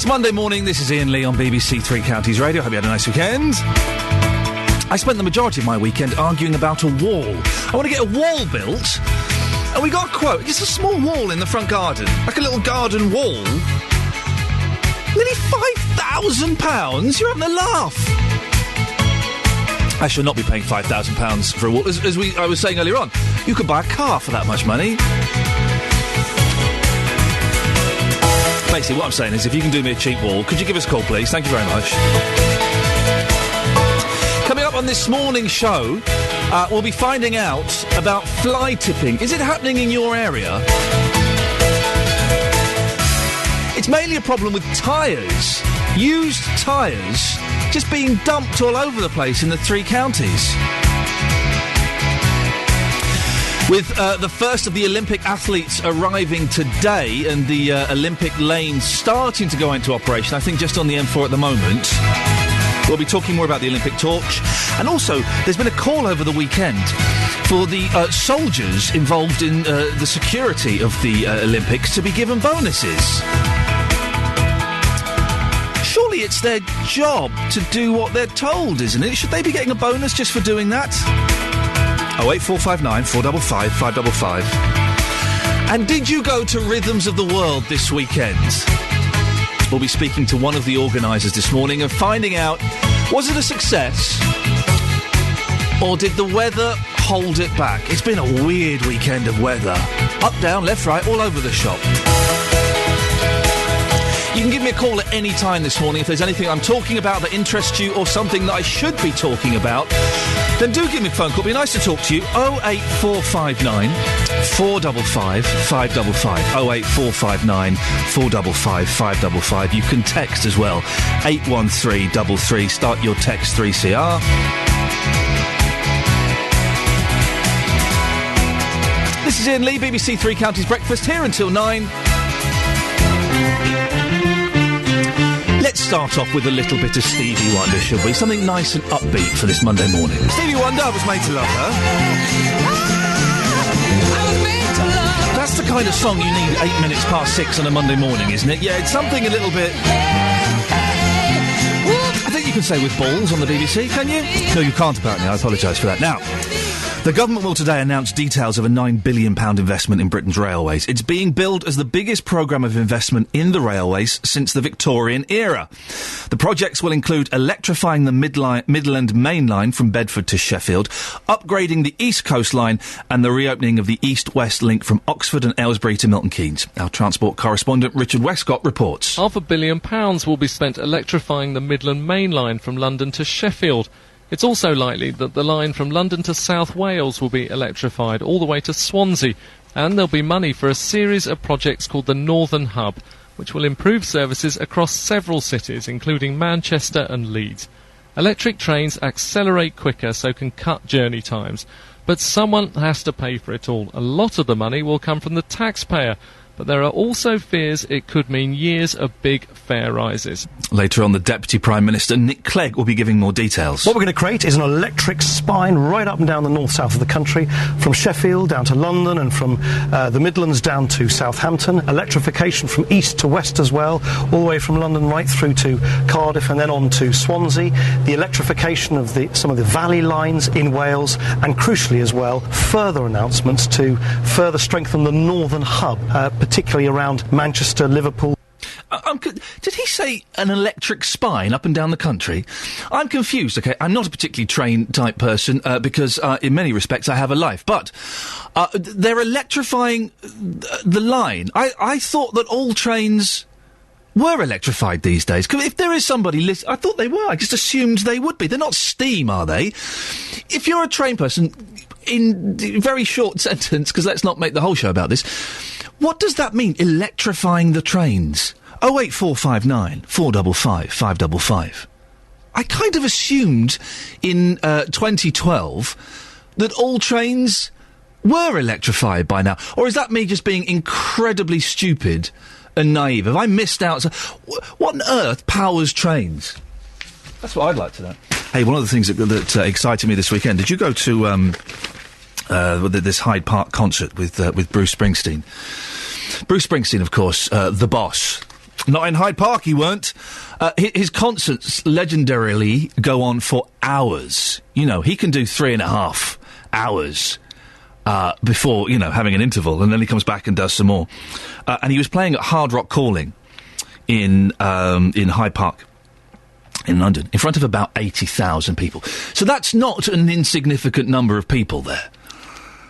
Monday morning, this is Iain Lee on BBC Three Counties Radio. Hope you had a nice weekend. I spent the majority of my weekend arguing about a wall. I want to get a wall built, and we got a quote. It's a small wall in the front garden, like a little garden wall. Nearly £5,000? You're having a laugh. I shall not be paying £5,000 for a wall. As I was saying earlier on, you could buy a car for that much money. Basically, what I'm saying is, if you can do me a cheap wall, could you give us a call, please? Thank you very much. Coming up on this morning's show, we'll be finding out about fly tipping. Is it happening in your area? It's mainly a problem with tyres. Used tyres just being dumped all over the place in the three counties. With the first of the Olympic athletes arriving today and the Olympic lane starting to go into operation, I think just on the M4 at the moment. We'll be talking more about the Olympic torch. And also, there's been a call over the weekend for the soldiers involved in the security of the Olympics to be given bonuses. Surely it's their job to do what they're told, isn't it? Should they be getting a bonus just for doing that? 08459 455 555. And did you go to Rhythms of the World this weekend? We'll be speaking to one of the organisers this morning and finding out, was it a success or did the weather hold it back? It's been a weird weekend of weather. Up, down, left, right, all over the shop. You can give me a call at any time this morning if there's anything I'm talking about that interests you or something that I should be talking about. Then do give me a phone call. It'd be nice to talk to you. 08459 455 555. 08459 455 555. You can text as well. 81333. Start your text 3CR. This is Iain Lee, BBC Three Counties Breakfast, here until 9. Let's start off with a little bit of Stevie Wonder, shall we? Something nice and upbeat for this Monday morning. Stevie Wonder, I was made to love her. That's the kind of song you need 8 minutes past 6 on a Monday morning, isn't it? Yeah, it's something a little bit... I think you can say with balls on the BBC, can you? No, you can't, apparently. I apologise for that. Now... The government will today announce details of a £9 billion investment in Britain's railways. It's being billed as the biggest programme of investment in the railways since the Victorian era. The projects will include electrifying the Midland Main Line from Bedford to Sheffield, upgrading the East Coast Line and the reopening of the East-West link from Oxford and Aylesbury to Milton Keynes. Our transport correspondent Richard Westcott reports. £500 million will be spent electrifying the Midland Main Line from London to Sheffield. It's also likely that the line from London to South Wales will be electrified all the way to Swansea, and there'll be money for a series of projects called the Northern Hub, which will improve services across several cities, including Manchester and Leeds. Electric trains accelerate quicker so can cut journey times, but someone has to pay for it all. A lot of the money will come from the taxpayer, but there are also fears it could mean years of big fare rises. Later on, the Deputy Prime Minister, Nick Clegg, will be giving more details. What we're going to create is an electric spine right up and down the north-south of the country, from Sheffield down to London and from the Midlands down to Southampton. Electrification from east to west as well, all the way from London right through to Cardiff and then on to Swansea. The electrification of some of the valley lines in Wales, and crucially as well, further announcements to further strengthen the Northern Hub, particularly around Manchester, Liverpool. Did he say an electric spine up and down the country? I'm confused, OK? I'm not a particularly train-type person, because in many respects I have a life. But they're electrifying the line. I thought that all trains were electrified these days. 'Cause if there is somebody I thought they were. I just assumed they would be. They're not steam, are they? If you're a train person, in very short sentence, because let's not make the whole show about this, what does that mean, electrifying the trains? 08459 455 555. I kind of assumed in 2012 that all trains were electrified by now. Or is that me just being incredibly stupid and naive? Have I missed out? What on earth powers trains? That's what I'd like to know. Hey, one of the things that excited me this weekend, did you go to this Hyde Park concert with Bruce Springsteen? Bruce Springsteen, of course, the boss. Not in Hyde Park, he weren't. His concerts legendarily go on for hours. You know, he can do 3.5 hours before, having an interval, and then he comes back and does some more. And he was playing at Hard Rock Calling in Hyde Park in London, in front of about 80,000 people. So that's not an insignificant number of people there.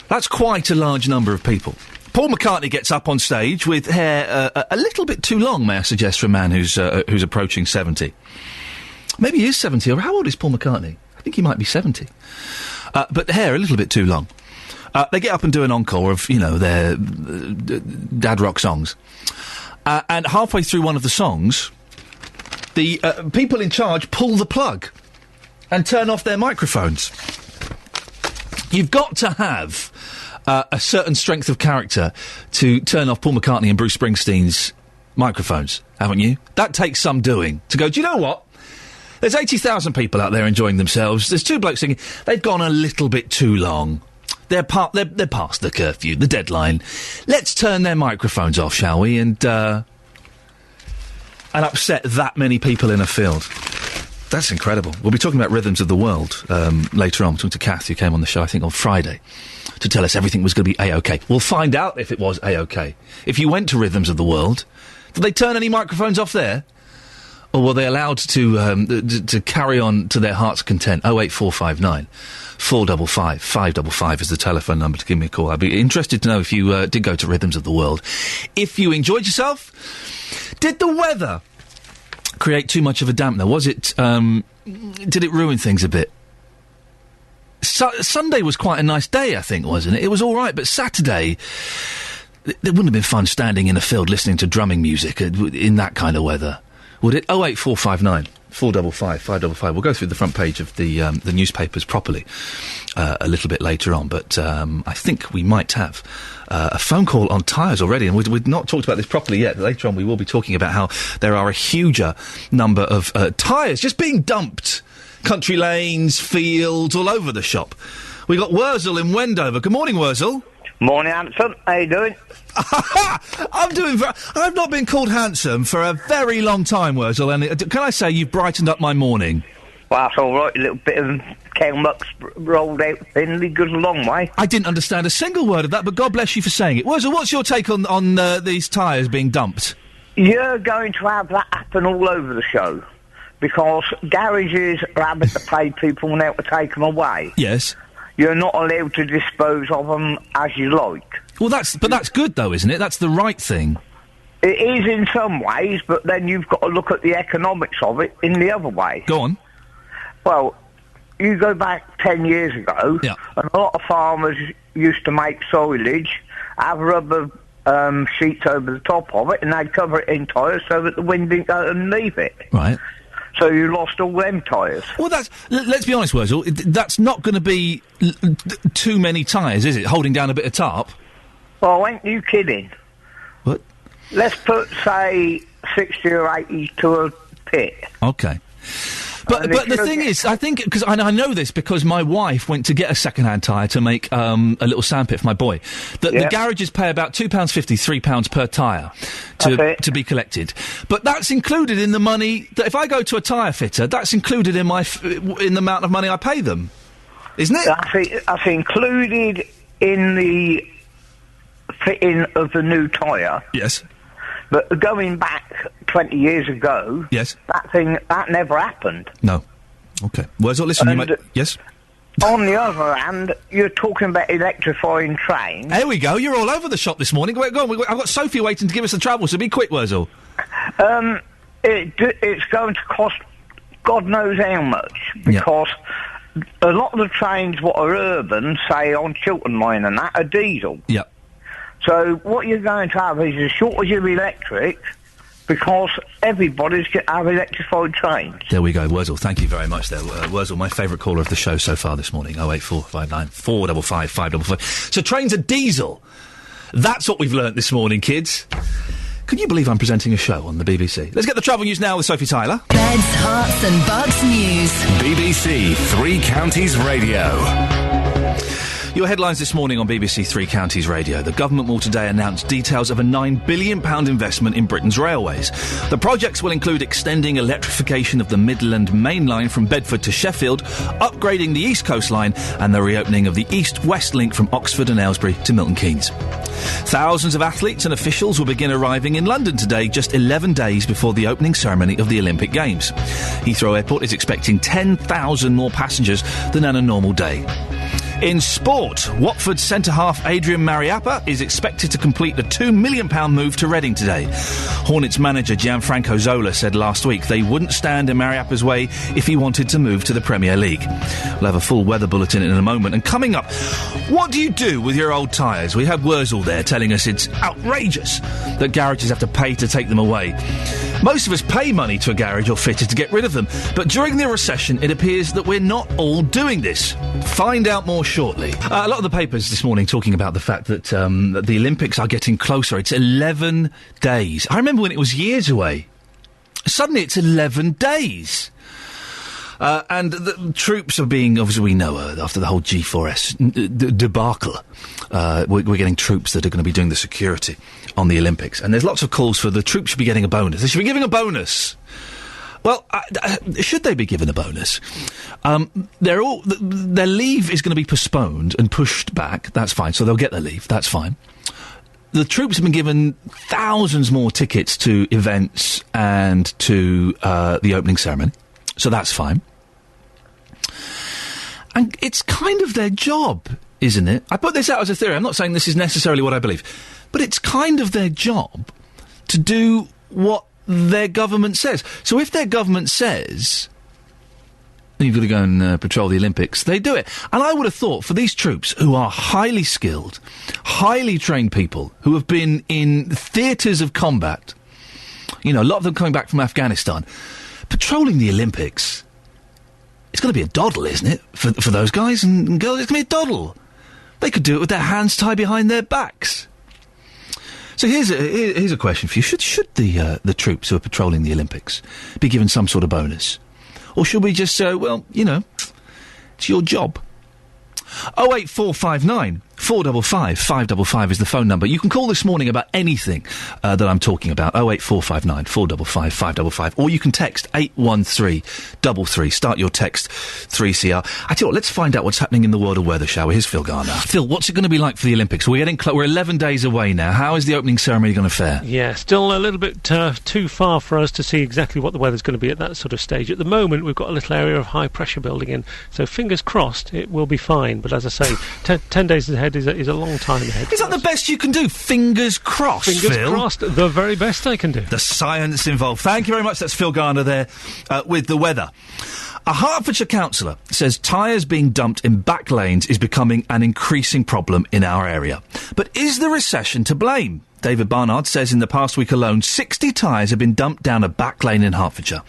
That's quite a large number of people. Paul McCartney gets up on stage with hair a little bit too long, may I suggest, for a man who's approaching 70. Maybe he is 70, or how old is Paul McCartney? I think he might be 70. But the hair a little bit too long. They get up and do an encore of, their dad rock songs. And halfway through one of the songs, the people in charge pull the plug and turn off their microphones. You've got to have a certain strength of character to turn off Paul McCartney and Bruce Springsteen's microphones, haven't you? That takes some doing. To go, do you know what? There's 80,000 people out there enjoying themselves. There's two blokes singing. They've gone a little bit too long. They're past the curfew, the deadline. Let's turn their microphones off, shall we? And upset that many people in a field. That's incredible. We'll be talking about Rhythms of the World later on. We're talking to Kath, who came on the show, I think, on Friday, to tell us everything was going to be A-OK. We'll find out if it was A-OK. If you went to Rhythms of the World, did they turn any microphones off there? Or were they allowed to carry on to their heart's content? 08459 455 555 is the telephone number to give me a call. I'd be interested to know if you did go to Rhythms of the World. If you enjoyed yourself, did the weather create too much of a dampener? Was it, did it ruin things a bit? Sunday was quite a nice day, I think, wasn't it? It was all right, but Saturday, it wouldn't have been fun standing in a field listening to drumming music in that kind of weather, would it? 08459 455 555. We'll go through the front page of the newspapers properly a little bit later on, but I think we might have a phone call on tyres already, and we've not talked about this properly yet. Later on we will be talking about how there are a huger number of tyres just being dumped. Country lanes, fields, all over the shop. We got Wurzel in Wendover. Good morning, Wurzel. Morning, handsome. How you doing? I'm doing I've not been called handsome for a very long time, Wurzel, and can I say you've brightened up my morning? Well, that's all right. A little bit of cow muck's rolled out thinly goes a long way. I didn't understand a single word of that, but God bless you for saying it. Wurzel, what's your take on these tyres being dumped? You're going to have that happen all over the show, because garages are having to pay people now to take them away. Yes. You're not allowed to dispose of them as you like. Well, that's good, though, isn't it? That's the right thing. It is in some ways, but then you've got to look at the economics of it in the other way. Go on. Well, you go back 10 years ago, yeah, and a lot of farmers used to make silage, have rubber sheets over the top of it, and they'd cover it in tyres so that the wind didn't go underneath it. Right. So you lost all them tyres. Well, let's be honest, Wurzel, that's not going to be too many tyres, is it, holding down a bit of tarp? Oh, ain't you kidding? What? Let's put, say, 60 or 80 to a pit. OK. But the thing is, I think, because I know this because my wife went to get a second-hand tyre to make a little sandpit for my boy. The garages pay about £2.50, £3 per tyre to be collected. But that's included in the money that if I go to a tyre fitter, that's included in in the amount of money I pay them, isn't it? That's included in the fitting of the new tyre. Yes. But going back 20 years ago, yes, that never happened. No. OK. Wurzel, listen, yes? On the other hand, you're talking about electrifying trains. There we go. You're all over the shop this morning. Go on. I've got Sophie waiting to give us the travel, so be quick, Wurzel. It's going to cost God knows how much, because a lot of the trains what are urban, say on Chiltern Line and that, are diesel. Yeah. So what you're going to have is a shortage of electric, because everybody's going to have electrified trains. There we go, Wurzel. Thank you very much there. Wurzel, my favourite caller of the show so far this morning. 08459 455 555. So trains are diesel. That's what we've learnt this morning, kids. Can you believe I'm presenting a show on the BBC? Let's get the travel news now with Sophie Tyler. Beds, Hearts and Bucks News. BBC Three Counties Radio. Your headlines this morning on BBC Three Counties Radio. The government will today announce details of a £9 billion investment in Britain's railways. The projects will include extending electrification of the Midland Main Line from Bedford to Sheffield, upgrading the East Coast Line, and the reopening of the East-West link from Oxford and Aylesbury to Milton Keynes. Thousands of athletes and officials will begin arriving in London today, just 11 days before the opening ceremony of the Olympic Games. Heathrow Airport is expecting 10,000 more passengers than on a normal day. In sport, Watford centre-half Adrian Mariappa is expected to complete the £2 million move to Reading today. Hornets manager Gianfranco Zola said last week they wouldn't stand in Mariappa's way if he wanted to move to the Premier League. We'll have a full weather bulletin in a moment. And coming up, what do you do with your old tyres? We had Wurzel there telling us it's outrageous that garages have to pay to take them away. Most of us pay money to a garage or fitter to get rid of them, but during the recession it appears that we're not all doing this. Find out more shortly. A lot of the papers this morning talking about the fact that the Olympics are getting closer. It's 11 days. I remember when it was years away. Suddenly it's 11 days. And the troops are being, obviously we know, after the whole G4S debacle, we're getting troops that are going to be doing the security on the Olympics. And there's lots of calls for the troops should be getting a bonus. They should be giving a bonus. Well, should they be given a bonus? Their leave is going to be postponed and pushed back. That's fine. So they'll get their leave. That's fine. The troops have been given thousands more tickets to events and to the opening ceremony. So that's fine. And it's kind of their job, isn't it? I put this out as a theory. I'm not saying this is necessarily what I believe. But it's kind of their job to do what their government says. So if their government says you've got to go and patrol the Olympics, they do it. And I would have thought for these troops who are highly skilled, highly trained people who have been in theatres of combat, you know, a lot of them coming back from Afghanistan, patrolling the Olympics, it's going to be a doddle, isn't it, for those guys and girls? It's going to be a doddle. They could do it with their hands tied behind their backs. So here's a question for you. Should the troops who are patrolling the Olympics be given some sort of bonus? Or should we just say, well, you know, it's your job? 08459 455 555 is the phone number. You can call this morning about anything that I'm talking about. 08459 455 555. Or you can text 81333. Start your text 3CR. I tell you what, let's find out what's happening in the world of weather, shall we? Here's Phil Garner. Phil, what's it going to be like for the Olympics? We're getting we're 11 days away now. How is the opening ceremony going to fare? Yeah, still a little bit too far for us to see exactly what the weather's going to be at that sort of stage. At the moment, we've got a little area of high pressure building in, so fingers crossed it will be fine. But as I say, 10 days ahead is a long time ahead. Is that the best you can do? Fingers crossed, Fingers Phil. crossed, the very best I can do. The science involved. Thank you very much. That's Phil Garner there with the weather. A Hertfordshire councillor says tyres being dumped in back lanes is becoming an increasing problem in our area. But is the recession to blame? David Barnard says in the past week alone, 60 tyres have been dumped down a back lane in Hertfordshire.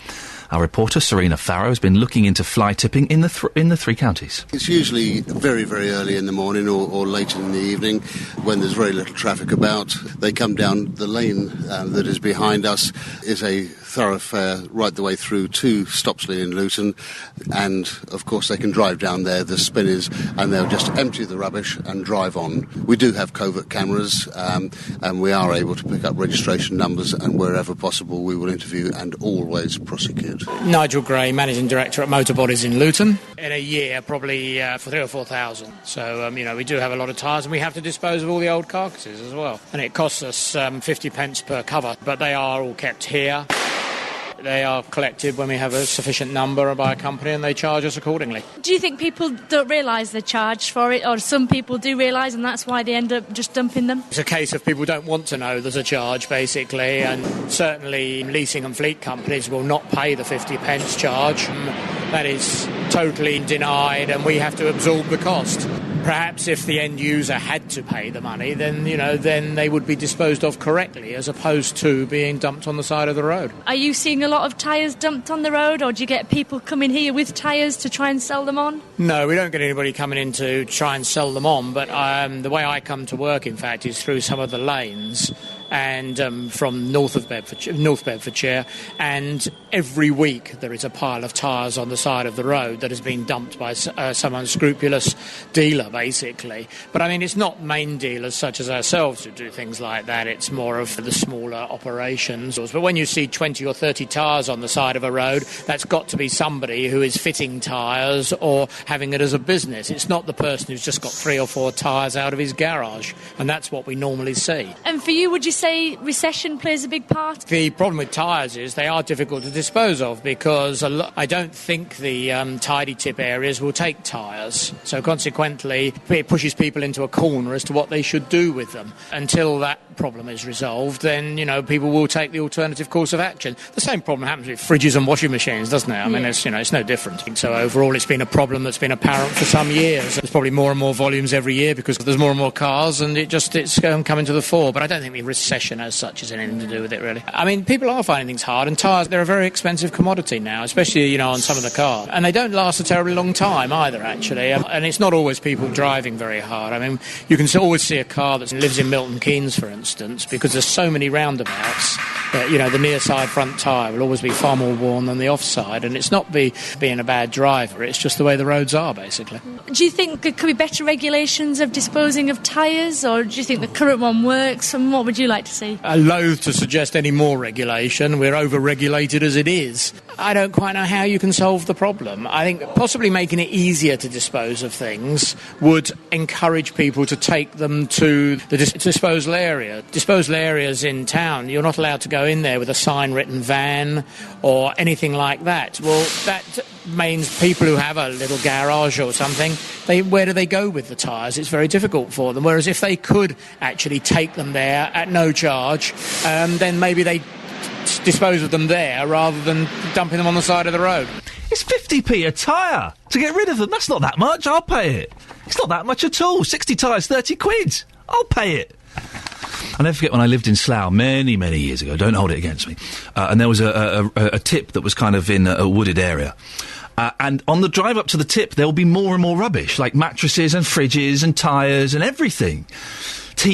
Our reporter, Serena Farrow, has been looking into fly tipping in the three counties. It's usually very, very early in the morning or late in the evening when there's very little traffic about. They come down the lane that is behind us. Is a thoroughfare right the way through to Stopsley in Luton, and of course they can drive down there, the spinners, and they'll just empty the rubbish and drive on. We do have covert cameras, and we are able to pick up registration numbers, and wherever possible we will interview and always prosecute. Nigel Gray, Managing Director at Motor Bodies in Luton. In a year, probably for 3,000 or 4,000. So, we do have a lot of tyres, and we have to dispose of all the old carcasses as well. And it costs us 50 pence per cover, but they are all kept here. They are collected when we have a sufficient number by a company, and they charge us accordingly. Do you think people don't realise the charge for it, or some people do realise and that's why they end up just dumping them? It's a case of people don't want to know there's a charge, basically, and certainly leasing and fleet companies will not pay the 50 pence charge. That is totally denied, and we have to absorb the cost. Perhaps if the end user had to pay the money, then, then they would be disposed of correctly, as opposed to being dumped on the side of the road. Are you seeing a lot of tyres dumped on the road, or do you get people coming here with tyres to try and sell them on? No, we don't get anybody coming in to try and sell them on, but the way I come to work, in fact, is through some of the lanes, and from North Bedfordshire, and every week there is a pile of tyres on the side of the road that has been dumped by some unscrupulous dealer, dealer, basically. But, I mean, it's not main dealers such as ourselves who do things like that. It's more of the smaller operations. But when you see 20 or 30 tyres on the side of a road, that's got to be somebody who is fitting tyres or having it as a business. It's not the person who's just got 3 or 4 tyres out of his garage, and that's what we normally see. And for you, would you say recession plays a big part? The problem with tyres is they are difficult to dispose of because I don't think the tidy tip areas will take tyres. So consequently, it pushes people into a corner as to what they should do with them. Until that problem is resolved, then, you know, people will take the alternative course of action. The same problem happens with fridges and washing machines, doesn't it? I mean, it's no different. So overall, it's been a problem that's been apparent for some years. There's probably more and more volumes every year because there's more and more cars, and it's coming to the fore. But I don't think the recession as such has anything to do with it, really. I mean, people are finding things hard, and tyres, they're a very expensive commodity now, especially, you know, on some of the cars. And they don't last a terribly long time either, actually. And it's not always people driving very hard. I mean, you can always see a car that lives in Milton Keynes, for instance, because there's so many roundabouts that, you know, the near side front tyre will always be far more worn than the off side. And it's not being a bad driver, it's just the way the roads are, basically. Do you think there could be better regulations of disposing of tyres, or do you think the current one works? And what would you like to see? I'm loath to suggest any more regulation. We're over-regulated as it is. I don't quite know how you can solve the problem. I think possibly making it easier to dispose of things would encourage people to take them to the disposal area. Disposal areas in town, you're not allowed to go in there with a sign written van or anything like that. Well, that means people who have a little garage or something, where do they go with the tyres? It's very difficult for them. Whereas if they could actually take them there at no charge, then maybe they dispose of them there rather than dumping them on the side of the road. It's 50p a tyre to get rid of them. That's not that much. I'll pay it. It's not that much at all. 60 tyres, 30 quid. I'll pay it. I'll never forget when I lived in Slough many, many years ago. Don't hold it against me. And there was a tip that was kind of in a wooded area. And on the drive up to the tip, there will be more and more rubbish, like mattresses and fridges and tyres and everything.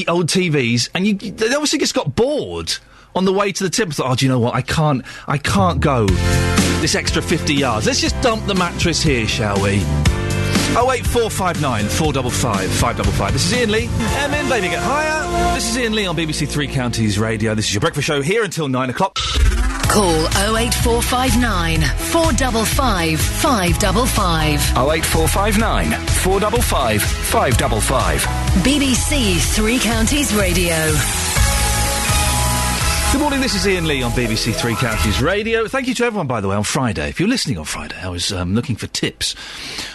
Old TVs. And they obviously just got bored on the way to the tip. I thought, do you know what? I can't go this extra 50 yards. Let's just dump the mattress here, shall we? 08459 455 555. This is Iain Lee. In, baby, get higher. This is Iain Lee on BBC Three Counties Radio. This is your breakfast show here until 9 o'clock. Call 08459 455 555. 08459 455 555. BBC Three Counties Radio. Good morning, this is Iain Lee on BBC Three Counties Radio. Thank you to everyone, by the way, on Friday. If you're listening on Friday, I was looking for tips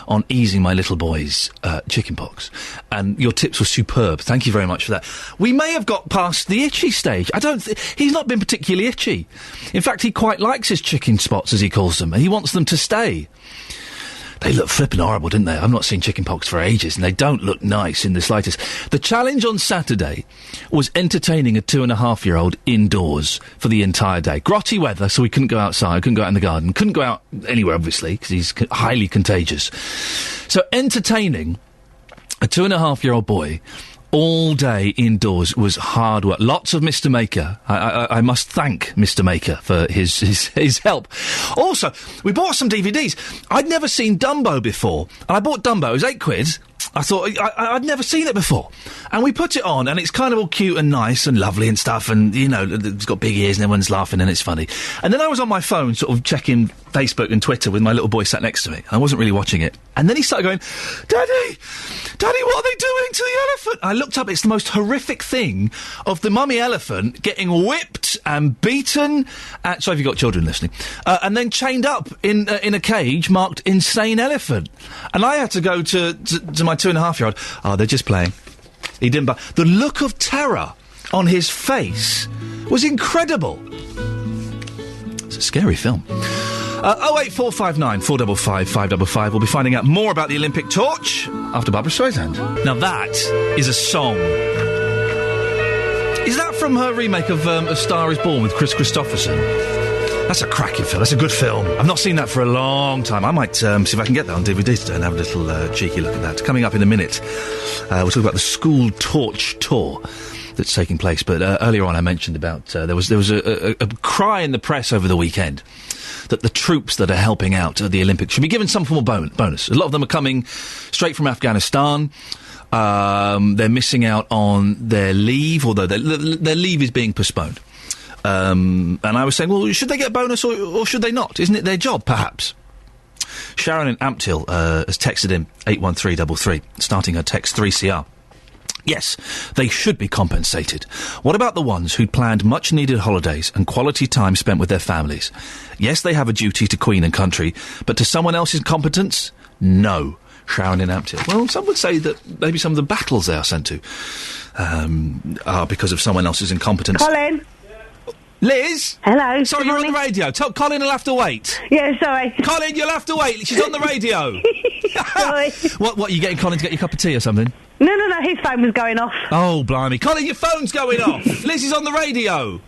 on easing my little boy's chickenpox. And your tips were superb. Thank you very much for that. We may have got past the itchy stage. He's not been particularly itchy. In fact, he quite likes his chicken spots, as he calls them, and he wants them to stay. They look flippin' horrible, didn't they? I've not seen chickenpox for ages, and they don't look nice in the slightest. The challenge on Saturday was entertaining a 2.5-year-old indoors for the entire day. Grotty weather, so we couldn't go outside, couldn't go out in the garden, couldn't go out anywhere, obviously, because he's highly contagious. So entertaining a 2.5-year-old boy all day indoors was hard work. Lots of Mr. Maker. I must thank Mr. Maker for his help. Also, we bought some DVDs. I'd never seen Dumbo before, and I bought Dumbo. It was £8. I thought, I'd never seen it before. And we put it on, and it's kind of all cute and nice and lovely and stuff, and, you know, it's got big ears and everyone's laughing and it's funny. And then I was on my phone sort of checking Facebook and Twitter with my little boy sat next to me, and I wasn't really watching it. And then he started going, Daddy, what are they doing to the elephant? I looked up, it's the most horrific thing of the mummy elephant getting whipped and beaten, sorry if you've got children listening, and then chained up in a cage marked insane elephant. And I had to go to my 2.5-year-old. Oh, they're just playing. He didn't. The look of terror on his face was incredible. It's a scary film. 08459 455 555. We'll be finding out more about the Olympic torch after Barbara Streisand. Now that is a song. Is that from her remake of A Star Is Born with Chris Christopherson? That's a cracking film. That's a good film. I've not seen that for a long time. I might see if I can get that on DVD today and have a little cheeky look at that. Coming up in a minute, we'll talk about the School Torch Tour that's taking place. But earlier on I mentioned about there was a cry in the press over the weekend that the troops that are helping out at the Olympics should be given some form of bonus. A lot of them are coming straight from Afghanistan. They're missing out on their leave, although their leave is being postponed. And I was saying, well, should they get a bonus or should they not? Isn't it their job, perhaps? Sharon in Ampthill has texted in 81333, starting her text 3CR. Yes, they should be compensated. What about the ones who'd planned much-needed holidays and quality time spent with their families? Yes, they have a duty to Queen and country, but to someone else's competence? No. Sharon in Ampthill. Well, some would say that maybe some of the battles they are sent to are because of someone else's incompetence. Colin! Liz? Hello. Sorry, you're on the radio. Colin will have to wait. Yeah, sorry. Colin, you'll have to wait. She's on the radio. Sorry. What, are you getting Colin to get your cup of tea or something? No, his phone was going off. Oh, blimey. Colin, your phone's going off. Liz is on the radio.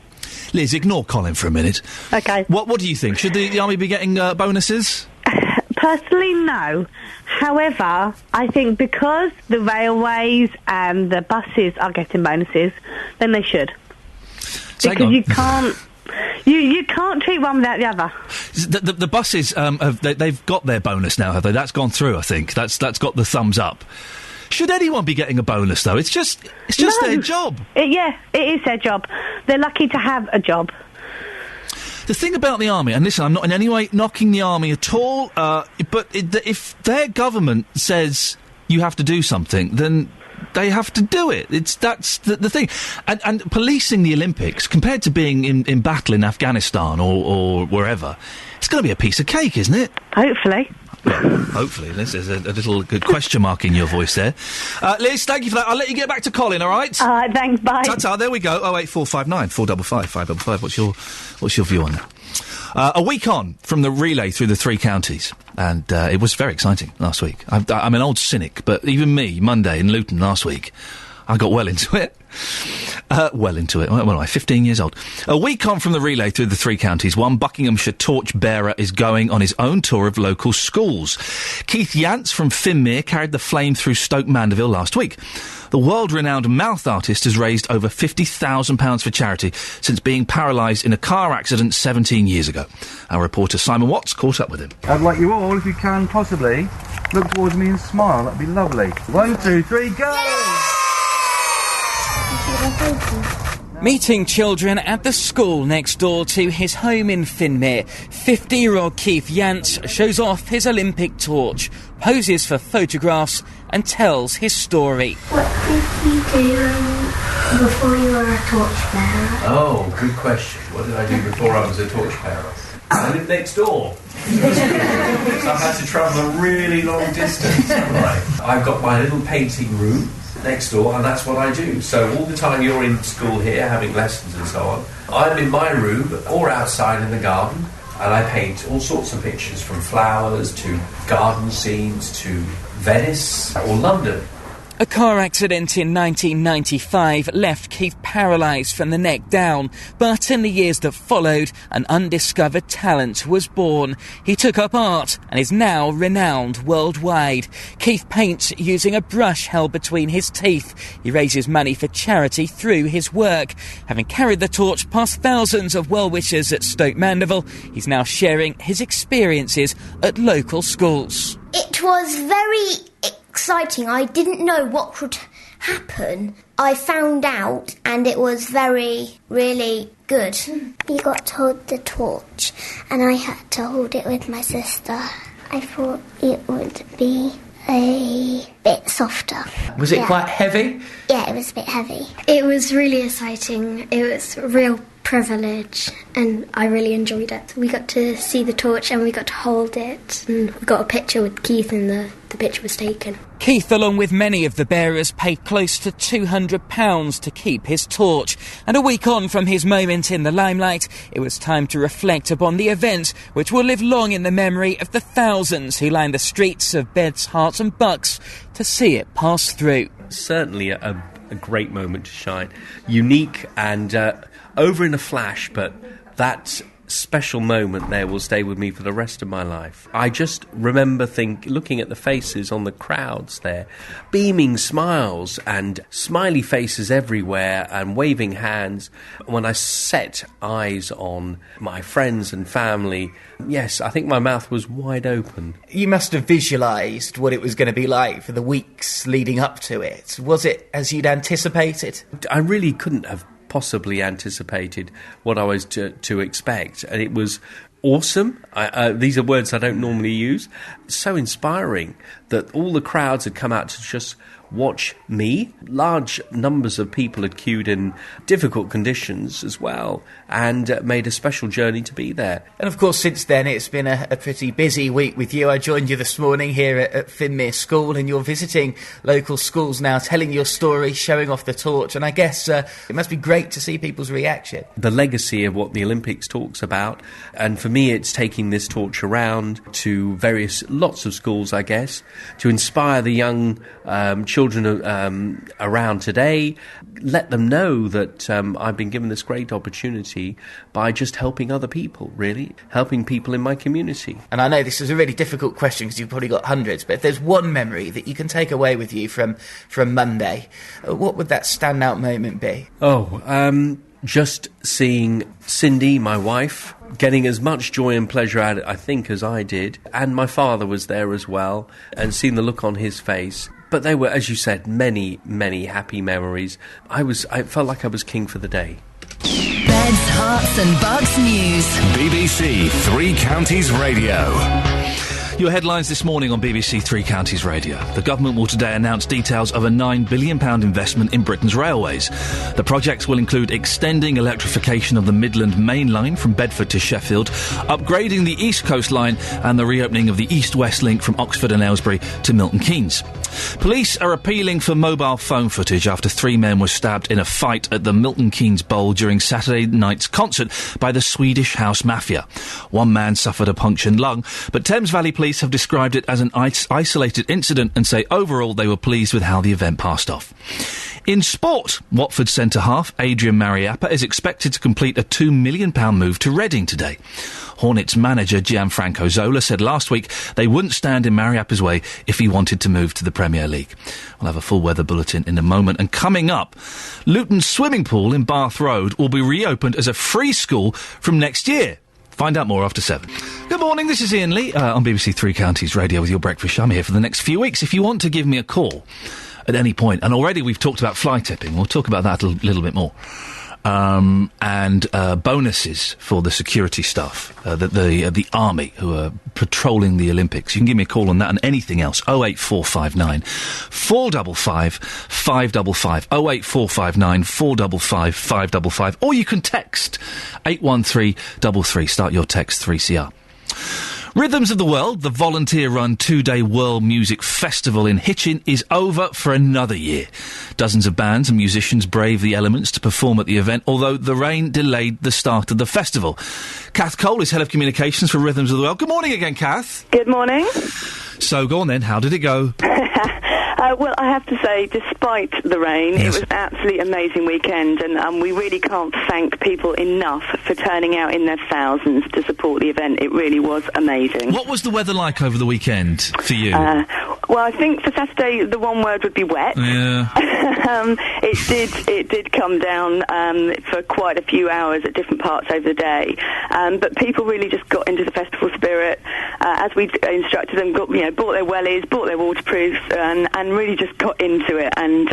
Liz, ignore Colin for a minute. OK. What do you think? Should the Army be getting bonuses? Personally, no. However, I think because the railways and the buses are getting bonuses, then they should. Because you can't... You can't treat one without the other. The buses, they've got their bonus now, have they? That's gone through, I think. That's got the thumbs up. Should anyone be getting a bonus, though? It's just their job. It is their job. They're lucky to have a job. The thing about the Army, and listen, I'm not in any way knocking the Army at all, but if their government says you have to do something, then they have to do it. That's the thing. And policing the Olympics, compared to being in battle in Afghanistan or wherever, it's going to be a piece of cake, isn't it? Hopefully. Well, hopefully. Liz, there's a little good question mark in your voice there. Liz, thank you for that. I'll let you get back to Colin, all right? All right, thanks, bye. Ta-ta, there we go. 08459 455 555. What's your view on that? A week on from the relay through the 3 counties, and it was very exciting last week. I'm an old cynic, but even me, Monday in Luton last week, I got well into it. What am I, 15 years old? A week on from the relay through the 3 counties, one Buckinghamshire torch-bearer is going on his own tour of local schools. Keith Yance from Finmere carried the flame through Stoke Mandeville last week. The world-renowned mouth artist has raised over £50,000 for charity since being paralysed in a car accident 17 years ago. Our reporter Simon Watts caught up with him. I'd like you all, if you can possibly, look towards me and smile. That'd be lovely. 1, 2, 3, go! Meeting children at the school next door to his home in Finmere, 50-year-old Keith Yance shows off his Olympic torch, poses for photographs and tells his story. What did you do before you were a torchbearer? Oh, good question. What did I do before I was a torchbearer? I lived next door. So I've had to travel a really long distance, haven't I? I've got my little painting room next door, and that's what I do. So all the time you're in school here having lessons and so on, I'm in my room or outside in the garden, and I paint all sorts of pictures, from flowers to garden scenes to Venice or London. A car accident in 1995 left Keith paralysed from the neck down, but in the years that followed, an undiscovered talent was born. He took up art and is now renowned worldwide. Keith paints using a brush held between his teeth. He raises money for charity through his work. Having carried the torch past thousands of well-wishers at Stoke Mandeville, he's now sharing his experiences at local schools. It was very exciting. I didn't know what would happen. I found out, and it was really good. You got to hold the torch, and I had to hold it with my sister. I thought it would be a bit softer. Was it quite heavy? Yeah, it was a bit heavy. It was really exciting. It was a real privilege, and I really enjoyed it. We got to see the torch and we got to hold it, and we got a picture with Keith, and the picture was taken. Keith, along with many of the bearers, paid close to £200 to keep his torch. And a week on from his moment in the limelight, it was time to reflect upon the event, which will live long in the memory of the thousands who lined the streets of Beds, Herts and Bucks to see it pass through. Certainly a great moment to shine. Unique and over in a flash, but that special moment there will stay with me for the rest of my life. I just remember looking at the faces on the crowds there, beaming smiles and smiley faces everywhere and waving hands. When I set eyes on my friends and family, yes, I think my mouth was wide open. You must have visualised what it was going to be like for the weeks leading up to it. Was it as you'd anticipated? I really couldn't have possibly anticipated what I was to expect, and it was awesome. These are words I don't normally use. So inspiring that all the crowds had come out to just watch me. Large numbers of people had queued in difficult conditions as well, and made a special journey to be there. And of course, since then, it's been a pretty busy week with you. I joined you this morning here at Finmere School, and you're visiting local schools now, telling your story, showing off the torch, and I guess it must be great to see people's reaction. The legacy of what the Olympics talks about, and for me it's taking this torch around to lots of schools, I guess, to inspire the young children around today, let them know that I've been given this great opportunity by just helping other people, really, helping people in my community. And I know this is a really difficult question because you've probably got hundreds, but if there's one memory that you can take away with you from Monday, what would that standout moment be? Just seeing Cindy, my wife, getting as much joy and pleasure out of it, I think, as I did. And my father was there as well, and seeing the look on his face. But they were, as you said, many, many happy memories. I felt like I was king for the day. Beds, Hearts and Bucks News. BBC Three Counties Radio. Your headlines this morning on BBC Three Counties Radio. The government will today announce details of a £9 billion investment in Britain's railways. The projects will include extending electrification of the Midland Main Line from Bedford to Sheffield, upgrading the East Coast Line and the reopening of the East-West link from Oxford and Aylesbury to Milton Keynes. Police are appealing for mobile phone footage after 3 men were stabbed in a fight at the Milton Keynes Bowl during Saturday night's concert by the Swedish House Mafia. One man suffered a punctured lung, but Thames Valley Police have described it as an isolated incident and say overall they were pleased with how the event passed off. In sport, Watford centre-half Adrian Mariappa is expected to complete a £2 million move to Reading today. Hornets manager Gianfranco Zola said last week they wouldn't stand in Mariappa's way if he wanted to move to the Premier League. We'll have a full weather bulletin in a moment. And coming up, Luton's swimming pool in Bath Road will be reopened as a free school from next year. Find out more after 7. Good morning, this is Iain Lee on BBC Three Counties Radio with your breakfast show. I'm here for the next few weeks. If you want to give me a call at any point, and already we've talked about fly tipping, we'll talk about that a little bit more. And bonuses for the security staff, the army who are patrolling the Olympics. You can give me a call on that and anything else. 08459 455 555. 08459 455 555. Or you can text 81333. Start your text 3CR. Rhythms of the World, the volunteer-run 2-day World Music Festival in Hitchin, is over for another year. Dozens of bands and musicians brave the elements to perform at the event, although the rain delayed the start of the festival. Kath Cole is Head of Communications for Rhythms of the World. Good morning again, Kath. Good morning. So, go on then, how did it go? Well, I have to say, despite the rain, It was an absolutely amazing weekend, and we really can't thank people enough for turning out in their thousands to support the event. It really was amazing. What was the weather like over the weekend for you? Well, I think for Saturday, the one word would be wet. Yeah. It did come down for quite a few hours at different parts over the day, but people really just got into the festival spirit as we instructed them. Bought their wellies, bought their waterproofs, and really just got into it. And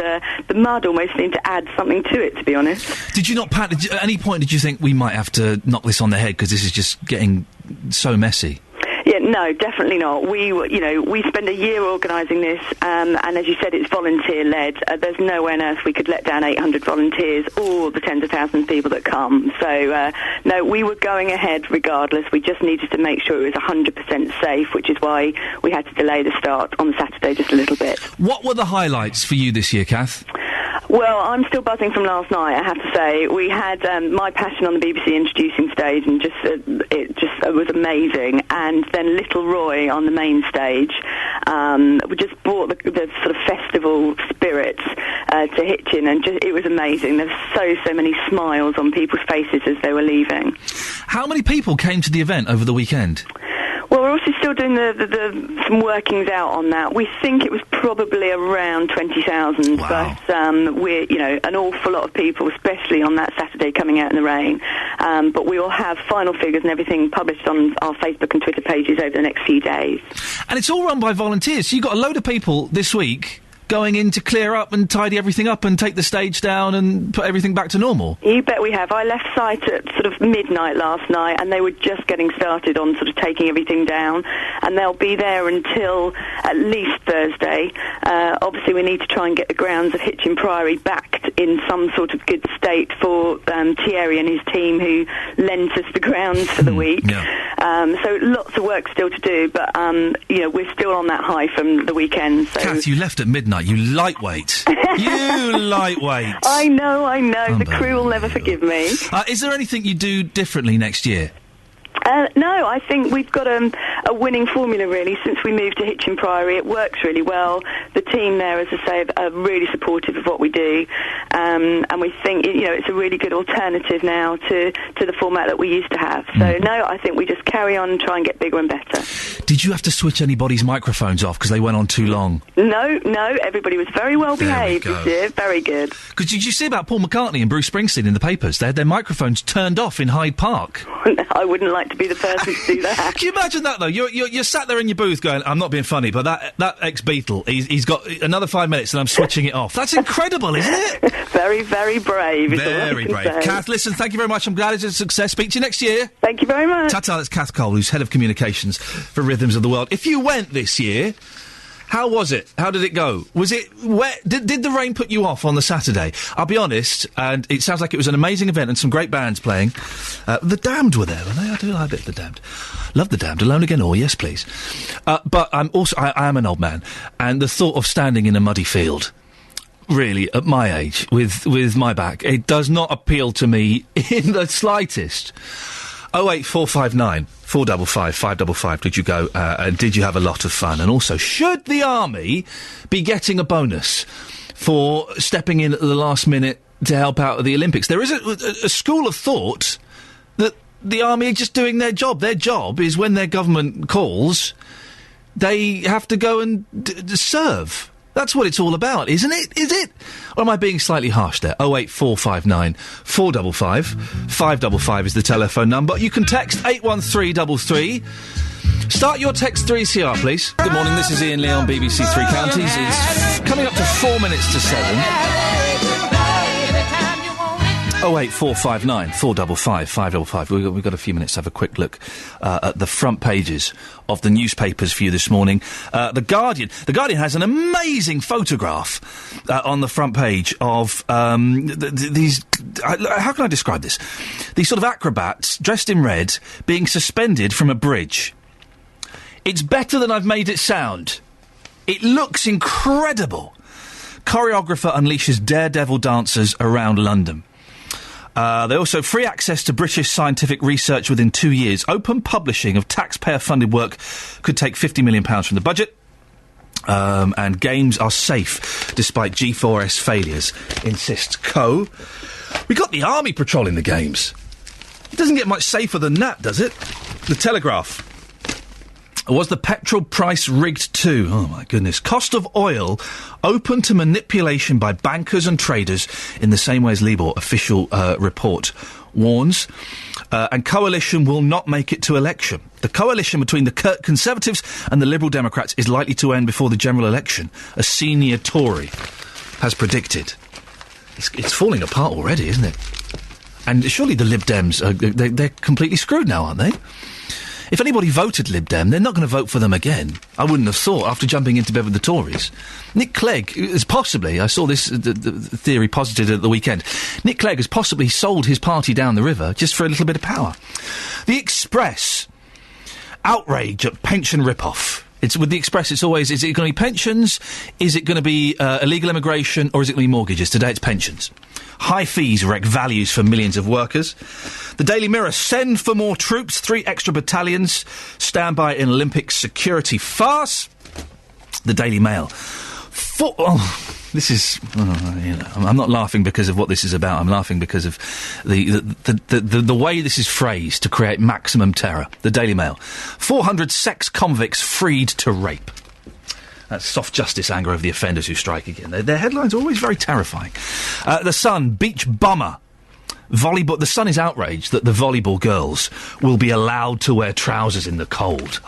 the mud almost seemed to add something to it, to be honest. Did you not at any point did you think we might have to knock this on the head because this is just getting so messy? Yeah, no, definitely not. We spend a year organising this, and as you said, it's volunteer-led. There's no way on earth we could let down 800 volunteers or the tens of thousands of people that come. So, no, we were going ahead regardless. We just needed to make sure it was 100% safe, which is why we had to delay the start on Saturday just a little bit. What were the highlights for you this year, Kath? Well, I'm still buzzing from last night, I have to say. We had My Passion on the BBC introducing stage, and it was amazing. And then Little Roy on the main stage. We just brought the sort of festival spirits to Hitchin, and it was amazing. There were so many smiles on people's faces as they were leaving. How many people came to the event over the weekend? Well, we're also still doing some workings out on that. We think it was probably around 20,000, wow. But we're, an awful lot of people, especially on that Saturday, coming out in the rain. But we will have final figures and everything published on our Facebook and Twitter pages over the next few days. And it's all run by volunteers. So you've got a load of people this week going in to clear up and tidy everything up and take the stage down and put everything back to normal. You bet we have. I left site at sort of midnight last night, and they were just getting started on sort of taking everything down, and they'll be there until at least Thursday. Obviously, we need to try and get the grounds of Hitchin Priory back in some sort of good state for Thierry and his team, who lent us the grounds for the week. Yeah. So lots of work still to do, but we're still on that high from the weekend. So. Kath, you left at midnight. You lightweight. You lightweight. I know. The crew will never forgive me. Is there anything you do differently next year? No, I think we've got a winning formula, really, since we moved to Hitchin Priory. It works really well. The team there, as I say, are really supportive of what we do. And we think, it's a really good alternative now to the format that we used to have. So, no, I think we just carry on and try and get bigger and better. Did you have to switch anybody's microphones off because they went on too long? No, everybody was very well behaved this year. Very good. Because did you see about Paul McCartney and Bruce Springsteen in the papers? They had their microphones turned off in Hyde Park. I wouldn't like to be the person to do that. Can you imagine that, though? You're sat there in your booth going, I'm not being funny, but that ex-Beatle, he's got another 5 minutes and I'm switching it off. That's incredible, isn't it? Very, very brave. Very brave. Kath, listen, thank you very much. I'm glad it's a success. Speak to you next year. Thank you very much. Ta-ta, that's Kath Cole, who's Head of Communications for Rhythms of the World. If you went this year, how was it? How did it go? Was it wet? Did the rain put you off on the Saturday? I'll be honest, and it sounds like it was an amazing event and some great bands playing. The Damned were there, weren't they? I do like a bit of The Damned. Love The Damned. Alone Again, or yes, please. But I'm also, I am an old man, and the thought of standing in a muddy field, really, at my age, with my back, it does not appeal to me in the slightest. 08459 455 555. Did you go? And did you have a lot of fun? And also, should the army be getting a bonus for stepping in at the last minute to help out at the Olympics? There is a school of thought that the army are just doing their job. Their job is when their government calls, they have to go and serve. That's what it's all about, isn't it? Is it? Or am I being slightly harsh there? 08459 455 555 is the telephone number. You can text 81333. Start your text 3CR, please. Good morning, this is Iain Lee on BBC Three Counties. It's coming up to 4 minutes to 7. 08459 455 555. We've got a few minutes to have a quick look at the front pages of the newspapers for you this morning. The Guardian has an amazing photograph on the front page of these. How can I describe this? These sort of acrobats dressed in red being suspended from a bridge. It's better than I've made it sound. It looks incredible. Choreographer unleashes daredevil dancers around London. They also free access to British scientific research within 2 years. Open publishing of taxpayer-funded work could take £50 million from the budget. And games are safe despite G4S failures, insists Co. We got the army patrolling the games. It doesn't get much safer than that, does it? The Telegraph. Was the petrol price rigged too? Oh, my goodness. Cost of oil open to manipulation by bankers and traders in the same way as Libor, official report warns. And coalition will not make it to election. The coalition between the Conservatives and the Liberal Democrats is likely to end before the general election, a senior Tory has predicted. It's falling apart already, isn't it? And surely the Lib Dems, they're completely screwed now, aren't they? If anybody voted Lib Dem, they're not going to vote for them again. I wouldn't have thought, after jumping into bed with the Tories. Nick Clegg is possibly, I saw this the theory posited at the weekend, Nick Clegg has possibly sold his party down the river just for a little bit of power. The Express, outrage at pension rip-off. It's with the Express. It's always: is it going to be pensions? Is it going to be illegal immigration? Or is it going to be mortgages? Today, it's pensions. High fees wreck values for millions of workers. The Daily Mirror: send for more troops. 3 extra battalions stand by in Olympic security farce. The Daily Mail: this is, I'm not laughing because of what this is about. I'm laughing because of the way this is phrased to create maximum terror. The Daily Mail: 400 sex convicts freed to rape. That's soft justice anger of the offenders who strike again. Their headlines are always very terrifying. The Sun: beach bummer. Volleyball. The Sun is outraged that the volleyball girls will be allowed to wear trousers in the cold.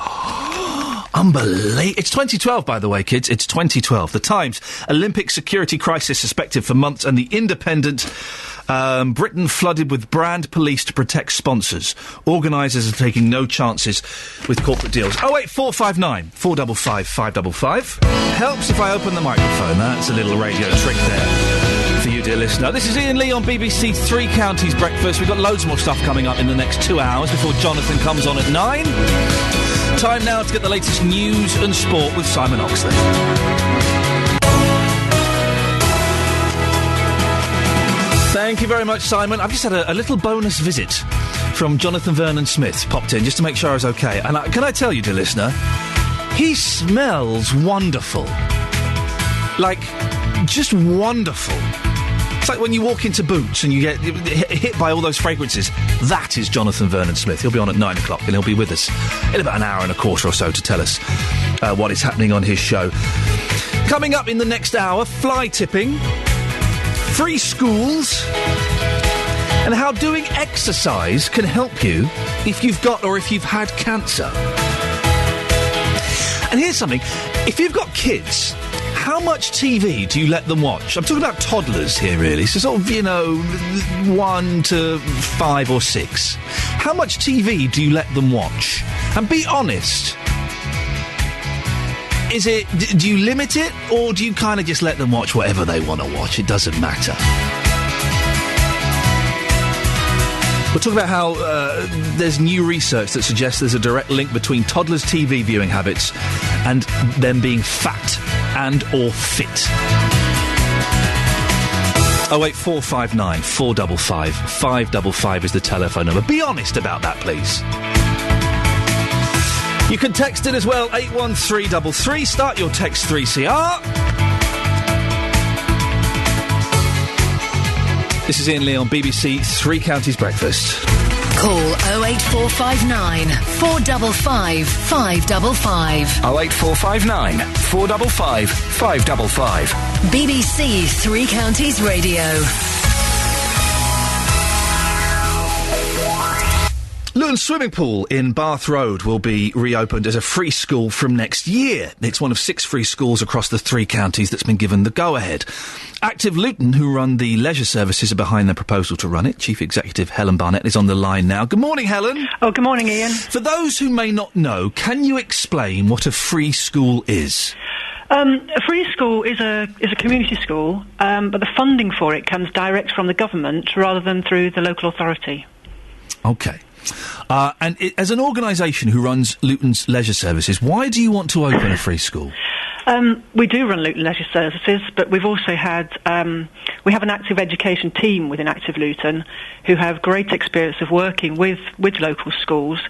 Unbelievable. It's 2012, by the way, kids. It's 2012. The Times: Olympic security crisis suspected for months. And The Independent: Britain flooded with brand police to protect sponsors. Organisers are taking no chances with corporate deals. 08459 455 555. Helps if I open the microphone. That's a little radio trick there for you, dear listener. This is Iain Lee on BBC Three Counties Breakfast. We've got loads more stuff coming up in the next 2 hours before Jonathan comes on at 9. Time now to get the latest news and sport with Simon Oxley. Thank you very much, Simon. I've just had a little bonus visit from Jonathan Vernon Smith. Popped in just to make sure I was OK. And can I tell you, dear listener, he smells wonderful. Like, just wonderful. It's like when you walk into Boots and you get hit by all those fragrances. That is Jonathan Vernon Smith. He'll be on at 9 o'clock and he'll be with us in about an hour and a quarter or so to tell us what is happening on his show. Coming up in the next hour: fly tipping, free schools, and how doing exercise can help you if you've got or if you've had cancer. And here's something: if you've got kids, how much TV do you let them watch? I'm talking about toddlers here, really. So sort of, 1 to 5 or 6. How much TV do you let them watch? And be honest. Do you limit it, or do you kind of just let them watch whatever they want to watch? It doesn't matter. We'll talk about how there's new research that suggests there's a direct link between toddlers' TV viewing habits and them being fat and or fit. 08459 455 555 is the telephone number. Be honest about that, please. You can text it as well, 81333. Start your text 3CR. This is Iain Lee on BBC Three Counties Breakfast. Call 08459 455 555. 08459 455 555. BBC Three Counties Radio. Luton Swimming Pool in Bath Road will be reopened as a free school from next year. It's one of 6 free schools across the 3 counties that's been given the go-ahead. Active Luton, who run the leisure services, are behind the proposal to run it. Chief Executive Helen Barnett is on the line now. Good morning, Helen. Oh, good morning, Iain. For those who may not know, can you explain what a free school is? A free school is a community school, but the funding for it comes direct from the government rather than through the local authority. OK. As an organisation who runs Luton's leisure services, why do you want to open a free school? We do run Luton Leisure Services, but we've also had we have an active education team within Active Luton who have great experience of working with local schools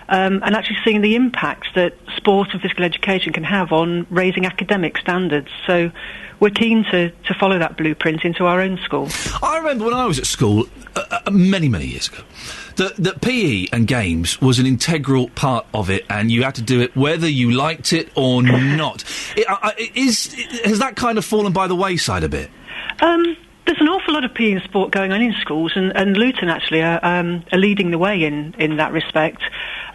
and actually seeing the impact that sport and physical education can have on raising academic standards. So we're keen to follow that blueprint into our own school. I remember when I was at school many, many years ago, that PE and games was an integral part of it, and you had to do it whether you liked it or not. Has that kind of fallen by the wayside a bit? There's an awful lot of PE and sport going on in schools, and Luton actually are leading the way in that respect.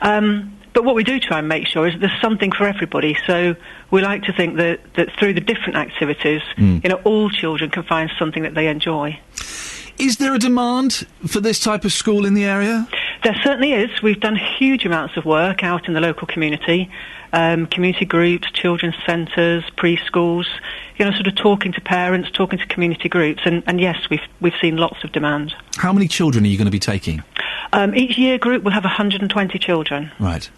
But what we do try and make sure is that there's something for everybody. So we like to think that through the different activities, all children can find something that they enjoy. Is there a demand for this type of school in the area? There certainly is. We've done huge amounts of work out in the local community, community groups, children's centres, preschools, sort of talking to parents, talking to community groups, and yes, we've seen lots of demand. How many children are you going to be taking? Each year group will have 120 children. Right.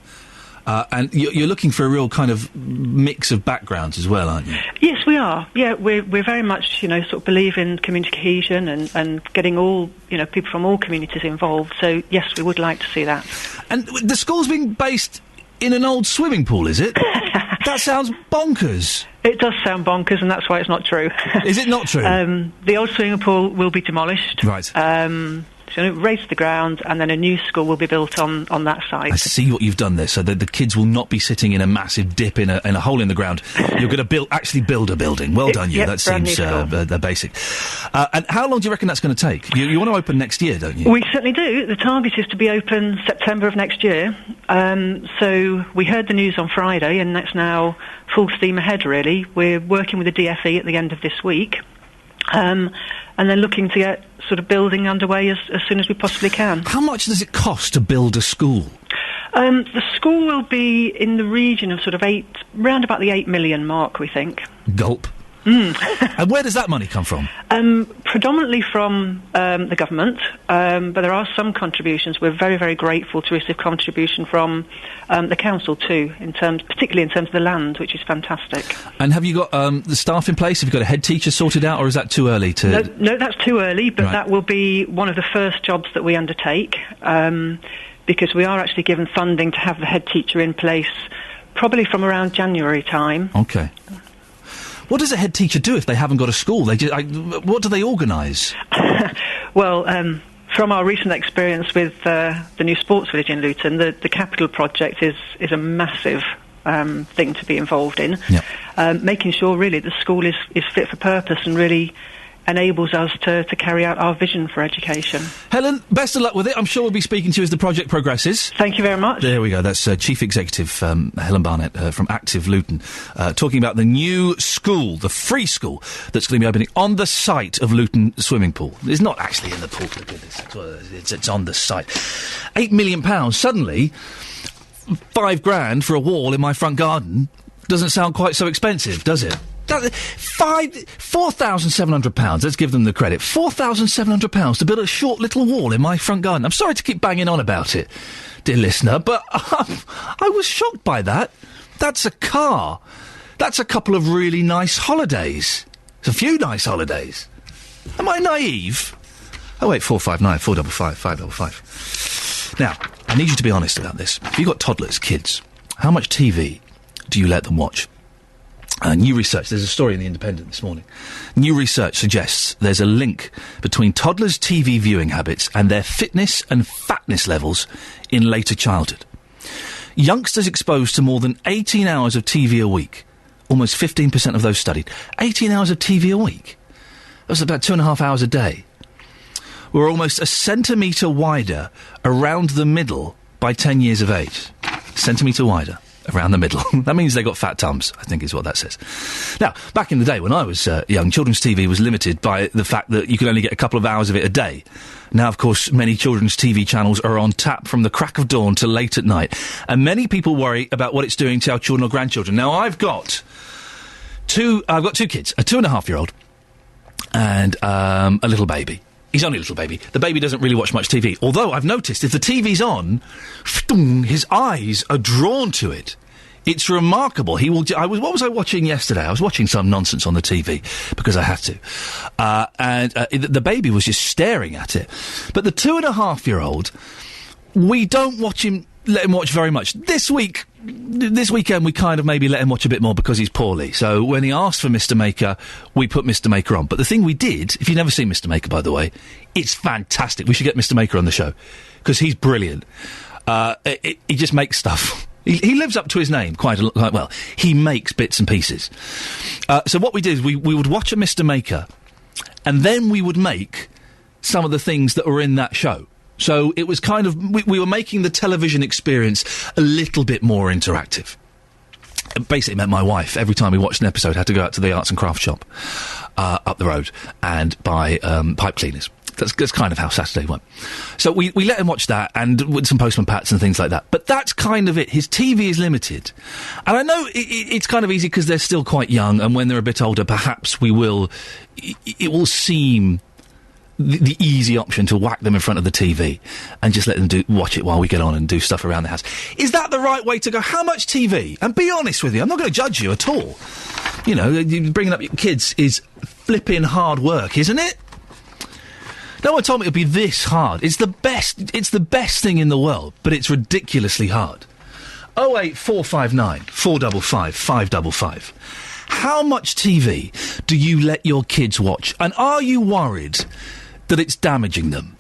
And you're looking for a real kind of mix of backgrounds as well, aren't you? Yes, we are. Yeah, we're very much, sort of believe in community cohesion and getting all, people from all communities involved. So, yes, we would like to see that. And the school's being based in an old swimming pool, is it? That sounds bonkers. It does sound bonkers, and that's why it's not true. Is it not true? The old swimming pool will be demolished. Right. So raise the ground, and then a new school will be built on that site. I see what you've done there, so that the kids will not be sitting in a massive dip in a hole in the ground. You're going to actually build a building. Well done, you. Yep, that seems basic. And how long do you reckon that's going to take? You want to open next year, don't you? We certainly do. The target is to be open September of next year. So we heard the news on Friday, and that's now full steam ahead, really. We're working with the DFE at the end of this week. And then looking to get sort of building underway as soon as we possibly can. How much does it cost to build a school? The school will be in the region of sort of round about the 8 million mark, we think. Gulp. And where does that money come from? Predominantly from the government, but there are some contributions. We're very, very grateful to receive contribution from the council too, particularly in terms of the land, which is fantastic. And have you got the staff in place? Have you got a head teacher sorted out, or is that too early to... No, that's too early, but Right. that will be one of the first jobs that we undertake, because we are actually given funding to have the head teacher in place probably from around January time. Okay. What does a head teacher do if they haven't got a school? What do they organise? Well, from our recent experience with the new sports village in Luton, the capital project is a massive thing to be involved in. Yep. Making sure really the school is fit for purpose and really enables us to carry out our vision for education. Helen, best of luck with it. I'm sure we'll be speaking to you as the project progresses. Thank you very much. There we go. That's Chief Executive Helen Barnett from Active Luton, talking about the new school, the free school, that's going to be opening on the site of Luton swimming pool. It's not actually in the pool, look at this. It's on the site. £8 million. Suddenly, £5,000 for a wall in my front garden doesn't sound quite so expensive, does it? £4,700. Let's give them the credit. £4,700 to build a short little wall in my front garden. I'm sorry to keep banging on about it, dear listener, but I was shocked by that. That's a car. That's a couple of really nice holidays. It's a few nice holidays. Am I naive? 08459 455 555. Now, I need you to be honest about this. If you've got toddlers, kids, how much TV do you let them watch? New research, there's a story in The Independent this morning. New research suggests there's a link between toddlers' TV viewing habits and their fitness and fatness levels in later childhood. Youngsters exposed to more than 18 hours of TV a week, almost 15% of those studied, 18 hours of TV a week, that's about 2.5 hours a day, were almost a centimetre wider around the middle by 10 years of age. Centimetre wider. Around the middle. That means they got fat tums, I think is what that says. Now, back in the day when I was young, children's TV was limited by the fact that you could only get a couple of hours of it a day. Now, of course, many children's TV channels are on tap from the crack of dawn to late at night. And many people worry about what it's doing to our children or grandchildren. Now, I've got two kids, a 2.5-year-old and a little baby. He's only a little baby. The baby doesn't really watch much TV. Although I've noticed if the TV's on, his eyes are drawn to it. It's remarkable. What was I watching yesterday? I was watching some nonsense on the TV because I had to. The baby was just staring at it. But the 2.5-year-old, we don't let him watch very much. This weekend we kind of maybe let him watch a bit more because he's poorly. So when he asked for Mr. Maker, we put Mr. Maker on. But the thing we did, if you've never seen Mr. Maker, by the way, it's fantastic. We should get Mr. Maker on the show because he's brilliant. He just makes stuff. He lives up to his name quite well. He makes bits and pieces. So what we did is we would watch a Mr. Maker and then we would make some of the things that were in that show. So it was kind of... We were making the television experience a little bit more interactive. It basically meant my wife, every time we watched an episode, had to go out to the arts and crafts shop up the road and buy pipe cleaners. That's kind of how Saturday went. So we let him watch that and with some Postman Pats and things like that. But that's kind of it. His TV is limited. And I know it's kind of easy because they're still quite young, and when they're a bit older, perhaps it will seem the easy option to whack them in front of the TV and just let them watch it while we get on and do stuff around the house. Is that the right way to go? How much TV? And be honest with you, I'm not going to judge you at all. You know, bringing up your kids is flipping hard work, isn't it? No one told me it would be this hard. It's the best thing in the world, but it's ridiculously hard. 08459 455 555. How much TV do you let your kids watch? And are you worried that it's damaging them?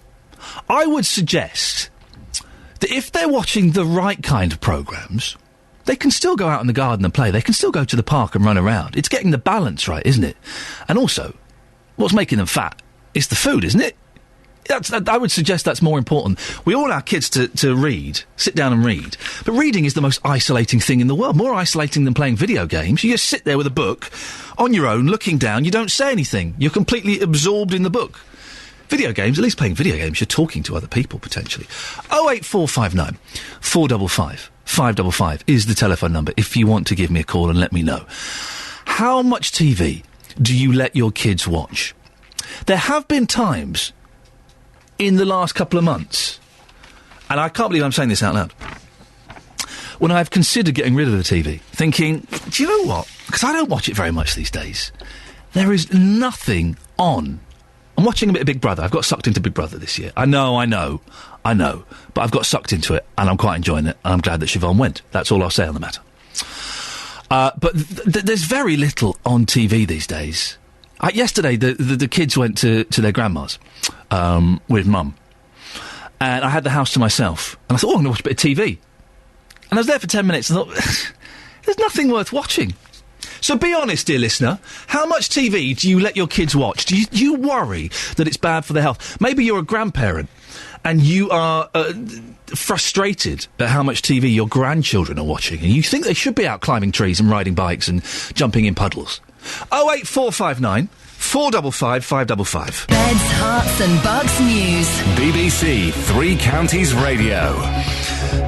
I would suggest that if they're watching the right kind of programmes, they can still go out in the garden and play. They can still go to the park and run around. It's getting the balance right, isn't it? And also, what's making them fat is the food, isn't it? I would suggest that's more important. We all want our kids to read, sit down and read. But reading is the most isolating thing in the world. More isolating than playing video games. You just sit there with a book on your own, looking down. You don't say anything. You're completely absorbed in the book. Video games, at least playing video games, you're talking to other people, potentially. 08459 455 555 is the telephone number if you want to give me a call and let me know. How much TV do you let your kids watch? There have been times in the last couple of months, and I can't believe I'm saying this out loud, when I've considered getting rid of the TV, thinking, do you know what? Because I don't watch it very much these days. There is nothing on. I'm watching a bit of Big Brother. I've got sucked into Big Brother this year. I know. But I've got sucked into it, and I'm quite enjoying it, and I'm glad that Siobhan went. That's all I'll say on the matter. But there's very little on TV these days. Yesterday, the kids went to their grandma's with Mum, and I had the house to myself. And I thought, I'm going to watch a bit of TV. And I was there for 10 minutes and thought, there's nothing worth watching. So be honest, dear listener, how much TV do you let your kids watch? Do you worry that it's bad for their health? Maybe you're a grandparent and you are frustrated at how much TV your grandchildren are watching, and you think they should be out climbing trees and riding bikes and jumping in puddles. 08459 455 555. Beds, Hearts and Bucks News. BBC Three Counties Radio.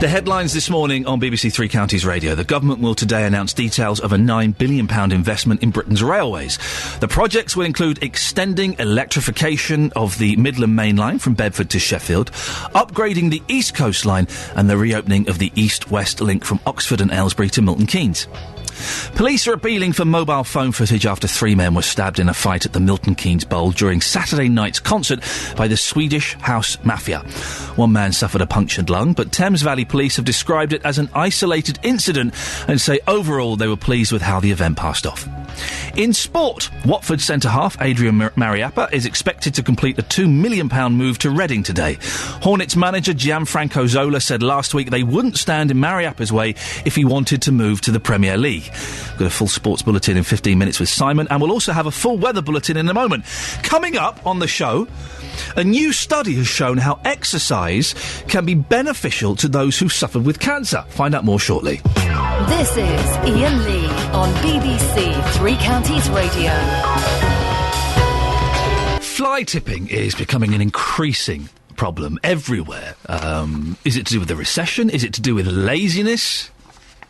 The headlines this morning on BBC Three Counties Radio. The government will today announce details of a £9 billion investment in Britain's railways. The projects will include extending electrification of the Midland Main Line from Bedford to Sheffield, upgrading the East Coast Line, and the reopening of the East-West link from Oxford and Aylesbury to Milton Keynes. Police are appealing for mobile phone footage after 3 men were stabbed in a fight at the Milton Keynes Bowl during Saturday night's concert by the Swedish House Mafia. One man suffered a punctured lung, but Thames Valley Police have described it as an isolated incident and say overall they were pleased with how the event passed off. In sport, Watford centre-half Adrian Mariappa is expected to complete a £2 million move to Reading today. Hornets manager Gianfranco Zola said last week they wouldn't stand in Mariappa's way if he wanted to move to the Premier League. We've got a full sports bulletin in 15 minutes with Simon, and we'll also have a full weather bulletin in a moment. Coming up on the show, a new study has shown how exercise can be beneficial to those who suffered with cancer. Find out more shortly. This is Iain Lee on BBC Three Counties Radio. Fly tipping is becoming an increasing problem everywhere. Is it to do with the recession? Is it to do with laziness?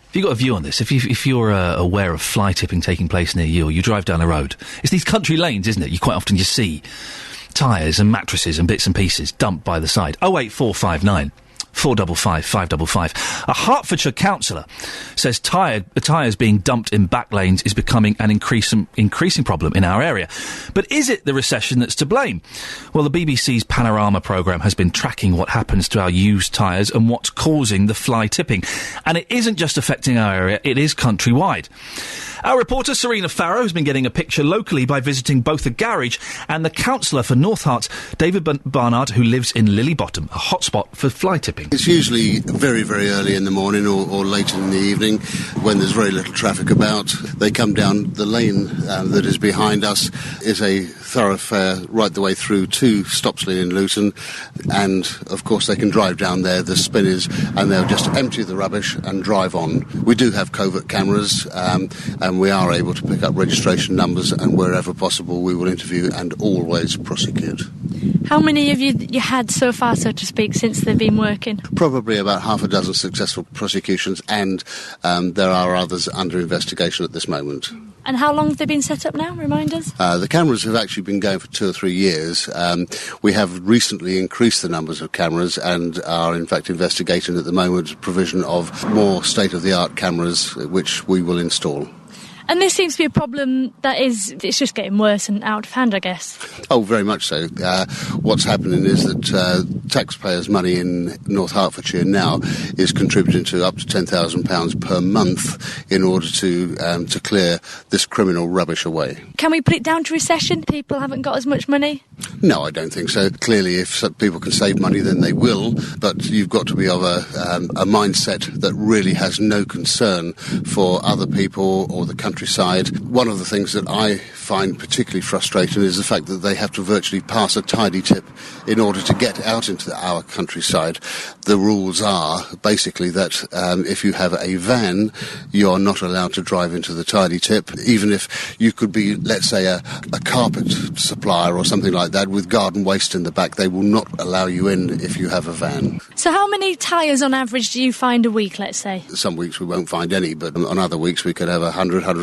Have you got a view on this? If you're aware of fly tipping taking place near you, or you drive down a road, it's these country lanes, isn't it? You quite often just see tyres and mattresses and bits and pieces dumped by the side. 08459 455 555. A Hertfordshire councillor says tyres being dumped in back lanes is becoming an increasing problem in our area. But is it the recession that's to blame? Well, the BBC's Panorama programme has been tracking what happens to our used tyres and what's causing the fly tipping. And it isn't just affecting our area, it is countrywide. Our reporter Serena Farrow has been getting a picture locally by visiting both a garage and the councillor for North Herts, David Barnard, who lives in Lily Bottom, a hotspot for fly tipping. It's usually very, very early in the morning or late in the evening when there's very little traffic about. They come down the lane that is behind us. Is a thoroughfare right the way through to Stopsley in Luton, and of course they can drive down there, the spinners, and they'll just empty the rubbish and drive on. We do have covert cameras, and we are able to pick up registration numbers, and wherever possible we will interview and always prosecute. How many have you had so far, so to speak, since they've been working? Probably about half a dozen successful prosecutions, and there are others under investigation at this moment. And how long have they been set up now? Remind us. The cameras have actually been going for 2 or 3 years. We have recently increased the numbers of cameras and are in fact investigating at the moment provision of more state-of-the-art cameras which we will install. And this seems to be a problem it's just getting worse and out of hand, I guess. Oh, very much so. What's happening is that taxpayers' money in North Hertfordshire now is contributing to up to £10,000 per month in order to clear this criminal rubbish away. Can we put it down to recession? People haven't got as much money? No, I don't think so. Clearly, if people can save money, then they will. But you've got to be of a mindset that really has no concern for other people or the countryside. One of the things that I find particularly frustrating is the fact that they have to virtually pass a tidy tip in order to get out into our countryside. The rules are basically that if you have a van, you're not allowed to drive into the tidy tip, even if you could be, let's say, a carpet supplier or something like that with garden waste in the back. They will not allow you in if you have a van. So how many tyres on average do you find a week, let's say? Some weeks we won't find any, but on other weeks we could have 100, 120.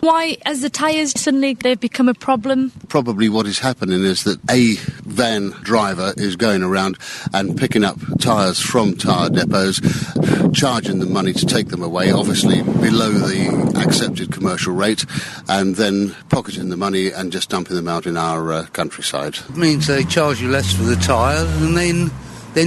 Why, as the tyres suddenly they've become a problem? Probably what is happening is that a van driver is going around and picking up tyres from tyre depots, charging them money to take them away, obviously below the accepted commercial rate, and then pocketing the money and just dumping them out in our countryside. It means they charge you less for the tyre and then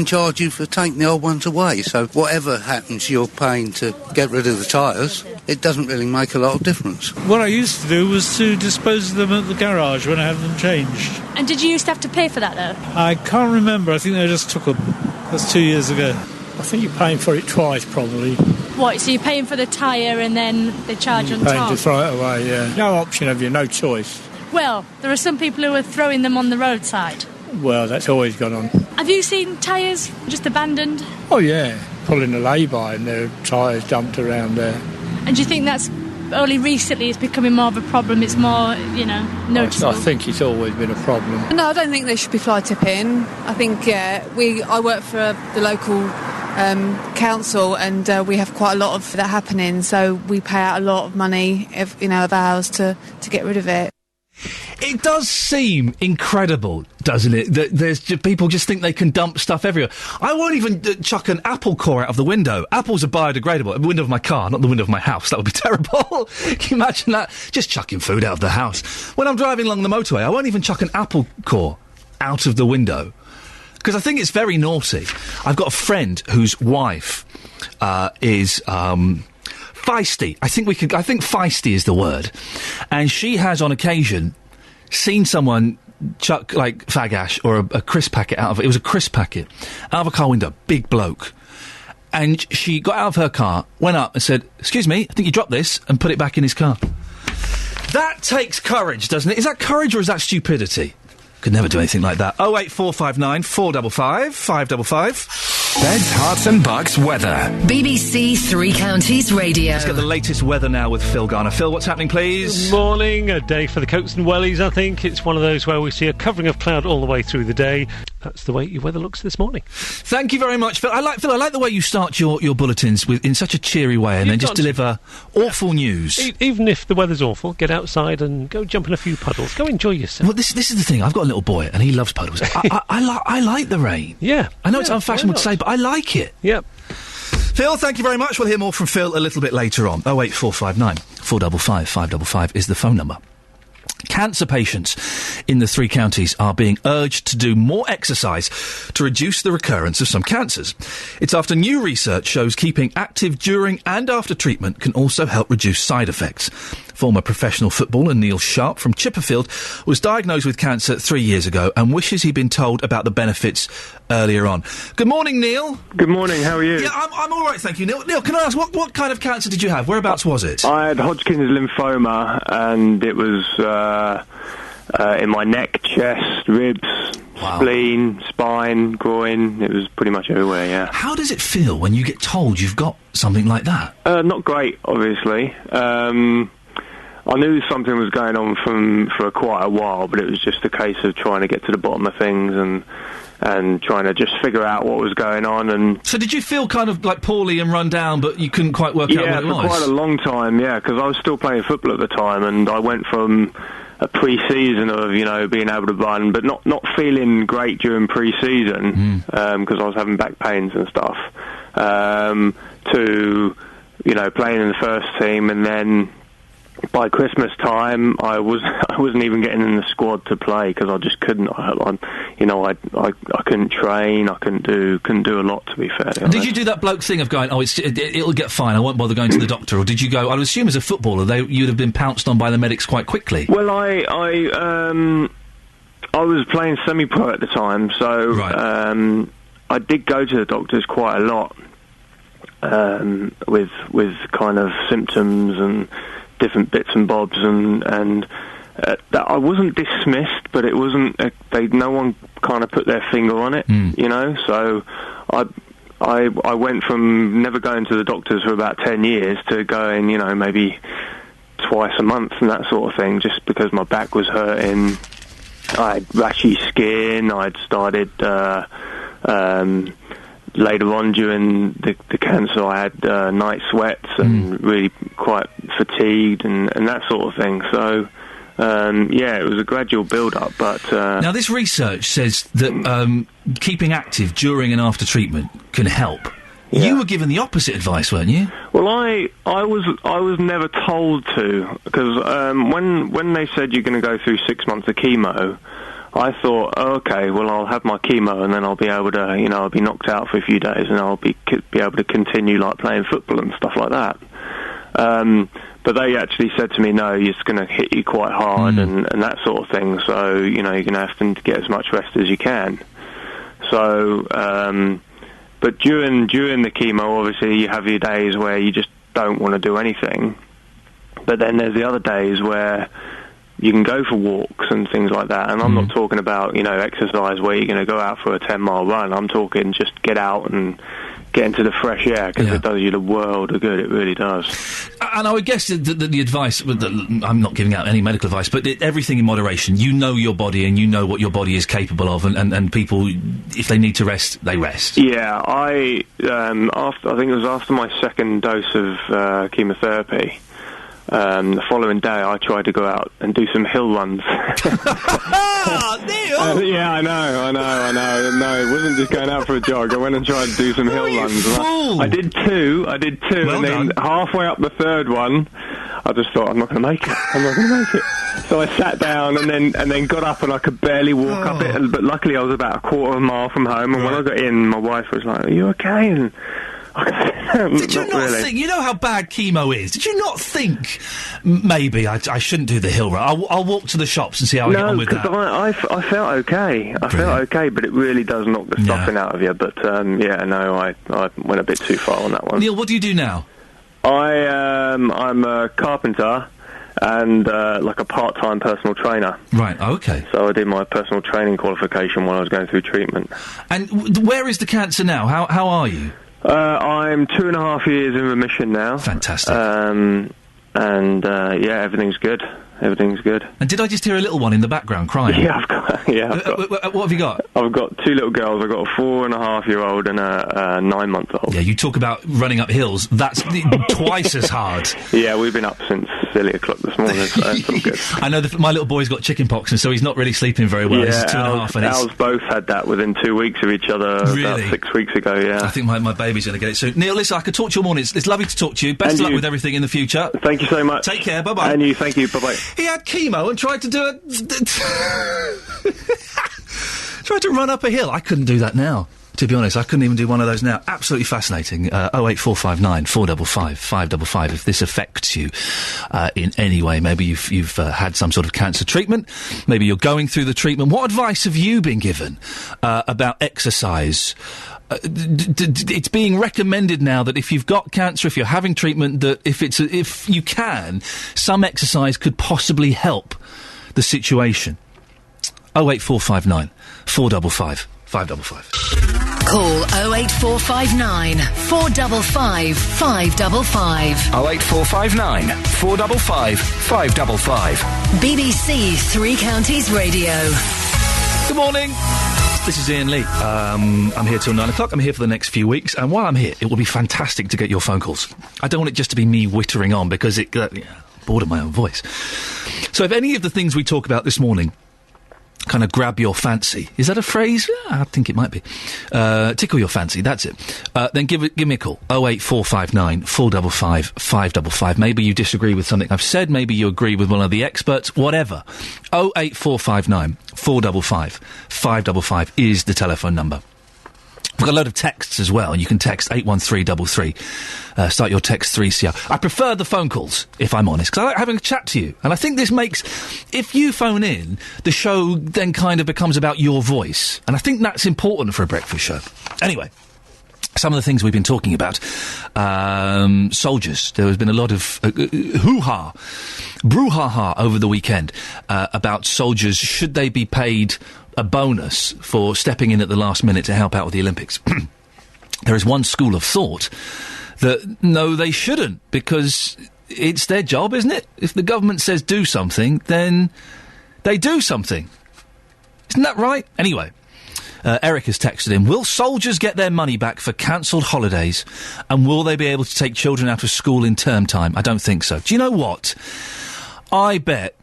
charge you for taking the old ones away. So whatever happens you're paying to get rid of the tyres, it doesn't really make a lot of difference. What I used to do was to dispose of them at the garage when I have them changed. And did you used to have to pay for that, though? I can't remember. I think they just took them. That's 2 years ago. I think you're paying for it twice, probably. What, so you're paying for the tyre and then they charge on top? You're paying to throw it away, yeah. No option have you, no choice. Well, there are some people who are throwing them on the roadside. Well, that's always gone on. Have you seen tyres just abandoned? Oh, yeah. Pulling a lay-by and their tyres dumped around there. And do you think that's only recently it's becoming more of a problem? It's more, noticeable? I think it's always been a problem. No, I don't think they should be fly tipping. I think, I work for the local council and we have quite a lot of that happening, so we pay out a lot of money, of ours to get rid of it. It does seem incredible, doesn't it, that people just think they can dump stuff everywhere. I won't even chuck an apple core out of the window. Apples are biodegradable. The window of my car, not the window of my house. That would be terrible. Can you imagine that? Just chucking food out of the house. When I'm driving along the motorway, I won't even chuck an apple core out of the window, because I think it's very naughty. I've got a friend whose wife is feisty. I think feisty is the word. And she has, on occasion, seen someone chuck, like, fag ash or a crisp packet out of it. It was a crisp packet out of a car window. Big bloke. And she got out of her car, went up and said, "Excuse me, I think you dropped this," and put it back in his car. That takes courage, doesn't it? Is that courage or is that stupidity? Could never do anything like that. 08459 455 555. Beds, Hearts and Bucks weather. BBC Three Counties Radio. Let's get the latest weather now with Phil Garner. Phil, what's happening, please? Good morning. A day for the coats and wellies, I think. It's one of those where we see a covering of cloud all the way through the day. That's the way your weather looks this morning. Thank you very much, Phil. I like the way you start your bulletins in such a cheery way and then just deliver awful news. Even if the weather's awful, get outside and go jump in a few puddles. Go enjoy yourself. Well, this is the thing. I've got a little boy and he loves puddles. I like the rain. Yeah. I know it's unfashionable to say, but I like it. Yep. Phil, thank you very much. We'll hear more from Phil a little bit later on. 08459 455 555 is the phone number. Cancer patients in the three counties are being urged to do more exercise to reduce the recurrence of some cancers. It's after new research shows keeping active during and after treatment can also help reduce side effects. Former professional footballer Neil Sharp from Chipperfield was diagnosed with cancer 3 years ago and wishes he'd been told about the benefits earlier on. Good morning, Neil. Good morning, how are you? Yeah, I'm all right, thank you, Neil. Neil, can I ask, what kind of cancer did you have? Whereabouts was it? I had Hodgkin's lymphoma, and it was in my neck, chest, ribs, spleen, spine, groin. It was pretty much everywhere, yeah. How does it feel when you get told you've got something like that? Not great, obviously. I knew something was going on for quite a while, but it was just a case of trying to get to the bottom of things and trying to just figure out what was going on. And so did you feel kind of like poorly and run down, but you couldn't quite work out what it was? Yeah, for quite a long time, because I was still playing football at the time, and I went from a pre-season of, being able to run, but not feeling great during pre-season, because I was having back pains and stuff, to, playing in the first team, and then by Christmas time, I wasn't even getting in the squad to play because I just couldn't. I couldn't train. I couldn't do a lot, to be fair. Did you do that bloke thing of going, it'll get fine, I won't bother going to the doctor, or did you go? I'd assume as a footballer, you'd have been pounced on by the medics quite quickly. Well, I was playing semi-pro at the time, so I did go to the doctors quite a lot with kind of symptoms and different bits and bobs, and that I wasn't dismissed, but it wasn't. No one kind of put their finger on it, So I went from never going to the doctors for about 10 years to going, maybe twice a month and that sort of thing, just because my back was hurting. I had rashy skin. I'd started later on during the cancer, I had night sweats and really quite fatigued and that sort of thing. So, it was a gradual build-up. But now, this research says that keeping active during and after treatment can help. Yeah. You were given the opposite advice, weren't you? Well, I was never told to, because when they said you're going to go through 6 months of chemo, I thought, okay, well, I'll have my chemo and then I'll be able to, I'll be knocked out for a few days and I'll be able to continue, like, playing football and stuff like that. But they actually said to me, no, it's going to hit you quite hard and that sort of thing, so, you're going to have to get as much rest as you can. So, but during the chemo, obviously, you have your days where you just don't want to do anything. But then there's the other days where you can go for walks and things like that. And I'm not talking about, exercise where you're going to go out for a 10-mile run. I'm talking just get out and get into the fresh air, because it does you the world of good. It really does. And I would guess that the advice, I'm not giving out any medical advice, but everything in moderation. You know your body and you know what your body is capable of, and people, if they need to rest, they rest. Yeah, I think it was after my second dose of chemotherapy, the following day I tried to go out and do some hill runs. Neil! Yeah, I know. No, it wasn't just going out for a jog. I went and tried to do some hill runs. I did two, well, and then halfway up the third one, I just thought, I'm not going to make it. So I sat down and then got up, and I could barely walk up it, but luckily I was about a quarter of a mile from home, and when I got in, my wife was like, are you okay? And did you not think, you know how bad chemo is, did you not think maybe I shouldn't do the hill run, I'll walk to the shops and see how I get on with that? No, because I felt okay. I felt okay, but it really does knock the stuffing out of you. But I went a bit too far on that one. Neil, what do you do now? I'm a carpenter and like a part-time personal trainer. Right, okay. So I did my personal training qualification while I was going through treatment. And where is the cancer now? How are you? I'm 2.5 years in remission now. Fantastic. Everything's good. Everything's good. And did I just hear a little one in the background crying? Yeah, I've got. What have you got? I've got two little girls. I've got a 4.5-year-old and a 9-month-old. Yeah, you talk about running up hills. That's twice as hard. Yeah, we've been up since silly o'clock this morning, so it's all good. I know my little boy's got chicken pox, and so he's not really sleeping very well. Yeah, he's 2.5, and ours both had that within 2 weeks of each other. Really? About 6 weeks ago. Yeah. I think my baby's going to get it soon. Neil, listen, I could talk to you all morning. It's lovely to talk to you. Best of luck with everything in the future. Thank you so much. Take care. Bye bye. And you. Thank you. Bye bye. He had chemo and tried to do it. Tried to run up a hill. I couldn't do that now. To be honest, I couldn't even do one of those now. Absolutely fascinating. 08459 455 555. If this affects you in any way, maybe you've had some sort of cancer treatment, maybe you're going through the treatment. What advice have you been given about exercise? It's being recommended now that if you've got cancer, if you're having treatment, that if you can, some exercise could possibly help the situation. 08459 455 555. Call 08459 455 555. 08459 455 555. BBC Three Counties Radio. Good morning. This is Iain Lee. I'm here till 9 o'clock. I'm here for the next few weeks. And while I'm here, it will be fantastic to get your phone calls. I don't want it just to be me whittering on because bored of my own voice. So if any of the things we talk about this morning kind of grab your fancy. Is that a phrase? Yeah, I think it might be. Tickle your fancy, that's it. Then give me a call. 08459 455 555. Maybe you disagree with something I've said, maybe you agree with one of the experts, whatever. 08459 455 555 is the telephone number. We've got a load of texts as well, and you can text 81333. Start your text 3CR. I prefer the phone calls, if I'm honest, because I like having a chat to you. And I think this makes... If you phone in, the show then kind of becomes about your voice. And I think that's important for a breakfast show. Anyway, some of the things we've been talking about. Soldiers. There has been a lot of hoo-ha, brouhaha over the weekend about soldiers. Should they be paid a bonus for stepping in at the last minute to help out with the Olympics? There is one school of thought that, no, they shouldn't, because it's their job, isn't it? If the government says do something, then they do something. Isn't that right? Anyway, Eric has texted in, will soldiers get their money back for cancelled holidays, and will they be able to take children out of school in term time? I don't think so. Do you know what? I bet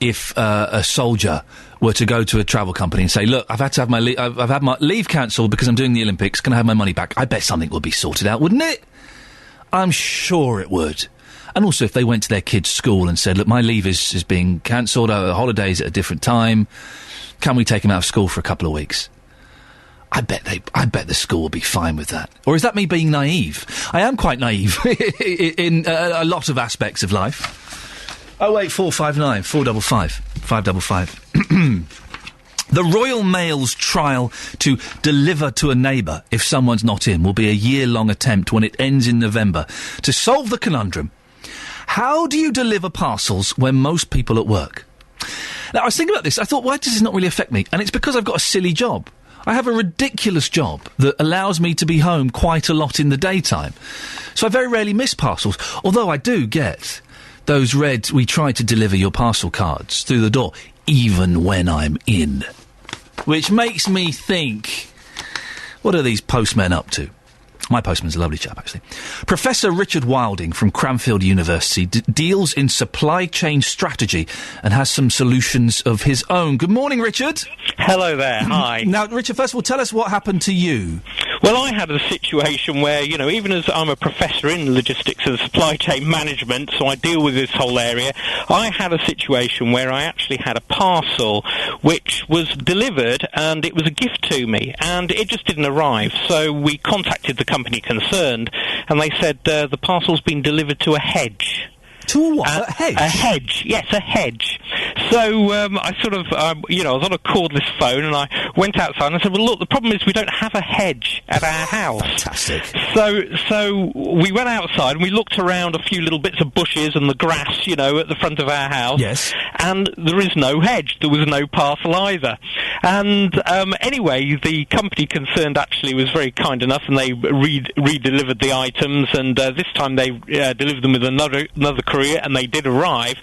if a soldier were to go to a travel company and say, look, I've had to have I've had my leave cancelled because I'm doing the Olympics, can I have my money back? I bet something would be sorted out, wouldn't it? I'm sure it would. And also if they went to their kid's school and said, look, my leave is being cancelled, holidays at a different time, can we take him out of school for a couple of weeks? I bet the school will be fine with that. Or is that me being naive? I am quite naive in a lot of aspects of life. 08459 455 555. The Royal Mail's trial to deliver to a neighbour if someone's not in will be a year-long attempt when it ends in November to solve the conundrum. How do you deliver parcels when most people at work? Now, I was thinking about this. I thought, why does this not really affect me? And it's because I've got a silly job. I have a ridiculous job that allows me to be home quite a lot in the daytime. So I very rarely miss parcels, although I do get those red, we try to deliver your parcel cards through the door, even when I'm in. Which makes me think, what are these postmen up to? My postman's a lovely chap, actually. Professor Richard Wilding from Cranfield University deals in supply chain strategy and has some solutions of his own. Good morning, Richard. Hello there, hi. Now, Richard, first of all, tell us what happened to you. Well, I had a situation where, you know, even as I'm a professor in logistics and supply chain management, so I deal with this whole area, I had a situation where I actually had a parcel which was delivered and it was a gift to me and it just didn't arrive. So we contacted the company concerned and they said the parcel's been delivered to a hedge. To a what? A hedge? A hedge, yes, a hedge. So I sort of, I was on a cordless phone and I went outside and I said, well, look, the problem is we don't have a hedge at our house. Fantastic. So we went outside and we looked around a few little bits of bushes and the grass, at the front of our house. Yes. And there is no hedge. There was no parcel either. And anyway, the company concerned actually was very kind enough and they re-delivered the items and this time they delivered them with another courier and they did arrive.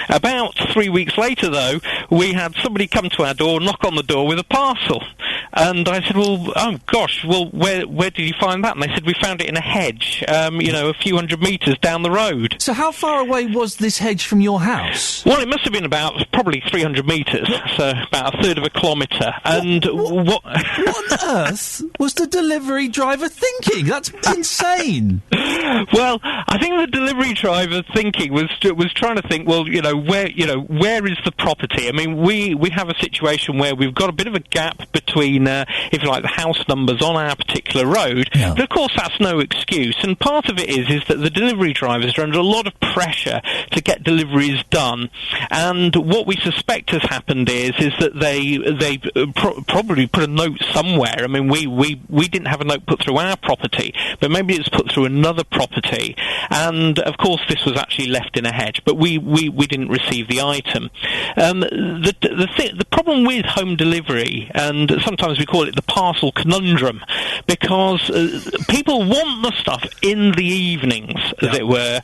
About 3 weeks later, though, we had somebody come to our door, knock on the door with a parcel. And I said, well, oh gosh, well, where did you find that? And they said, we found it in a hedge, a few hundred metres down the road. So how far away was this hedge from your house? Well, it must have been about probably 300 metres, so about a third of a kilometre. And what on earth was the delivery driver thinking? That's insane. Well, I think the delivery driver thinking was trying to think, well, where is the property? I mean, we have a situation where we've got a bit of a gap between, if you like, the house numbers on our particular road. Yeah. But of course, that's no excuse. And part of it is that the delivery drivers are under a lot of pressure to get deliveries done. And what we suspect has happened is that they probably put a note somewhere. I mean, we didn't have a note put through our property, but maybe it's put through another property, and of course this was actually left in a hedge, but we didn't receive the item. The problem with home delivery, and sometimes we call it the parcel conundrum, because people want the stuff in the evenings, as it were,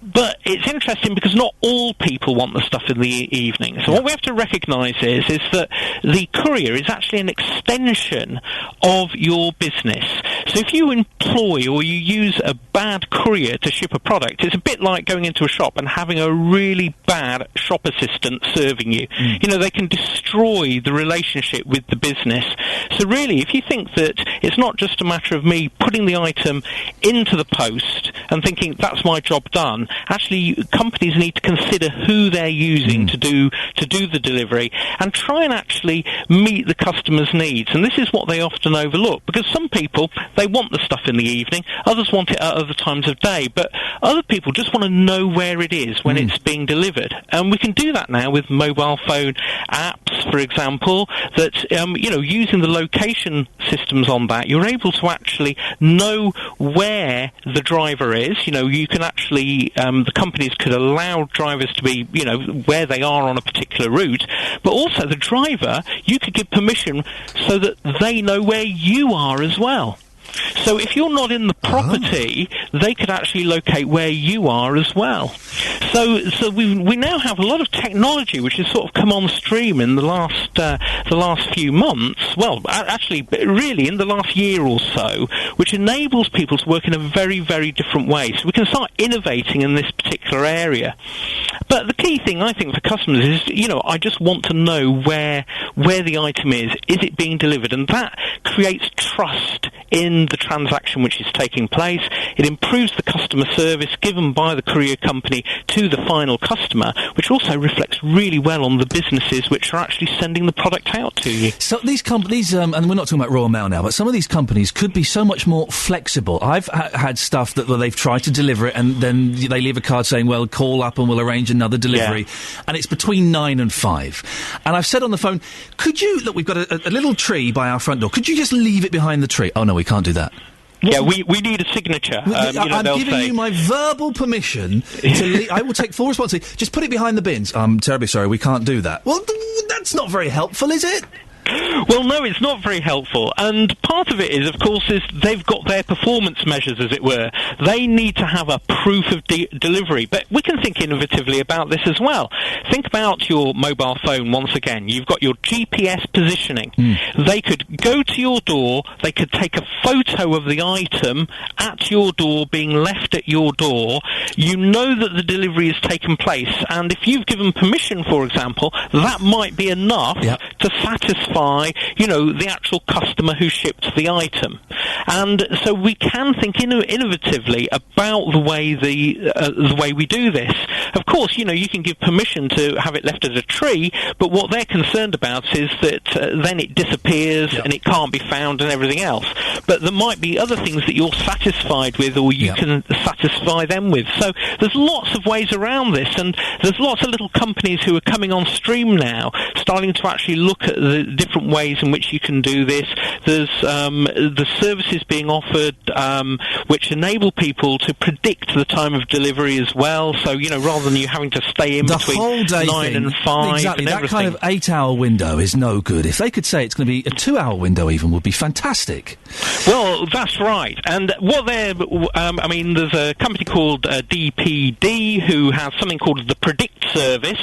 but it's interesting because not all people want the stuff in the evening. So what we have to recognise is that the courier is actually an extension of your business. So if you employ or you use a bad courier to ship a product, it's a bit like going into a shop and having a really bad shop assistant serving you. You know, they can destroy the relationship with the business. So really, if you think that it's not just a matter of me putting the item into the post and thinking that's my job done, actually companies need to consider who they're using to do the delivery and try and actually meet the customer's needs. And this is what they often overlook, because some people, they want the stuff in the evening, others want it at other times of day, but other people just want to know where it is when it's being delivered. And we can do that now with mobile phone apps, for example, that, using the location systems on that, you're able to actually know where the driver is. You know, you can actually, the companies could allow drivers to be, where they are on a particular route, but also the driver, you could give permission so that they know where you are as well. So if you're not in the property, they could actually locate where you are as well. So we now have a lot of technology which has sort of come on stream in the last few months. Well, actually, really in the last year or so, which enables people to work in a very, very different way. So we can start innovating in this particular area. But the key thing, I think, for customers is, I just want to know where the item is it being delivered? And that creates trust in the transaction which is taking place. It improves the customer service given by the courier company to the final customer, which also reflects really well on the businesses which are actually sending the product out to you. So these companies, and we're not talking about Royal Mail now, but some of these companies could be so much more flexible. I've had stuff that they've tried to deliver it and then they leave a card saying, well, call up and we'll arrange another delivery. Yeah. And it's between 9 and 5. And I've said on the phone, could you, look, we've got a little tree by our front door, could you just leave it behind the tree? Oh, no, we can't do that. Yeah, we need a signature. I'm giving you my verbal permission to I will take full responsibility. Just put it behind the bins. I'm terribly sorry, we can't do that. Well, that's not very helpful, is it? Well, no, it's not very helpful. And part of it is, of course, is they've got their performance measures, as it were. They need to have a proof of delivery. But we can think innovatively about this as well. Think about your mobile phone once again. You've got your GPS positioning. They could go to your door, they could take a photo of the item at your door, being left at your door. You know that the delivery has taken place. And if you've given permission, for example, that might be enough to satisfy the actual customer who shipped the item. And so we can think innovatively about the way we do this. Of course, you can give permission to have it left as a tree, but what they're concerned about is that then it disappears and it can't be found and everything else. But there might be other things that you're satisfied with or you can satisfy them with. So there's lots of ways around this, and there's lots of little companies who are coming on stream now, starting to actually look at the different ways in which you can do this. There's the services being offered which enable people to predict the time of delivery as well. So, rather than you having to stay in between 9 and 5 exactly, and that everything. kind of 8-hour window is no good. If they could say it's going to be a 2-hour window even, would be fantastic. Well, that's right. And what they're... there's a company called DPD who has something called the Predict service,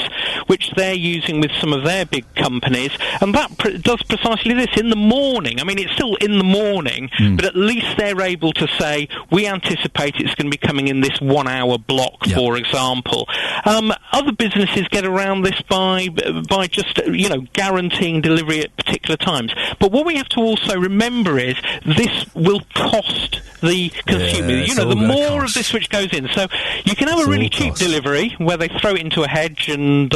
which they're using with some of their big companies, and that does precisely this. In the morning, it's still in the morning, but at least they're able to say, we anticipate it's going to be coming in this 1-hour block, for example. Other businesses get around this by just, guaranteeing delivery at particular times. But what we have to also remember is this will cost the consumer. The more of this which goes in. So you can have a really cheap delivery where they throw it into a hedge and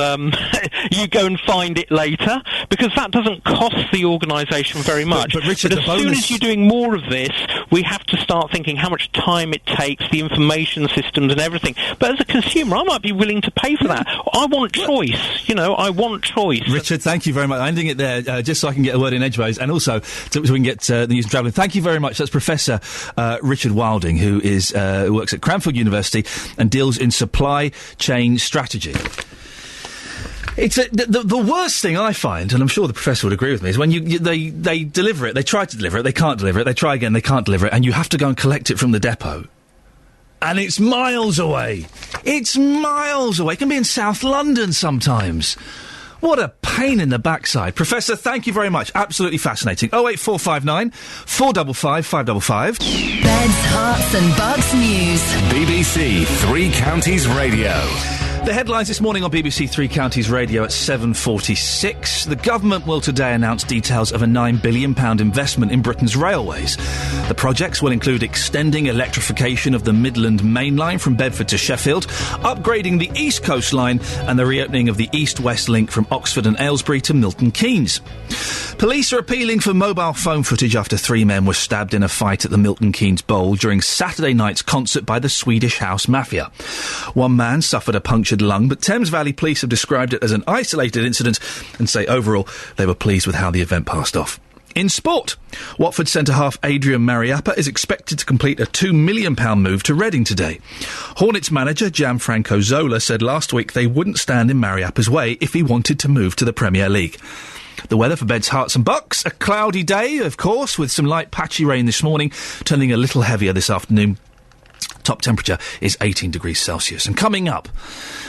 you go and find it later, because that doesn't cost the organisation very much. But Richard, as soon as you're doing more of this, we have to start thinking how much time it takes, the information systems and everything. But as a consumer, I might be willing to pay for that. I want choice. I want choice. Richard, thank you very much. I'm ending it there just so I can get a word in edgeways, and also so we can get the news and travelling. Thank you very much. That's Professor Richard Wilding, who works at Cranfield University and deals in supply chain strategy. It's the worst thing I find, and I'm sure the professor would agree with me, is when they deliver it, they try to deliver it, they can't deliver it, they try again, they can't deliver it, and you have to go and collect it from the depot. And it's miles away. It's miles away. It can be in South London sometimes. What a pain in the backside. Professor, thank you very much. Absolutely fascinating. 08459 455 555. Beds, Hearts and Bucks News. BBC Three Counties Radio. The headlines this morning on BBC Three Counties Radio at 7:46. The government will today announce details of a £9 billion investment in Britain's railways. The projects will include extending electrification of the Midland Main Line from Bedford to Sheffield, upgrading the East Coast Line and the reopening of the East-West link from Oxford and Aylesbury to Milton Keynes. Police are appealing for mobile phone footage after 3 men were stabbed in a fight at the Milton Keynes Bowl during Saturday night's concert by the Swedish House Mafia. One man suffered a punctured lung, but Thames Valley Police have described it as an isolated incident and say overall they were pleased with how the event passed off. In sport, Watford centre-half Adrian Mariappa is expected to complete a £2 million move to Reading today. Hornets manager Gianfranco Zola said last week they wouldn't stand in Mariappa's way if he wanted to move to the Premier League. The weather for Beds, Hearts and Bucks, a cloudy day, of course, with some light patchy rain this morning, turning a little heavier this afternoon. Top temperature is 18 degrees Celsius. And coming up,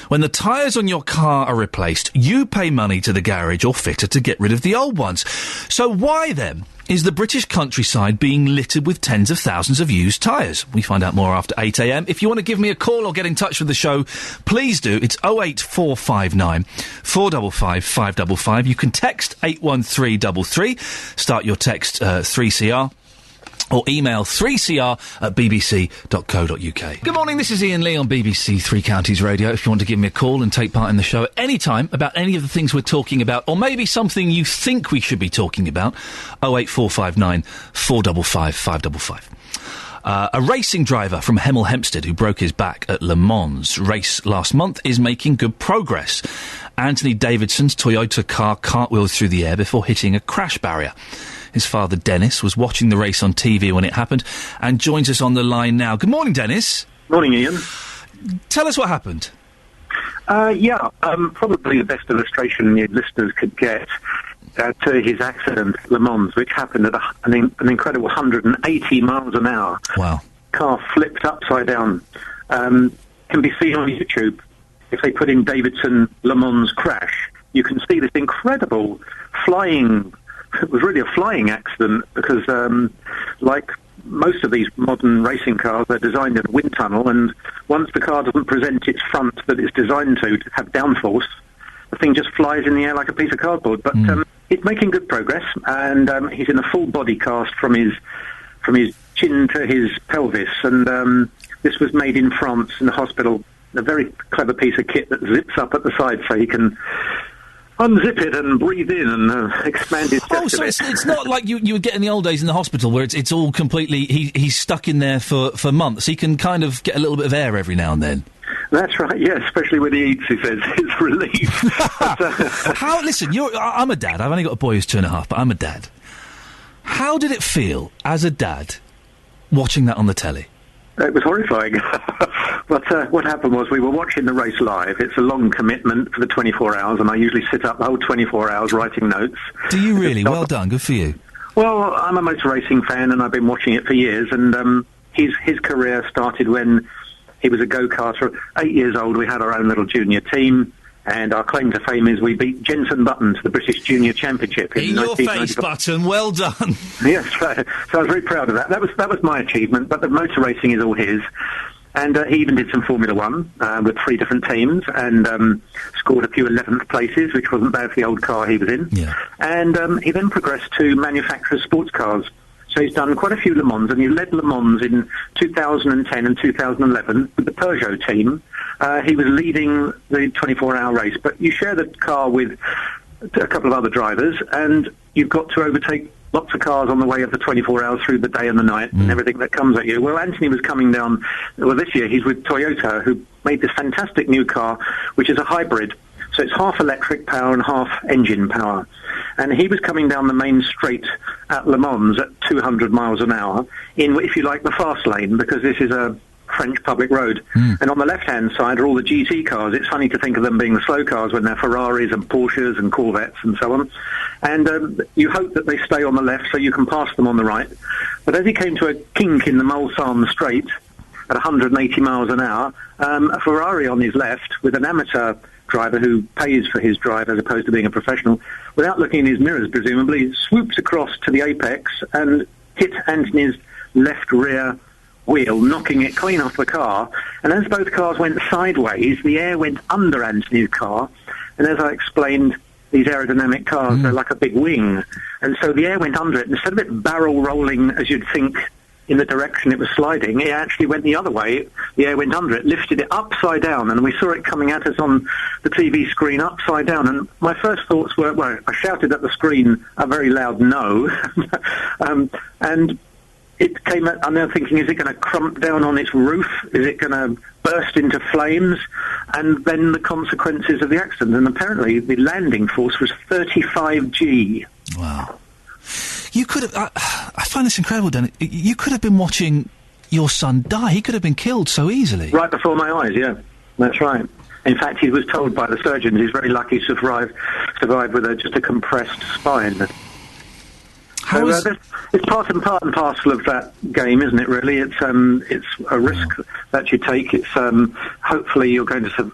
when the tyres on your car are replaced, you pay money to the garage or fitter to get rid of the old ones. So why, then, is the British countryside being littered with tens of thousands of used tyres? We find out more after 8 a.m. If you want to give me a call or get in touch with the show, please do. It's 08459 455 555. You can text 81333. Start your text 3CR. Or email 3cr@bbc.co.uk. Good morning, this is Iain Lee on BBC Three Counties Radio. If you want to give me a call and take part in the show at any time about any of the things we're talking about, or maybe something you think we should be talking about, 08459 455 555. A racing driver from Hemel Hempstead who broke his back at Le Mans race last month is making good progress. Anthony Davidson's Toyota car cartwheeled through the air before hitting a crash barrier. His father, Dennis, was watching the race on TV when it happened and joins us on the line now. Good morning, Dennis. Morning, Ian. Tell us what happened. Probably the best illustration your listeners could get to his accident at Le Mans, which happened at an incredible 180 miles an hour. Wow. Car flipped upside down. Can be seen on YouTube. If they put in Davidson Le Mans crash, you can see this incredible flying. It was really a flying accident because, like most of these modern racing cars, they're designed in a wind tunnel, and once the car doesn't present its front that it's designed to have downforce, the thing just flies in the air like a piece of cardboard. But it's making good progress, and he's in a full body cast from his chin to his pelvis, and this was made in France in the hospital. A very clever piece of kit that zips up at the side so he can unzip it and breathe in and expand his chest. Oh, so it's not like you would get in the old days in the hospital where it's all completely... He's stuck in there for months. He can kind of get a little bit of air every now and then. That's right, yeah, especially when he eats, he says. It's relief. Listen, I'm a dad. I've only got a boy who's 2.5, but I'm a dad. How did it feel, as a dad, watching that on the telly? It was horrifying. But what happened was we were watching the race live. It's a long commitment for the 24 hours, and I usually sit up the whole 24 hours writing notes. Do you really? Well done. Good for you. Well, I'm a motor racing fan, and I've been watching it for years, and his career started when he was a go-karter. 8 years old, we had our own little junior team, and our claim to fame is we beat Jenson Button to the British Junior Championship. In your face, Button. Well done. Yes, so I was very proud of that. That was my achievement, but the motor racing is all his. And he even did some Formula One with 3 different teams and scored a few 11th places, which wasn't bad for the old car he was in. Yeah. And he then progressed to manufacture sports cars. So he's done quite a few Le Mans, and he led Le Mans in 2010 and 2011 with the Peugeot team. He was leading the 24-hour race, but you share the car with a couple of other drivers, and you've got to overtake lots of cars on the way of the 24 hours through the day and the night and everything that comes at you. Well, Anthony was coming down, this year he's with Toyota, who made this fantastic new car, which is a hybrid. So it's half electric power and half engine power. and he was coming down the main straight at Le Mans at 200 miles an hour in, if you like, the fast lane, because this is a French public road. And on the left-hand side are all the GT cars. It's funny to think of them being the slow cars when they're Ferraris and Porsches and Corvettes and so on. And you hope that they stay on the left so you can pass them on the right. But as he came to a kink in the Mulsanne Straight at 180 miles an hour, a Ferrari on his left with an amateur driver who pays for his drive as opposed to being a professional, without looking in his mirrors presumably, swoops across to the apex and hit Anthony's left rear wheel, knocking it clean off the car. And as both cars went sideways, the air went under Anthony's car. And as I explained, these aerodynamic cars are like a big wing. And so the air went under it. Instead of it barrel rolling, as you'd think, in the direction it was sliding, it actually went the other way. The air went under it, lifted it upside down, and we saw it coming at us on the TV screen upside down. And my first thoughts were, well, I shouted at the screen a very loud no. And it came at, I'm now thinking, is it going to crump down on its roof? Is it going to burst into flames? And then the consequences of the accident. And apparently the landing force was 35 G. Wow. You could have... I find this incredible, Dennis. You could have been watching your son die. He could have been killed so easily. Right before my eyes, yeah. That's right. In fact, he was told by the surgeons he's very lucky to survive with just a compressed spine. It's part and parcel of that game, isn't it, really? It's a risk that you take. It's hopefully you're going to,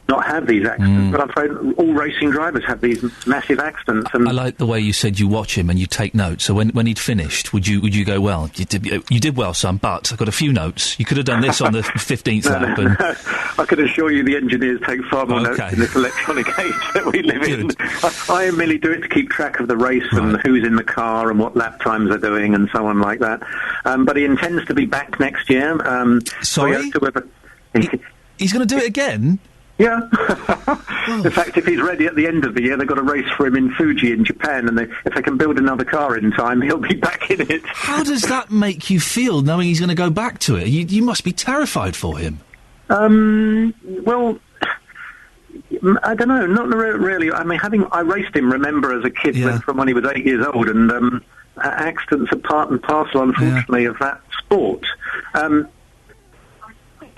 not have these accidents. But I'm afraid all racing drivers have these massive accidents. And I like the way you said you watch him and you take notes. So when he'd finished, would you go, well, you did well, son, but I've got a few notes. You could have done this on the 15th lap. And... I can assure you the engineers take far more notes in this electronic age that we live in. I merely do it to keep track of the race and who's in the car and what lap times are doing and so on like that. But he intends to be back next year. Sorry? He's going to do it again? Yeah. In fact, if he's ready at the end of the year, they've got a race for him in Fuji in Japan, and if they can build another car in time, he'll be back in it. How does that make you feel, knowing he's going to go back to it? You must be terrified for him. Well, I don't know, not really. I mean, I raced him, remember, as a kid from when he was 8 years old, and accidents are part and parcel, unfortunately, of that sport.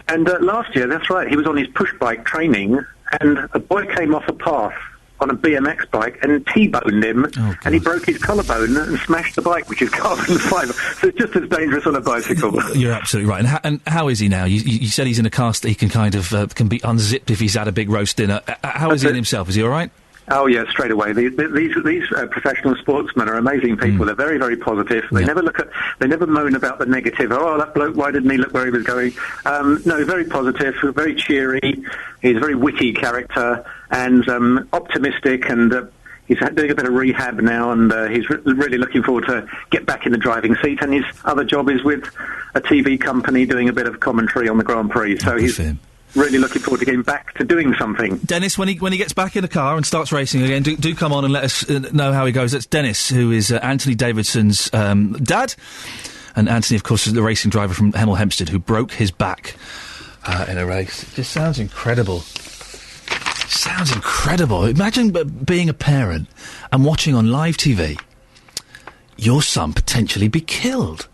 And last year, that's right, he was on his push bike training, and a boy came off a path on a BMX bike and T-boned him, and he broke his collarbone and smashed the bike, which is carbon fibre. So it's just as dangerous on a bicycle. You're absolutely right. And how is he now? You said he's in a cast that he can kind of can be unzipped if he's had a big roast dinner. How is he in himself? Is he all right? Oh, yeah, straight away. These professional sportsmen are amazing people. They're very, very positive. They never moan about the negative. Oh, that bloke, why didn't he look where he was going? No, very positive, very cheery. He's a very witty character and optimistic, and he's doing a bit of rehab now, and he's really looking forward to get back in the driving seat. And his other job is with a TV company doing a bit of commentary on the Grand Prix. So he's really looking forward to getting back to doing something. Dennis, when he gets back in the car and starts racing again, do come on and let us know how he goes. That's Dennis, who is Anthony Davidson's dad. And Anthony, of course, is the racing driver from Hemel Hempstead who broke his back in a race. It just sounds incredible. Sounds incredible. Imagine being a parent and watching on live TV your son potentially be killed.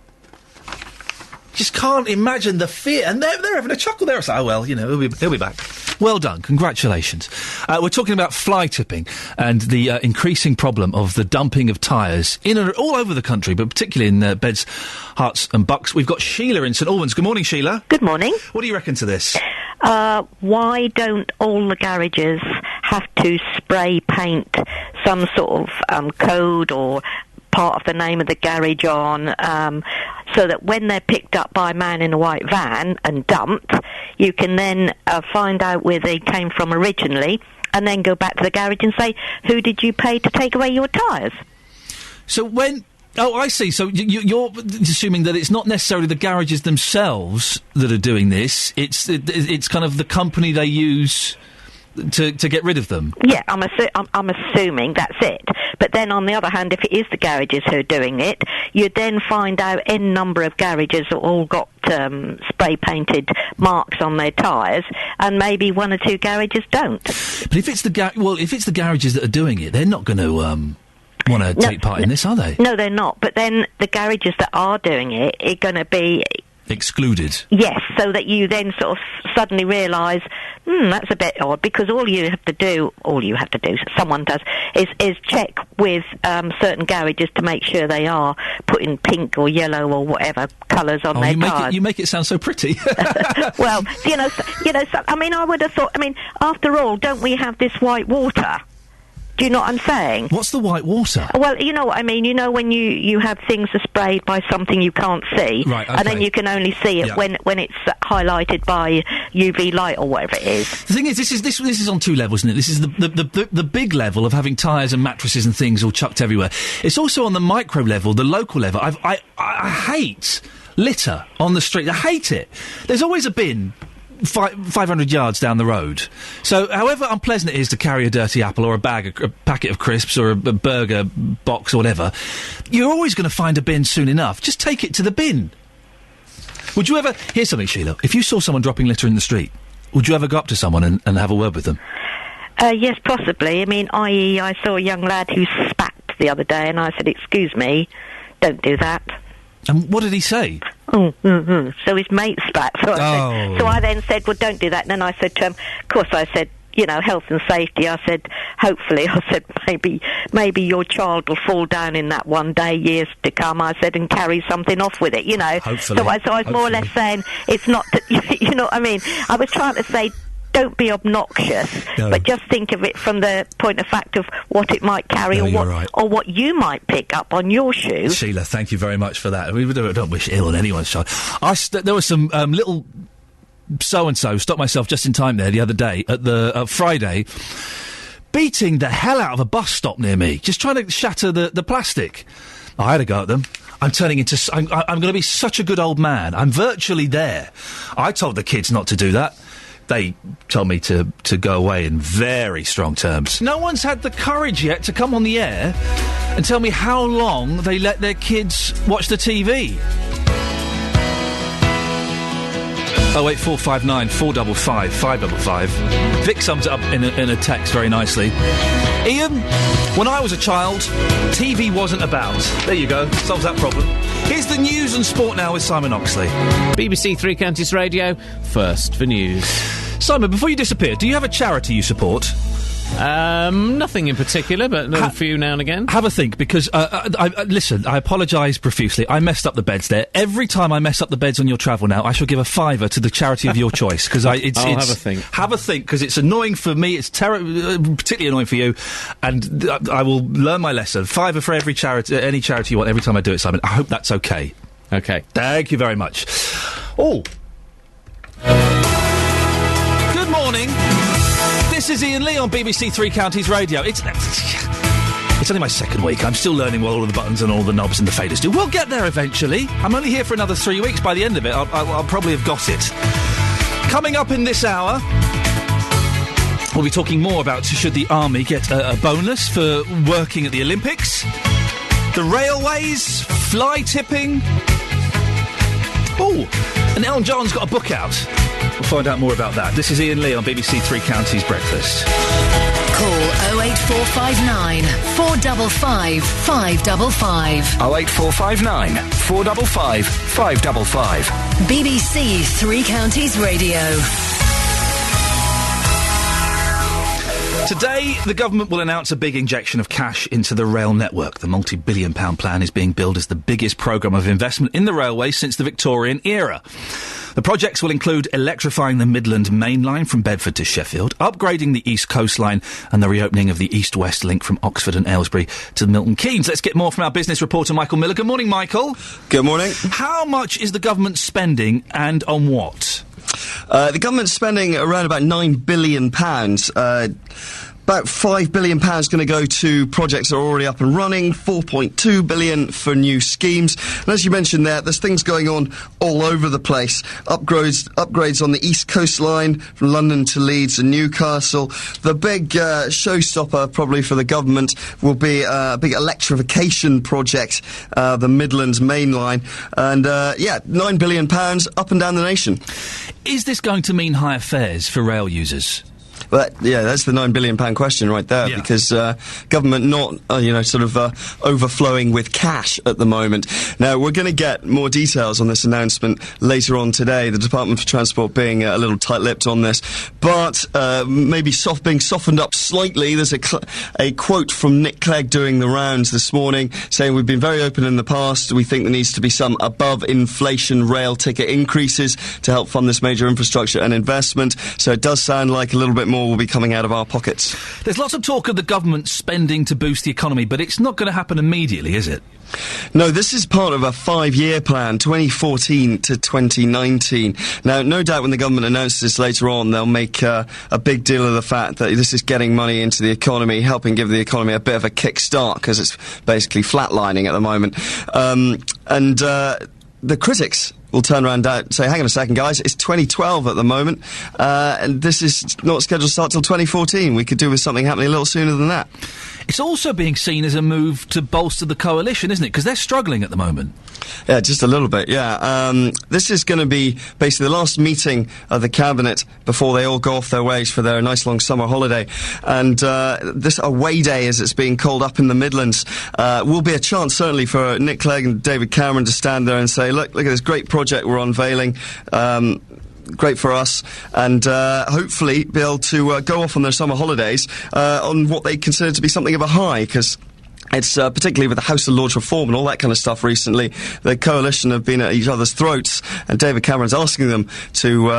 Just can't imagine the fear. And they're having a chuckle there. It's like, oh, well, he'll be back. Well done. Congratulations. We're talking about fly tipping and the increasing problem of the dumping of tyres all over the country, but particularly in Beds, Herts and Bucks. We've got Sheila in St Albans. Good morning, Sheila. Good morning. What do you reckon to this? Why don't all the garages have to spray paint some sort of code or part of the name of the garage on, so that when they're picked up by a man in a white van and dumped, you can then find out where they came from originally and then go back to the garage and say, who did you pay to take away your tyres? So when... Oh, I see. So you're assuming that it's not necessarily the garages themselves that are doing this. It's kind of the company they use to get rid of them. Yeah, I'm assuming that's it. But then on the other hand, if it is the garages who are doing it, you then find out n number of garages that all got spray-painted marks on their tyres, and maybe one or two garages don't. But if it's the garages that are doing it, they're not going to want to take part in this, are they? No, they're not. But then the garages that are doing it are going to be excluded. Yes, so that you then sort of suddenly realise, that's a bit odd, because all you have to do, someone does, is check with certain garages to make sure they are putting pink or yellow or whatever colours on their tyres. You make it sound so pretty. Well, I mean, I would have thought, after all, don't we have this white water? Do you know what I'm saying? What's the white water? Well, you know what I mean. You know when you have things are sprayed by something you can't see, right, okay. And then you can only see it when it's highlighted by UV light or whatever it is. The thing is, this is on two levels, isn't it? This is the big level of having tyres and mattresses and things all chucked everywhere. It's also on the micro level, the local level. I hate litter on the street. I hate it. There's always a bin 500 yards down the road. So however unpleasant it is to carry a dirty apple or a packet of crisps or a burger box or whatever, you're always going to find a bin soon enough. Just take it to the bin. Would you ever... Here's something, Sheila. If you saw someone dropping litter in the street, would you ever go up to someone and have a word with them? Yes, possibly. I mean, I saw a young lad who spat the other day, and I said, "Excuse me, don't do that." And what did he say? So his mate spat. So I then said, "Well, don't do that." And then I said to him, of course, I said, health and safety. I said, hopefully, maybe your child will fall down in that one day, years to come. I said, and carry something off with it, Hopefully. So I was more or less saying, it's not that, you know what I mean? I was trying to say, don't be obnoxious, but just think of it from the point of fact of what it might carry or what you might pick up on your shoe. Sheila, thank you very much for that. We don't wish ill on anyone's child. There was some little so-and-so, stopped myself just in time there the other day, at the Friday, beating the hell out of a bus stop near me, just trying to shatter the plastic. I had a go at them. I'm going to be such a good old man. I'm virtually there. I told the kids not to do that. They told me to go away in very strong terms. No one's had the courage yet to come on the air and tell me how long they let their kids watch the TV. 08459 455 555. Vic sums it up in a text very nicely. Ian, when I was a child, TV wasn't about. There you go, solves that problem. Here's the news and sport now with Simon Oxley. BBC Three Counties Radio, first for news. Simon, before you disappear, do you have a charity you support? Nothing in particular, but a few now and again. Have a think, because, listen, I apologise profusely. I messed up the beds there. Every time I mess up the beds on your travel now, I shall give a £5 to the charity of your choice, because I'll have a think. Have a think, because it's annoying for me, it's particularly annoying for you, and I will learn my lesson. £5 for every any charity you want, every time I do it, Simon. I hope that's okay. Okay. Thank you very much. Oh. Good morning. This is Iain Lee on BBC Three Counties Radio. It's only my second week. I'm still learning what all of the buttons and all the knobs and the faders do. We'll get there eventually. I'm only here for another 3 weeks. By the end of it, I'll probably have got it. Coming up in this hour, we'll be talking more about should the army get a bonus for working at the Olympics, the railways, fly tipping. Oh, and Elton John's got a book out. We'll find out more about that. This is Iain Lee on BBC Three Counties Breakfast. Call 08459 455 555. 08459 455 555. BBC Three Counties Radio. Today, the government will announce a big injection of cash into the rail network. The multi-billion-pound plan is being billed as the biggest programme of investment in the railway since the Victorian era. The projects will include electrifying the Midland Main Line from Bedford to Sheffield, upgrading the East Coast Line and the reopening of the East-West link from Oxford and Aylesbury to Milton Keynes. Let's get more from our business reporter, Michael Miller. Good morning, Michael. Good morning. How much is the government spending and on what? The government's spending around about £9 billion. About £5 billion going to go to projects that are already up and running, £4.2 billion for new schemes. And as you mentioned there's things going on all over the place. Upgrades on the East Coast Line from London to Leeds and Newcastle. The big showstopper probably for the government will be a big electrification project, the Midlands Main Line. And £9 billion up and down the nation. Is this going to mean higher fares for rail users? But that's the £9 billion question right there, because government not, overflowing with cash at the moment. Now, we're going to get more details on this announcement later on today, the Department for Transport being a little tight-lipped on this, but maybe being softened up slightly. There's a quote from Nick Clegg doing the rounds this morning, saying we've been very open in the past. We think there needs to be some above-inflation rail ticket increases to help fund this major infrastructure and investment. So it does sound like a little bit more will be coming out of our pockets. There's lots of talk of the government spending to boost the economy, but it's not going to happen immediately, is it? No, this is part of a 5-year plan, 2014 to 2019. Now, no doubt when the government announces this later on, they'll make a big deal of the fact that this is getting money into the economy, helping give the economy a bit of a kick-start, because it's basically flatlining at the moment. The critics will turn around and say, hang on a second, guys, it's 2012 at the moment, and this is not scheduled to start till 2014. We could do with something happening a little sooner than that. It's also being seen as a move to bolster the coalition, isn't it? Because they're struggling at the moment. Yeah, just a little bit, yeah. This is going to be basically the last meeting of the Cabinet before they all go off their ways for their nice long summer holiday. And this away day, as it's being called up in the Midlands, will be a chance, certainly, for Nick Clegg and David Cameron to stand there and say, look at this great project we're unveiling. Great for us, and hopefully be able to go off on their summer holidays on what they consider to be something of a high, because it's particularly with the House of Lords reform and all that kind of stuff recently, the coalition have been at each other's throats, and David Cameron's asking them to,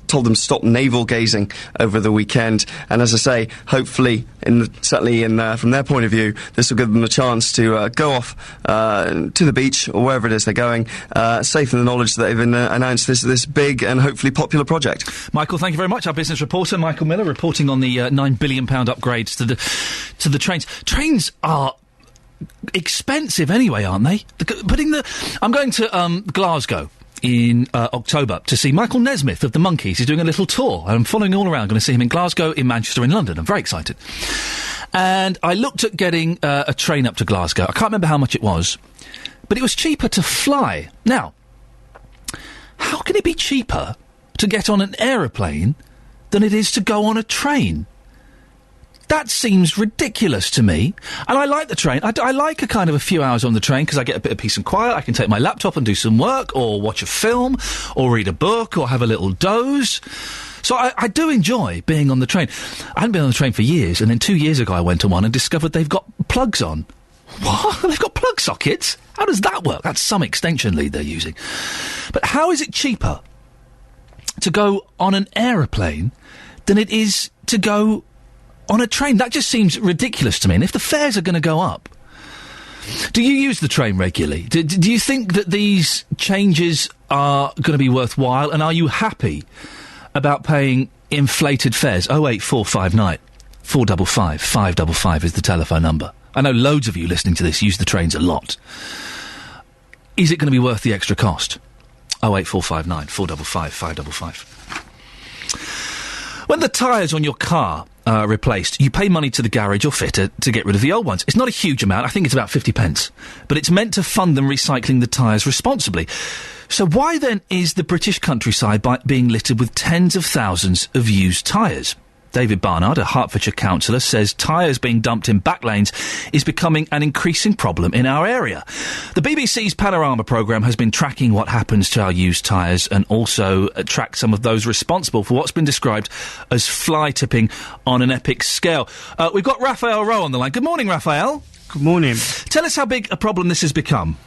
told them to stop navel-gazing over the weekend. And as I say, hopefully, from their point of view, this will give them a chance to go off to the beach or wherever it is they're going, safe in the knowledge that they've announced this big and hopefully popular project. Michael, thank you very much. Our business reporter, Michael Miller, reporting on the £9 billion upgrades to the trains. Trains are expensive anyway, aren't they? I'm going to Glasgow in October to see Michael Nesmith of the Monkees. He's doing a little tour. I'm following all around. Going to see him in Glasgow, in Manchester, in London. I'm very excited. And I looked at getting a train up to Glasgow. I can't remember how much it was, but it was cheaper to fly. Now, how can it be cheaper to get on an aeroplane than it is to go on a train? That seems ridiculous to me. And I like the train. I like a kind of a few hours on the train because I get a bit of peace and quiet. I can take my laptop and do some work, or watch a film, or read a book, or have a little doze. So I do enjoy being on the train. I hadn't been on the train for years, and then 2 years ago I went on one and discovered they've got plugs on. What? They've got plug sockets? How does that work? That's some extension lead they're using. But how is it cheaper to go on an aeroplane than it is to go on a train? That just seems ridiculous to me. And if the fares are going to go up, do you use the train regularly? Do you think that these changes are going to be worthwhile? And are you happy about paying inflated fares? 08459 455 555 is the telephone number. I know loads of you listening to this use the trains a lot. Is it going to be worth the extra cost? 08459 455 555. When the tyres on your car are replaced, you pay money to the garage or fitter to get rid of the old ones. It's not a huge amount. I think it's about 50 pence. But it's meant to fund them recycling the tyres responsibly. So why then is the British countryside being littered with tens of thousands of used tyres? David Barnard, a Hertfordshire councillor, says tyres being dumped in back lanes is becoming an increasing problem in our area. The BBC's Panorama programme has been tracking what happens to our used tyres and also tracked some of those responsible for what's been described as fly tipping on an epic scale. We've got Raphael Rowe on the line. Good morning, Raphael. Good morning. Tell us how big a problem this has become.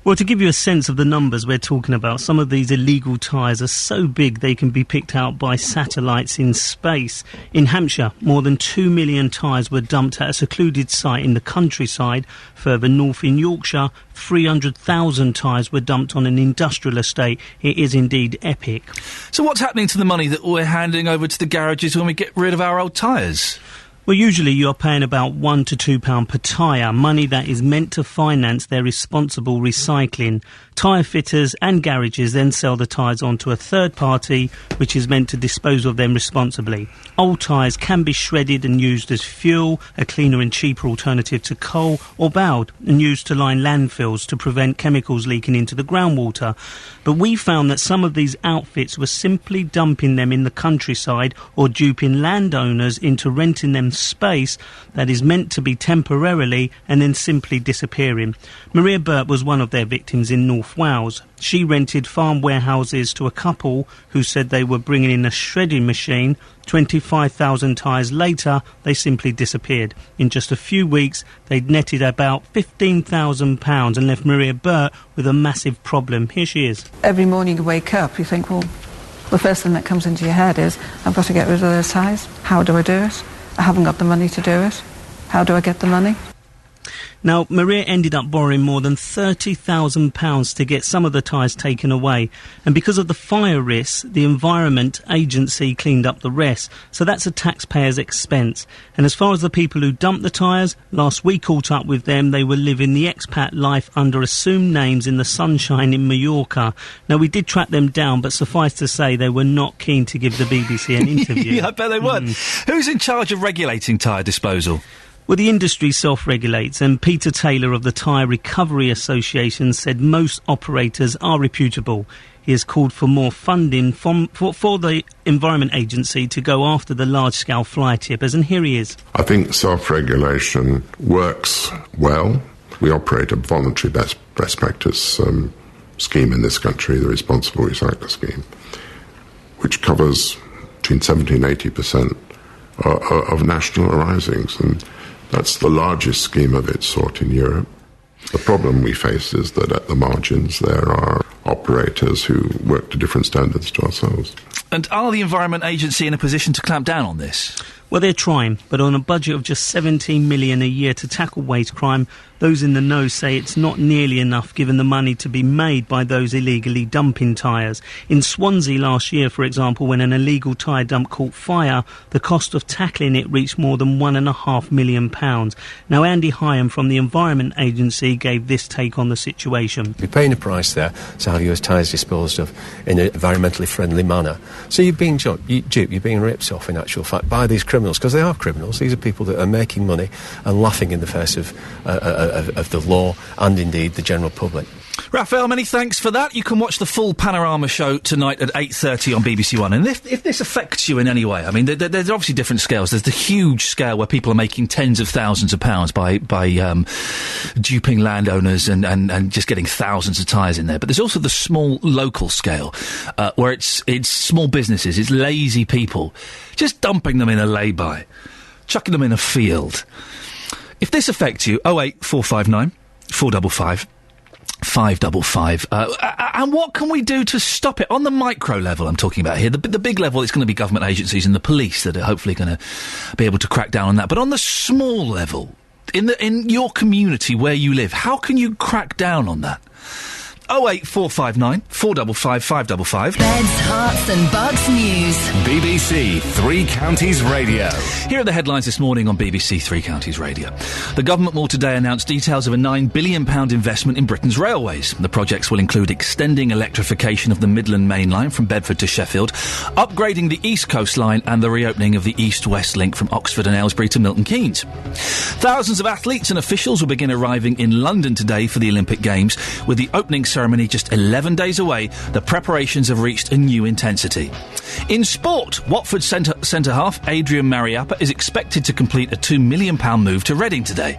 Well, to give you a sense of the numbers we're talking about, some of these illegal tyres are so big they can be picked out by satellites in space. In Hampshire, more than 2 million tyres were dumped at a secluded site in the countryside. Further north in Yorkshire, 300,000 tyres were dumped on an industrial estate. It is indeed epic. So what's happening to the money that we're handing over to the garages when we get rid of our old tyres? Well, usually you're paying about £1 to £2 per tyre, money that is meant to finance their responsible recycling. Tyre fitters and garages then sell the tyres on to a third party, which is meant to dispose of them responsibly. Old tyres can be shredded and used as fuel, a cleaner and cheaper alternative to coal, or baled and used to line landfills to prevent chemicals leaking into the groundwater. But we found that some of these outfits were simply dumping them in the countryside or duping landowners into renting them space that is meant to be temporarily and then simply disappearing. Maria Burt was one of their victims in North Wales. She rented farm warehouses to a couple who said they were bringing in a shredding machine. 25,000 tyres later, they simply disappeared. In just a few weeks, they'd netted about £15,000 and left Maria Burt with a massive problem. Here she is. Every morning you wake up, you think, well, the first thing that comes into your head is, I've got to get rid of those tyres. How do I do it? I haven't got the money to do it. How do I get the money? Now, Maria ended up borrowing more than £30,000 to get some of the tyres taken away. And because of the fire risks, the Environment Agency cleaned up the rest. So that's a taxpayer's expense. And as far as the people who dumped the tyres, last week caught up with them, they were living the expat life under assumed names in the sunshine in Mallorca. Now, we did track them down, but suffice to say they were not keen to give the BBC an interview. Yeah, I bet they weren't. Who's in charge of regulating tyre disposal? Well, the industry self-regulates, and Peter Taylor of the Tyre Recovery Association said most operators are reputable. He has called for more funding for the Environment Agency to go after the large-scale fly tippers, and here he is. I think self-regulation works well. We operate a voluntary best practice scheme in this country, the Responsible Recycler Scheme, which covers between 70 and 80% of national arisings, and that's the largest scheme of its sort in Europe. The problem we face is that at the margins there are operators who work to different standards to ourselves. And are the Environment Agency in a position to clamp down on this? Well, they're trying, but on a budget of just $17 million a year to tackle waste crime, those in the know say it's not nearly enough given the money to be made by those illegally dumping tyres. In Swansea last year, for example, when an illegal tyre dump caught fire, the cost of tackling it reached more than £1.5 million. Now, Andy Hyam from the Environment Agency gave this take on the situation. You're paying a price there to have your tyres disposed of in an environmentally friendly manner. So you're being duped, you're being ripped off in actual fact by these criminals, because they are criminals. These are people that are making money and laughing in the face of the law and indeed the general public. Raphael, many thanks for that. You can watch the full Panorama show tonight at 8:30 on BBC One. And if this affects you in any way, I mean, there's obviously different scales. There's the huge scale where people are making tens of thousands of pounds by duping landowners and just getting thousands of tyres in there. But there's also the small local scale where it's small businesses, it's lazy people just dumping them in a lay-by, chucking them in a field. If this affects you, 08459 455 555. And what can we do to stop it? On the micro level I'm talking about here. The big level, it's going to be government agencies and the police that are hopefully going to be able to crack down on that. But on the small level, in your community where you live, how can you crack down on that? 08459 455 555. Beds, Hearts and Bucks News. BBC Three Counties Radio. Here are the headlines this morning on BBC Three Counties Radio. The government will today announce details of a £9 billion investment in Britain's railways. The projects will include extending electrification of the Midland Main Line from Bedford to Sheffield, upgrading the East Coast Line and the reopening of the East-West link from Oxford and Aylesbury to Milton Keynes. Thousands of athletes and officials will begin arriving in London today for the Olympic Games, with the opening ceremony just 11 days away. The preparations have reached a new intensity. In sport, Watford centre-half Adrian Mariappa is expected to complete a £2 million move to Reading today.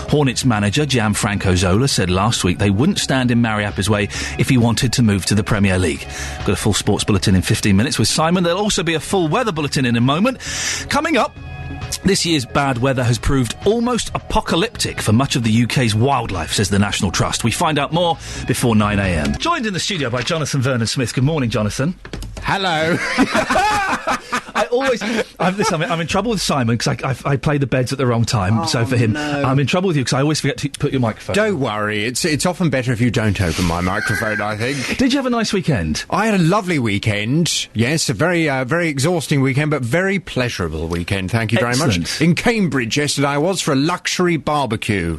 Hornets manager Gianfranco Zola said last week they wouldn't stand in Mariappa's way if he wanted to move to the Premier League. Got a full sports bulletin in 15 minutes with Simon. There'll also be a full weather bulletin in a moment. Coming up, this year's bad weather has proved almost apocalyptic for much of the UK's wildlife, says the National Trust. We find out more before 9am. Joined in the studio by Jonathan Vernon-Smith. Good morning, Jonathan. Hello. I'm in trouble with Simon because I play the beds at the wrong time. So for him, no. I'm in trouble with you because I always forget to put your microphone. Don't worry, it's often better if you don't open my microphone, I think. Did you have a nice weekend? I had a lovely weekend. Yes, a very exhausting weekend, but very pleasurable weekend. Thank you very much. In Cambridge yesterday, I was for a luxury barbecue.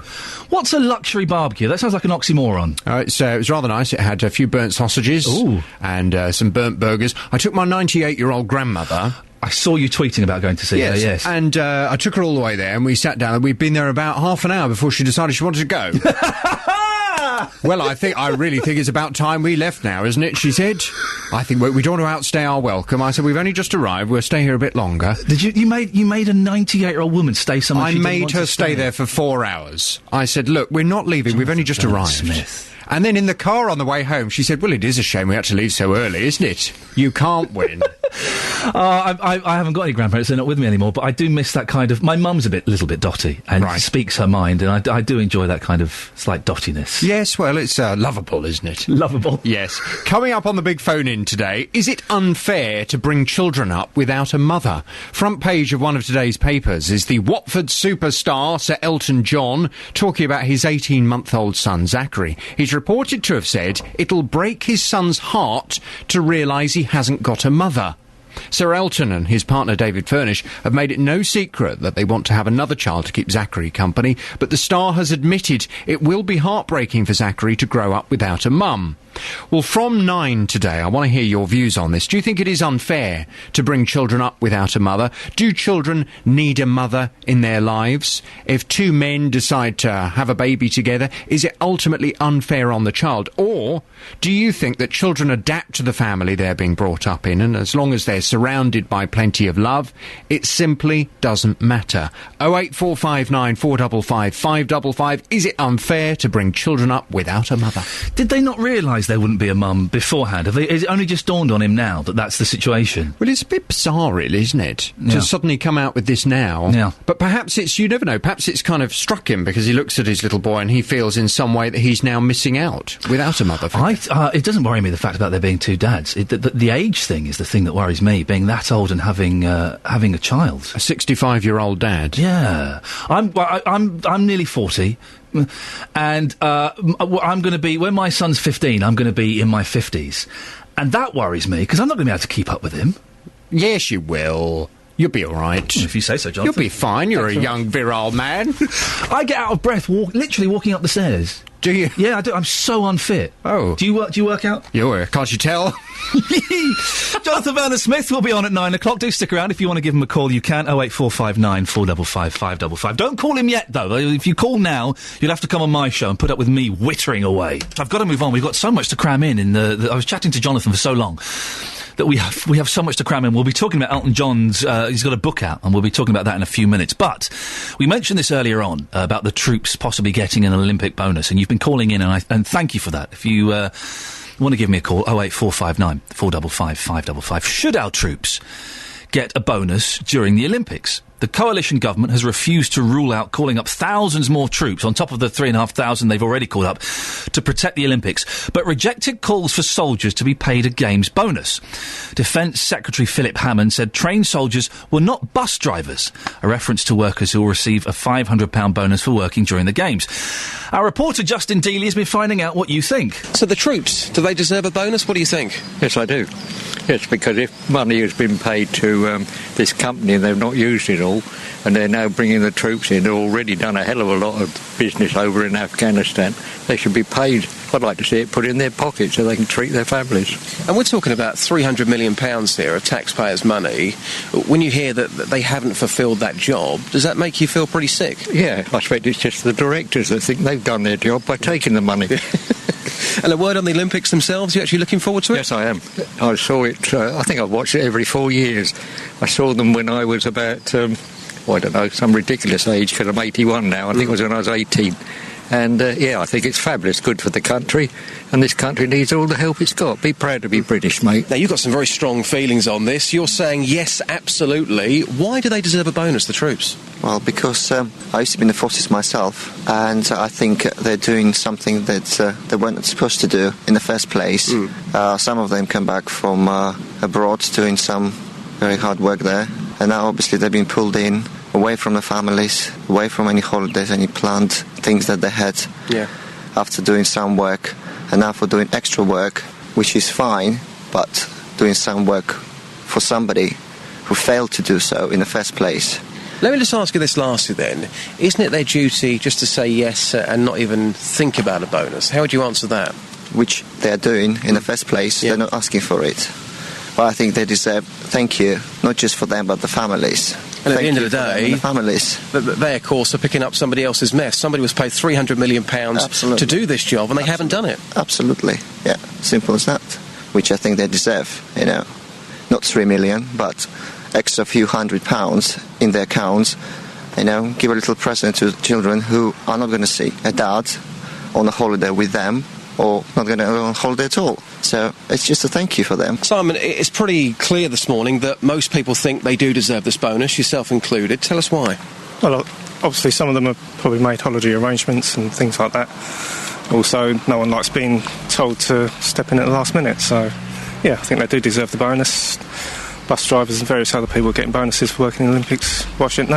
What's a luxury barbecue? That sounds like an oxymoron. It was rather nice. It had a few burnt sausages and some burnt burgers. I took my 98-year-old grandmother. I saw you tweeting about going to see her, yes. And I took her all the way there, and we sat down, and we'd been there about half an hour before she decided she wanted to go. Well, I really think it's about time we left now, isn't it? She said. I think we don't want to outstay our welcome. I said, we've only just arrived. We'll stay here a bit longer. Did you made a 98-year-old woman stay somewhere? I made her stay there for 4 hours. I said, look, we're not leaving. We've only just arrived. Smith. And then in the car on the way home, she said, well, it is a shame we had to leave so early, isn't it? You can't win. I haven't got any grandparents. They're not with me anymore, but I do miss that kind of... My mum's a little bit dotty and speaks her mind, and I do enjoy that kind of slight dottiness. Yes, well, it's lovable, isn't it? Lovable. Yes. Coming up on the big phone-in today, is it unfair to bring children up without a mother? Front page of one of today's papers is the Watford superstar, Sir Elton John, talking about his 18-month-old son, Zachary. He's reported to have said it'll break his son's heart to realise he hasn't got a mother. Sir Elton and his partner David Furnish have made it no secret that they want to have another child to keep Zachary company, but the star has admitted it will be heartbreaking for Zachary to grow up without a mum. Well, from 9 today, I want to hear your views on this. Do you think it is unfair to bring children up without a mother? Do children need a mother in their lives? If two men decide to have a baby together, is it ultimately unfair on the child? Or do you think that children adapt to the family they're being brought up in, and as long as they're surrounded by plenty of love, it simply doesn't matter? 08459 455 555. Is it unfair to bring children up without a mother? Did they not realise there wouldn't be a mum beforehand? Is it only just dawned on him now that that's the situation? Well, it's a bit bizarre, really, isn't it? Yeah. To suddenly come out with this now. Yeah. But perhaps it's, you never know, perhaps it's kind of struck him because he looks at his little boy and he feels in some way that he's now missing out without a mother figure. It doesn't worry me, the fact about there being two dads. The age thing is the thing that worries me, being that old and having a child. A 65-year-old dad. Yeah. I'm nearly 40. And I'm going to be, when my son's 15, I'm going to be in my 50s. And that worries me, because I'm not going to be able to keep up with him. Yes, you will. You'll be all right. If you say so, Jonathan. You'll be fine. You're a young, virile man. I get out of breath literally walking up the stairs. Do you? Yeah, I do. I'm so unfit. Oh. Do you work out? Can't you tell? Jonathan Werner Smith will be on at 9 o'clock. Do stick around. If you want to give him a call, you can. 08459 455 555. Don't call him yet, though. If you call now, you'll have to come on my show and put up with me wittering away. I've got to move on. We've got so much to cram in I was chatting to Jonathan for so long that we have so much to cram in. We'll be talking about Elton John's... he's got a book out, and we'll be talking about that in a few minutes. But we mentioned this earlier on, about the troops possibly getting an Olympic bonus, and you've been calling in, and thank you for that. If you want to give me a call, 08459 455 555. Should our troops get a bonus during the Olympics? The coalition government has refused to rule out calling up thousands more troops on top of the 3,500 they've already called up to protect the Olympics, but rejected calls for soldiers to be paid a Games bonus. Defence Secretary Philip Hammond said trained soldiers were not bus drivers, a reference to workers who will receive a £500 bonus for working during the Games. Our reporter Justin Dealey has been finding out what you think. So the troops, do they deserve a bonus? What do you think? Yes, I do. Yes, because if money has been paid to this company and they've not used it all, and they're now bringing the troops in, they've already done a hell of a lot of business over in Afghanistan, they should be paid. I'd like to see it put in their pocket so they can treat their families. And we're talking about £300 million here of taxpayers' money. When you hear that they haven't fulfilled that job, does that make you feel pretty sick? Yeah, I expect it's just the directors that think they've done their job by taking the money. And a word on the Olympics themselves, you actually looking forward to it? Yes, I am. I saw it, I think I've watched it every 4 years. I saw them when I was about, I don't know, some ridiculous age, because I'm 81 now. I think it was when I was 18. And, I think it's fabulous, good for the country, and this country needs all the help it's got. Be proud to be British, mate. Now, you've got some very strong feelings on this. You're saying, yes, absolutely. Why do they deserve a bonus, the troops? Well, because I used to be in the forces myself, and I think they're doing something that they weren't supposed to do in the first place. Some of them come back from abroad doing some very hard work there. And now obviously they've been pulled in, away from the families, away from any holidays, any planned things that they had after doing some work. And now for doing extra work, which is fine, but doing some work for somebody who failed to do so in the first place. Let me just ask you this lastly then. Isn't it their duty just to say yes and not even think about a bonus? How would you answer that? Which they are doing in the first place. They're not asking for it. But I think they deserve thank you, not just for them, but the families. And at the end of the day, the families. They, of course, are picking up somebody else's mess. Somebody was paid £300 million to do this job, and they haven't done it. Absolutely, yeah. Simple as that. Which I think they deserve, you know. Not 3 million, but extra few £100 in their accounts. You know, give a little present to children who are not going to see a dad on a holiday with them, or not going to go on holiday at all. So it's just a thank you for them. Simon, it's pretty clear this morning that most people think they do deserve this bonus, yourself included. Tell us why. Well, obviously some of them have probably made holiday arrangements and things like that. Also, no one likes being told to step in at the last minute. So, yeah, I think they do deserve the bonus. Bus drivers and various other people are getting bonuses for working in the Olympics. Why shouldn't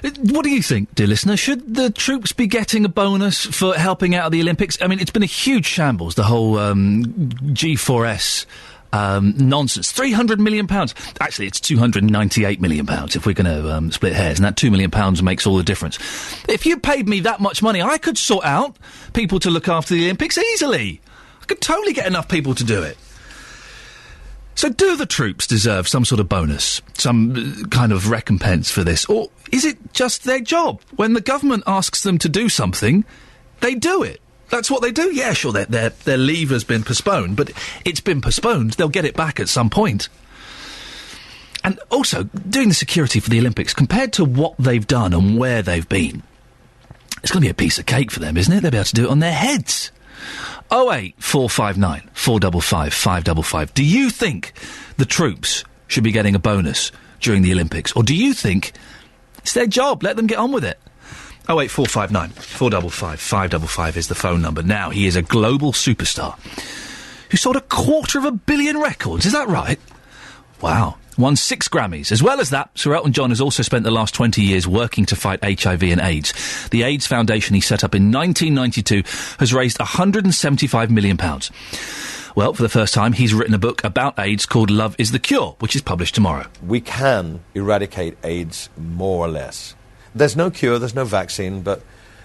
they? What do you think, dear listener? Should the troops be getting a bonus for helping out at the Olympics? I mean, it's been a huge shambles, the whole G4S nonsense. £300 million. Actually, it's £298 million if we're going to split hairs, and that £2 million makes all the difference. If you paid me that much money, I could sort out people to look after the Olympics easily. I could totally get enough people to do it. So do the troops deserve some sort of bonus, some kind of recompense for this? Or is it just their job? When the government asks them to do something, they do it. That's what they do. Yeah, sure, their leave has been postponed, but it's been postponed. They'll get it back at some point. And also, doing the security for the Olympics, compared to what they've done and where they've been, it's going to be a piece of cake for them, isn't it? They'll be able to do it on their heads. 08459 455 555. Do you think the troops should be getting a bonus during the Olympics? Or do you think it's their job? Let them get on with it. 08459 455 555 is the phone number. Now, he is a global superstar who sold 250 million records. Is that right? Wow. Won 6 Grammys. As well as that, Sir Elton John has also spent the last 20 years working to fight HIV and AIDS. The AIDS Foundation he set up in 1992 has raised £175 million. Well, for the first time, he's written a book about AIDS called Love is the Cure, which is published tomorrow. We can eradicate AIDS more or less. There's no cure, there's no vaccine, but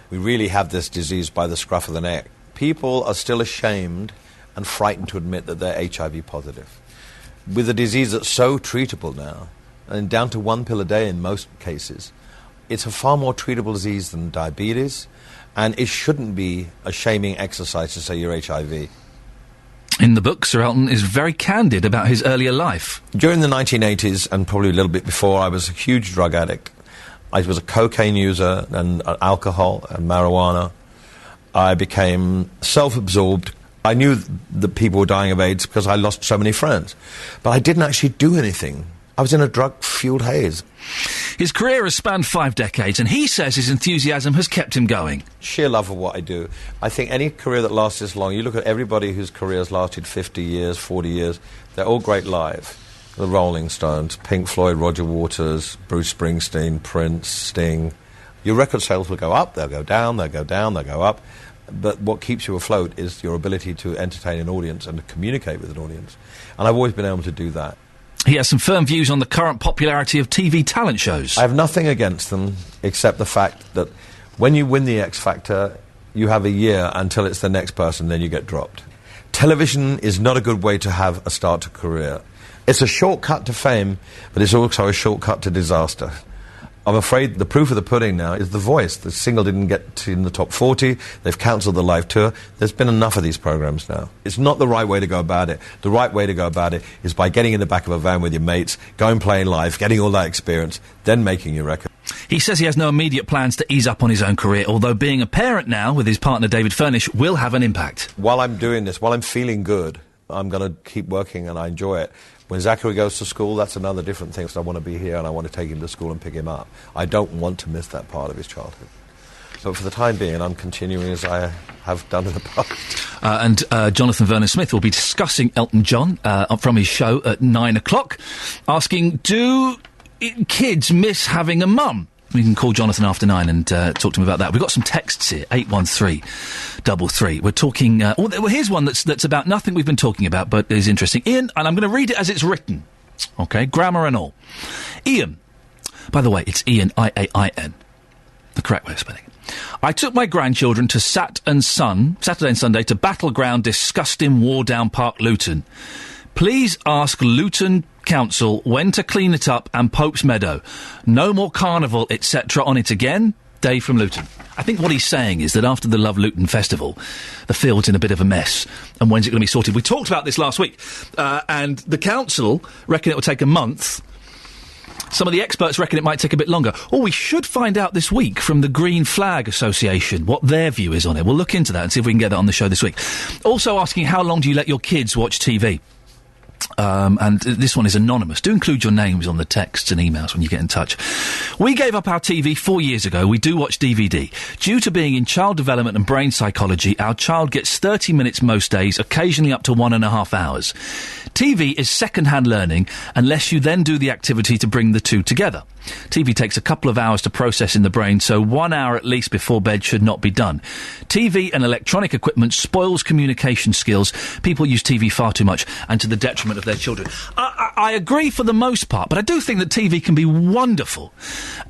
we really have this disease by the scruff of the neck. People are still ashamed and frightened to admit that they're HIV positive. With a disease that's so treatable now, and down to 1 pill a day in most cases, it's a far more treatable disease than diabetes, and it shouldn't be a shaming exercise to say you're HIV. In the book, Sir Elton is very candid about his earlier life. During the 1980s, and probably a little bit before, I was a huge drug addict. I was a cocaine user and alcohol and marijuana. I became self-absorbed. I knew that people were dying of AIDS because I lost so many friends. But I didn't actually do anything. I was in a drug-fueled haze. His career has spanned 5 decades, and he says his enthusiasm has kept him going. Sheer love of what I do. I think any career that lasts this long, you look at everybody whose career has lasted 50 years, 40 years, they're all great live. The Rolling Stones, Pink Floyd, Roger Waters, Bruce Springsteen, Prince, Sting. Your record sales will go up, they'll go down, they'll go down, they'll go up. But what keeps you afloat is your ability to entertain an audience and to communicate with an audience. And I've always been able to do that. He has some firm views on the current popularity of TV talent shows. I have nothing against them, except the fact that when you win the X Factor, you have a year until it's the next person, then you get dropped. Television is not a good way to have a start to career. It's a shortcut to fame, but it's also a shortcut to disaster. I'm afraid the proof of the pudding now is The Voice. The single didn't get in the top 40. They've cancelled the live tour. There's been enough of these programmes now. It's not the right way to go about it. The right way to go about it is by getting in the back of a van with your mates, going playing live, getting all that experience, then making your record. He says he has no immediate plans to ease up on his own career, although being a parent now with his partner David Furnish will have an impact. While I'm doing this, while I'm feeling good, I'm going to keep working and I enjoy it. When Zachary goes to school, that's another different thing. So I want to be here and I want to take him to school and pick him up. I don't want to miss that part of his childhood. But for the time being, I'm continuing as I have done in the past. And Jonathan Vernon-Smith will be discussing Elton John from his show at 9 o'clock, asking, do kids miss having a mum? We can call Jonathan after 9 and talk to him about that. We've got some texts here, 81333. We're talking... well, here's one that's about nothing we've been talking about, but is interesting. Ian, and I'm going to read it as it's written. OK, grammar and all. Ian. By the way, it's Ian, I-A-I-N. The correct way of spelling it. I took my grandchildren to Saturday and Sunday, to Battleground Disgusting Wardown Park, Luton. Please ask Luton Council when to clean it up and Pope's Meadow. No more carnival, etc. on it again. Dave from Luton. I think what he's saying is that after the Love Luton Festival, the field's in a bit of a mess. And when's it going to be sorted? We talked about this last week. And the council reckon it will take a month. Some of the experts reckon it might take a bit longer. Or we should find out this week from the Green Flag Association what their view is on it. We'll look into that and see if we can get that on the show this week. Also asking, how long do you let your kids watch TV? And this one is anonymous. Do include your names on the texts and emails when you get in touch. We gave up our TV 4 years ago. We do watch DVD. Due to being in child development and brain psychology, our child gets 30 minutes most days, occasionally up to 1.5 hours. TV is second-hand learning unless you then do the activity to bring the two together. TV takes a couple of hours to process in the brain, so 1 hour at least before bed should not be done. TV and electronic equipment spoils communication skills. People use TV far too much and to the detriment of their children. I agree for the most part, but I do think that TV can be wonderful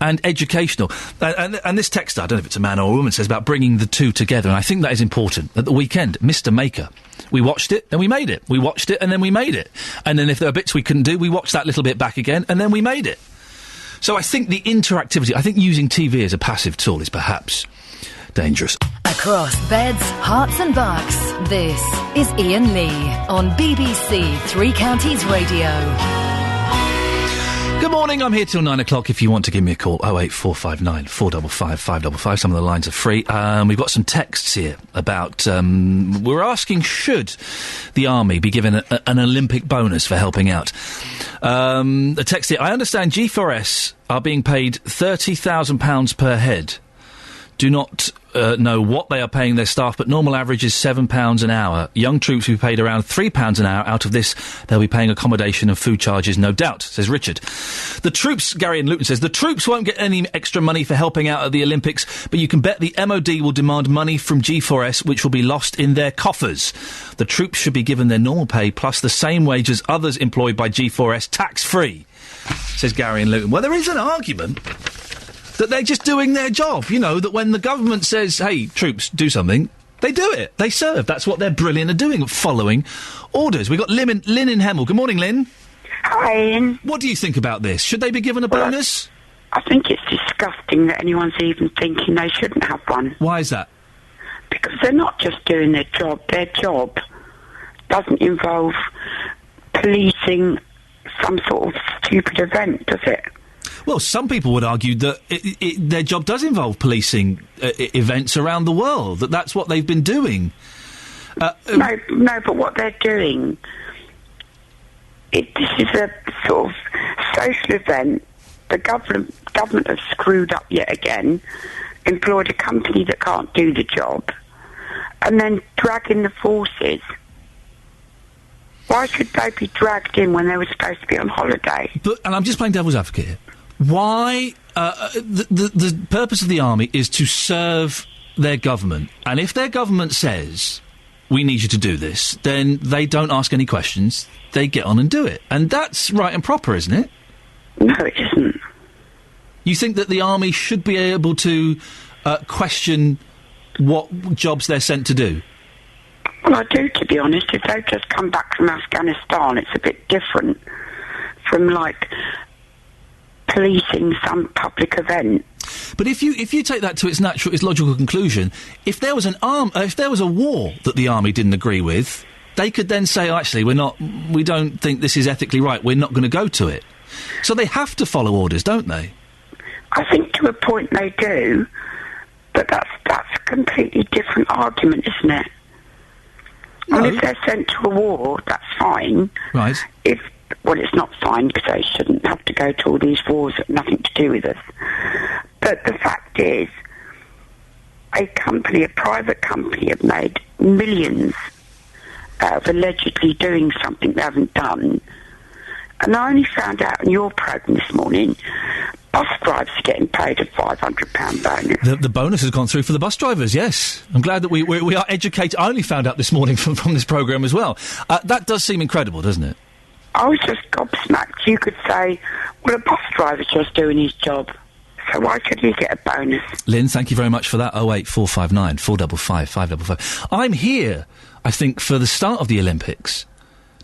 and educational. And this text, I don't know if it's a man or a woman, says about bringing the two together, and I think that is important. At the weekend, Mr. Maker. We watched it, then we made it. We watched it, and then we made it. And then if there are bits we couldn't do, we watched that little bit back again, and then we made it. So I think the interactivity, I think using TV as a passive tool is perhaps dangerous. Across beds, hearts and bucks, this is Iain Lee on BBC Three Counties Radio. Good morning, I'm here till 9 o'clock if you want to give me a call. 08459 455 555. Some of the lines are free. We've got some texts here about... we're asking, should the Army be given an Olympic bonus for helping out? A text here. I understand G4S are being paid £30,000 per head. Do not know what they are paying their staff, but normal average is £7 an hour. Young troops will be paid around £3 an hour. Out of this, they'll be paying accommodation and food charges, no doubt, says Richard. The troops, Gary in Luton says, the troops won't get any extra money for helping out at the Olympics, but you can bet the MOD will demand money from G4S, which will be lost in their coffers. The troops should be given their normal pay, plus the same wage as others employed by G4S, tax-free, says Gary in Luton. Well, there is an argument that they're just doing their job. You know, that when the government says, hey, troops, do something, they do it. They serve. That's what they're brilliant at doing, following orders. We've got Lynn in Hemel. Good morning, Lynn. Hi, Ian. What do you think about this? Should they be given a bonus? I think it's disgusting that anyone's even thinking they shouldn't have one. Why is that? Because they're not just doing their job. Their job doesn't involve policing some sort of stupid event, does it? Well, some people would argue that their job does involve policing events around the world, that's what they've been doing. No, but what they're doing, this is a sort of social event. The government have screwed up yet again, employed a company that can't do the job, and then dragging the forces. Why should they be dragged in when they were supposed to be on holiday? And I'm just playing devil's advocate here. Why? The purpose of the army is to serve their government. And if their government says, we need you to do this, then they don't ask any questions. They get on and do it. And that's right and proper, isn't it? No, it isn't. You think that the army should be able to question what jobs they're sent to do? Well, I do, to be honest. If they've just come back from Afghanistan, it's a bit different from, like, policing some public event. But if you take that to its logical conclusion, if there was a war that the army didn't agree with, they could then say, oh, actually, we don't think this is ethically right. We're not going to go to it. So they have to follow orders, don't they? I think to a point they do, but that's a completely different argument, isn't it? No. I mean, if they're sent to a war, that's fine. Right. Well, it's not fine because they shouldn't have to go to all these wars that have nothing to do with us. But the fact is, a private company, have made millions out of allegedly doing something they haven't done. And I only found out in your programme this morning, bus drivers are getting paid a £500 bonus. The bonus has gone through for the bus drivers, yes. I'm glad that we are educated. I only found out this morning from this programme as well. That does seem incredible, doesn't it? I was just gobsmacked. You could say, well, a bus driver's just doing his job, so why should he get a bonus? Lynn, thank you very much for that. 08459 455 555. I'm here, I think, for the start of the Olympics.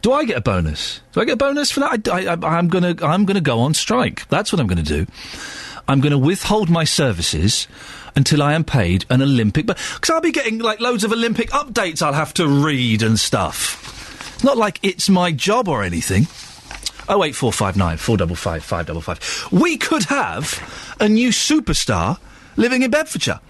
Do I get a bonus? Do I get a bonus for that? I'm gonna go on strike. That's what I'm going to do. I'm going to withhold my services until I am paid an Olympic... Because I'll be getting, like, loads of Olympic updates I'll have to read and stuff. It's not like it's my job or anything. 08459 455 555. We could have a new superstar living in Bedfordshire.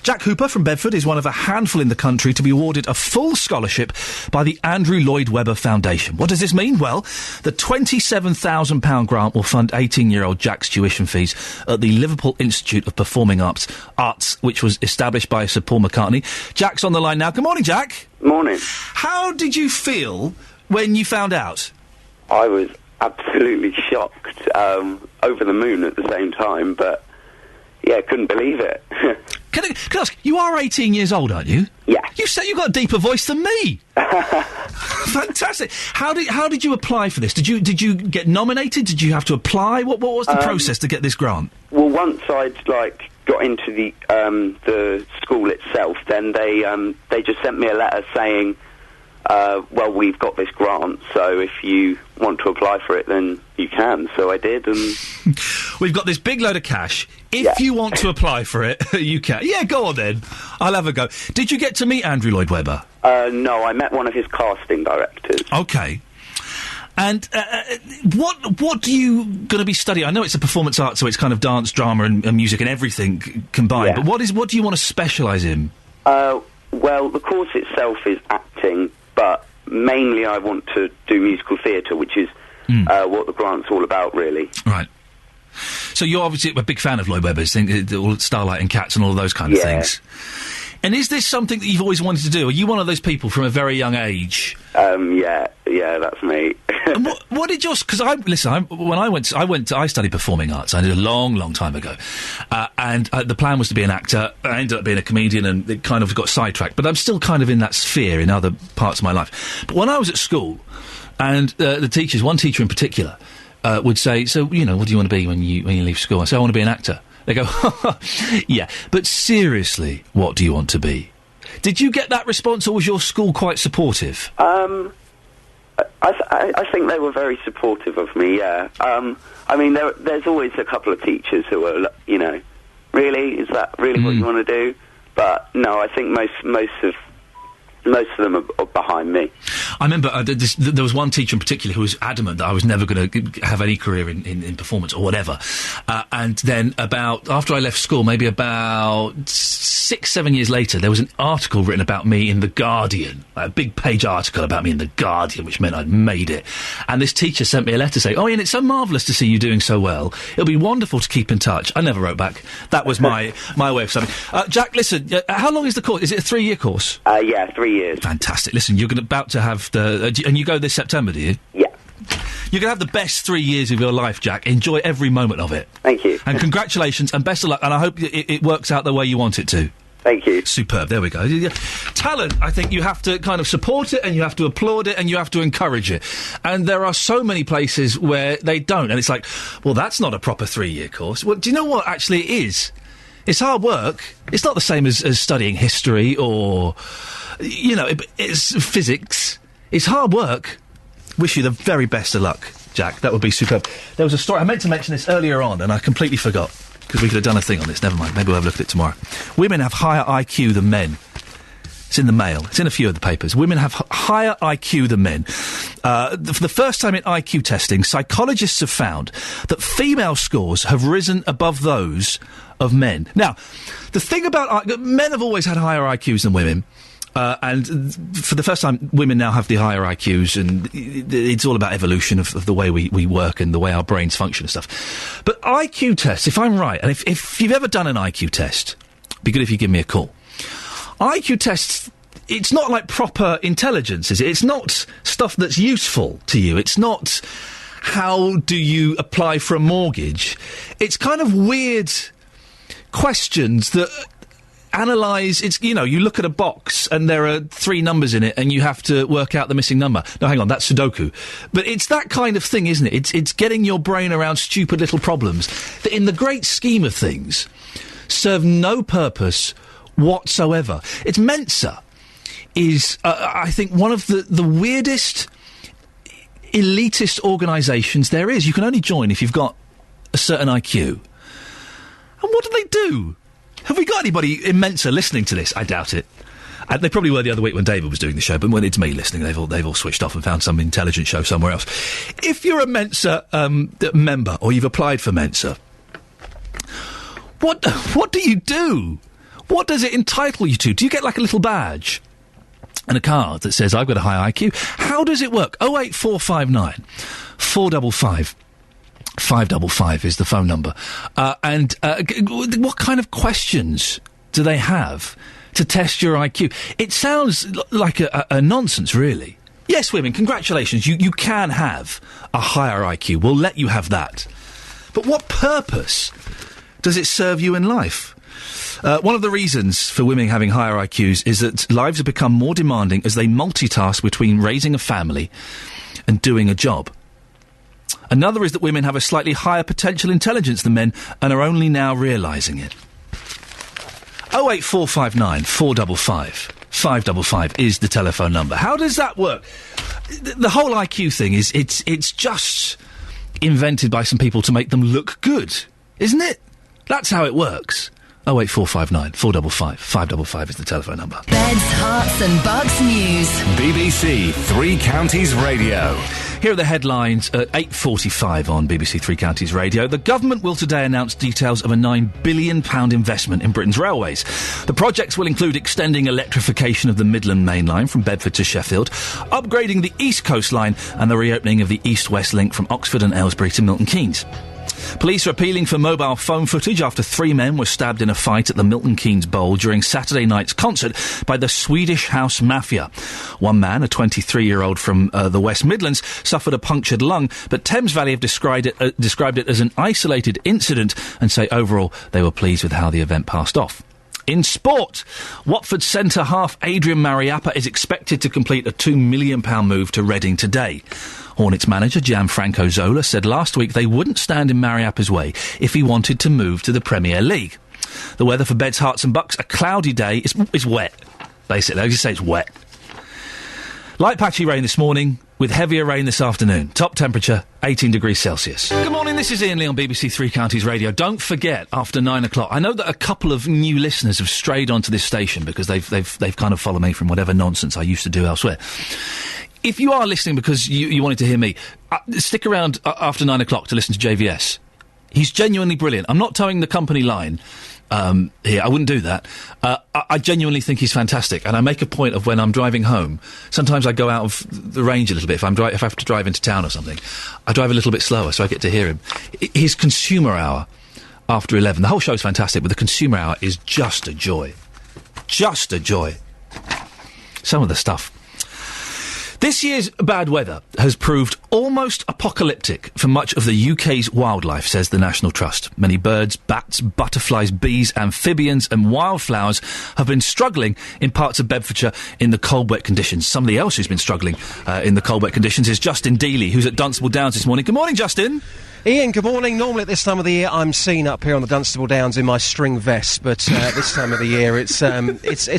Jack Hooper from Bedford is one of a handful in the country to be awarded a full scholarship by the Andrew Lloyd Webber Foundation. What does this mean? Well, the £27,000 grant will fund 18-year-old Jack's tuition fees at the Liverpool Institute of Performing Arts, which was established by Sir Paul McCartney. Jack's on the line now. Good morning, Jack. Morning. How did you feel when you found out? I was absolutely shocked, over the moon at the same time, but... yeah, couldn't believe it. Can I ask, you are 18 years old, aren't you? Yeah. You say you've got a deeper voice than me. Fantastic. How did you apply for this? Did you get nominated? Did you have to apply? What was the process to get this grant? Well, once I'd got into the school itself, then they just sent me a letter saying, well, we've got this grant, so if you want to apply for it, then you can. So I did, and... We've got this big load of cash. If you want to apply for it, you can. Yeah, go on then. I'll have a go. Did you get to meet Andrew Lloyd Webber? No, I met one of his casting directors. Okay. And what are you going to be studying? I know it's a performance art, so it's kind of dance, drama, and music and everything combined. Yeah. But what do you want to specialise in? Well, the course itself is acting, but mainly I want to do musical theatre, which is what the grant's all about, really. Right. So you're obviously a big fan of Lloyd Webber's, all Starlight and Cats and all of those kind of things. And is this something that you've always wanted to do? Are you one of those people from a very young age? Yeah, that's me. And what did yours? Because I studied performing arts. I did a long time ago, and the plan was to be an actor. I ended up being a comedian, and it kind of got sidetracked. But I'm still kind of in that sphere in other parts of my life. But when I was at school, and the teachers, one teacher in particular, would say, "So, what do you want to be when you leave school?" I say, "I want to be an actor." They go, "Yeah, but seriously, what do you want to be?" Did you get that response, or was your school quite supportive? I think they were very supportive of me, yeah. I mean, there's always a couple of teachers who are, really? Is that really what you want to do? But, no, I think most of them are behind me. I remember there was one teacher in particular who was adamant that I was never going to have any career in performance or whatever. And then after I left school, maybe about 6-7 years later, there was an article written about me in The Guardian, a big page article about me in The Guardian, which meant I'd made it. And this teacher sent me a letter saying, "Oh, Ian, it's so marvellous to see you doing so well. It'll be wonderful to keep in touch." I never wrote back. That was my way of saying. Jack, listen, how long is the course? Is it a 3-year course? Yeah, 3 years. Fantastic. Listen, you're about to have and you go this September, do you? Yeah. You're going to have the best 3 years of your life, Jack. Enjoy every moment of it. Thank you. And congratulations and best of luck, and I hope it works out the way you want it to. Thank you. Superb. There we go. Talent, I think you have to kind of support it, and you have to applaud it, and you have to encourage it. And there are so many places where they don't, and it's like, well, that's not a proper 3-year course. Well, do you know what actually it is? It's hard work. It's not the same as studying history or... it's physics. It's hard work. Wish you the very best of luck, Jack. That would be superb. There was a story, I meant to mention this earlier on, and I completely forgot, because we could have done a thing on this. Never mind, maybe we'll have a look at it tomorrow. Women have higher IQ than men. It's in the Mail. It's in a few of the papers. Women have higher IQ than men. For the first time in IQ testing, psychologists have found that female scores have risen above those of men. Now, the thing about... men have always had higher IQs than women. And for the first time, women now have the higher IQs, and it's all about evolution of the way we work and the way our brains function and stuff. But IQ tests, if I'm right, and if you've ever done an IQ test, it'd be good if you give me a call. IQ tests, it's not like proper intelligence, is it? It's not stuff that's useful to you. It's not how do you apply for a mortgage. It's kind of weird questions that analyse, it's, you know, you look at a box and there are 3 numbers in it and you have to work out the missing number. No, hang on, that's Sudoku. But it's that kind of thing, isn't it? It's getting your brain around stupid little problems that in the great scheme of things serve no purpose whatsoever. It's Mensa is, I think, one of the weirdest, elitist organisations there is. You can only join if you've got a certain IQ. And what do they do? Have we got anybody in Mensa listening to this? I doubt it. They probably were the other week when David was doing the show, but when it's me listening, they've all switched off and found some intelligent show somewhere else. If you're a Mensa member, or you've applied for Mensa, what do you do? What does it entitle you to? Do you get like a little badge and a card that says, I've got a high IQ? How does it work? 08459 455 555 is the phone number. What kind of questions do they have to test your IQ? It sounds like a nonsense, really. Yes, women, congratulations. You can have a higher IQ. We'll let you have that. But what purpose does it serve you in life? One of the reasons for women having higher IQs is that lives have become more demanding as they multitask between raising a family and doing a job. Another is that women have a slightly higher potential intelligence than men and are only now realising it. 08459 455 555 is the telephone number. How does that work? The whole IQ thing is it's just invented by some people to make them look good, isn't it? That's how it works. 08459 455 555 is the telephone number. Beds, Hearts and Bucks News. BBC Three Counties Radio. Here are the headlines at 8:45 on BBC Three Counties Radio. The government will today announce details of a £9 billion investment in Britain's railways. The projects will include extending electrification of the Midland Main Line from Bedford to Sheffield, upgrading the East Coast Line and the reopening of the East-West link from Oxford and Aylesbury to Milton Keynes. Police are appealing for mobile phone footage after 3 men were stabbed in a fight at the Milton Keynes Bowl during Saturday night's concert by the Swedish House Mafia. One man, a 23-year-old from the West Midlands, suffered a punctured lung, but Thames Valley have described it as an isolated incident and say overall they were pleased with how the event passed off. In sport, Watford centre half Adrian Mariappa is expected to complete a £2 million move to Reading today. Hornets manager Gianfranco Zola said last week they wouldn't stand in Mariappa's way if he wanted to move to the Premier League. The weather for Beds, Hearts and Bucks, a cloudy day. It's wet, basically. I just say it's wet. Light patchy rain this morning, with heavier rain this afternoon. Top temperature, 18 degrees Celsius. Good morning, this is Iain Lee on BBC Three Counties Radio. Don't forget, after 9 o'clock, I know that a couple of new listeners have strayed onto this station because they've kind of followed me from whatever nonsense I used to do elsewhere. If you are listening because you wanted to hear me, stick around after 9 o'clock to listen to JVS. He's genuinely brilliant. I'm not towing the company line here. I wouldn't do that. I genuinely think he's fantastic, and I make a point of when I'm driving home. Sometimes I go out of the range a little bit. If I have to drive into town or something, I drive a little bit slower so I get to hear him. His Consumer Hour after 11. The whole show's fantastic, but the Consumer Hour is just a joy. Just a joy. Some of the stuff. This year's bad weather has proved almost apocalyptic for much of the UK's wildlife, says the National Trust. Many birds, bats, butterflies, bees, amphibians and wildflowers have been struggling in parts of Bedfordshire in the cold, wet conditions. Somebody else who's been struggling in the cold, wet conditions is Justin Dealey, who's at Dunstable Downs this morning. Good morning, Justin. Ian, good morning. Normally at this time of the year I'm seen up here on the Dunstable Downs in my string vest, but this time of the year it's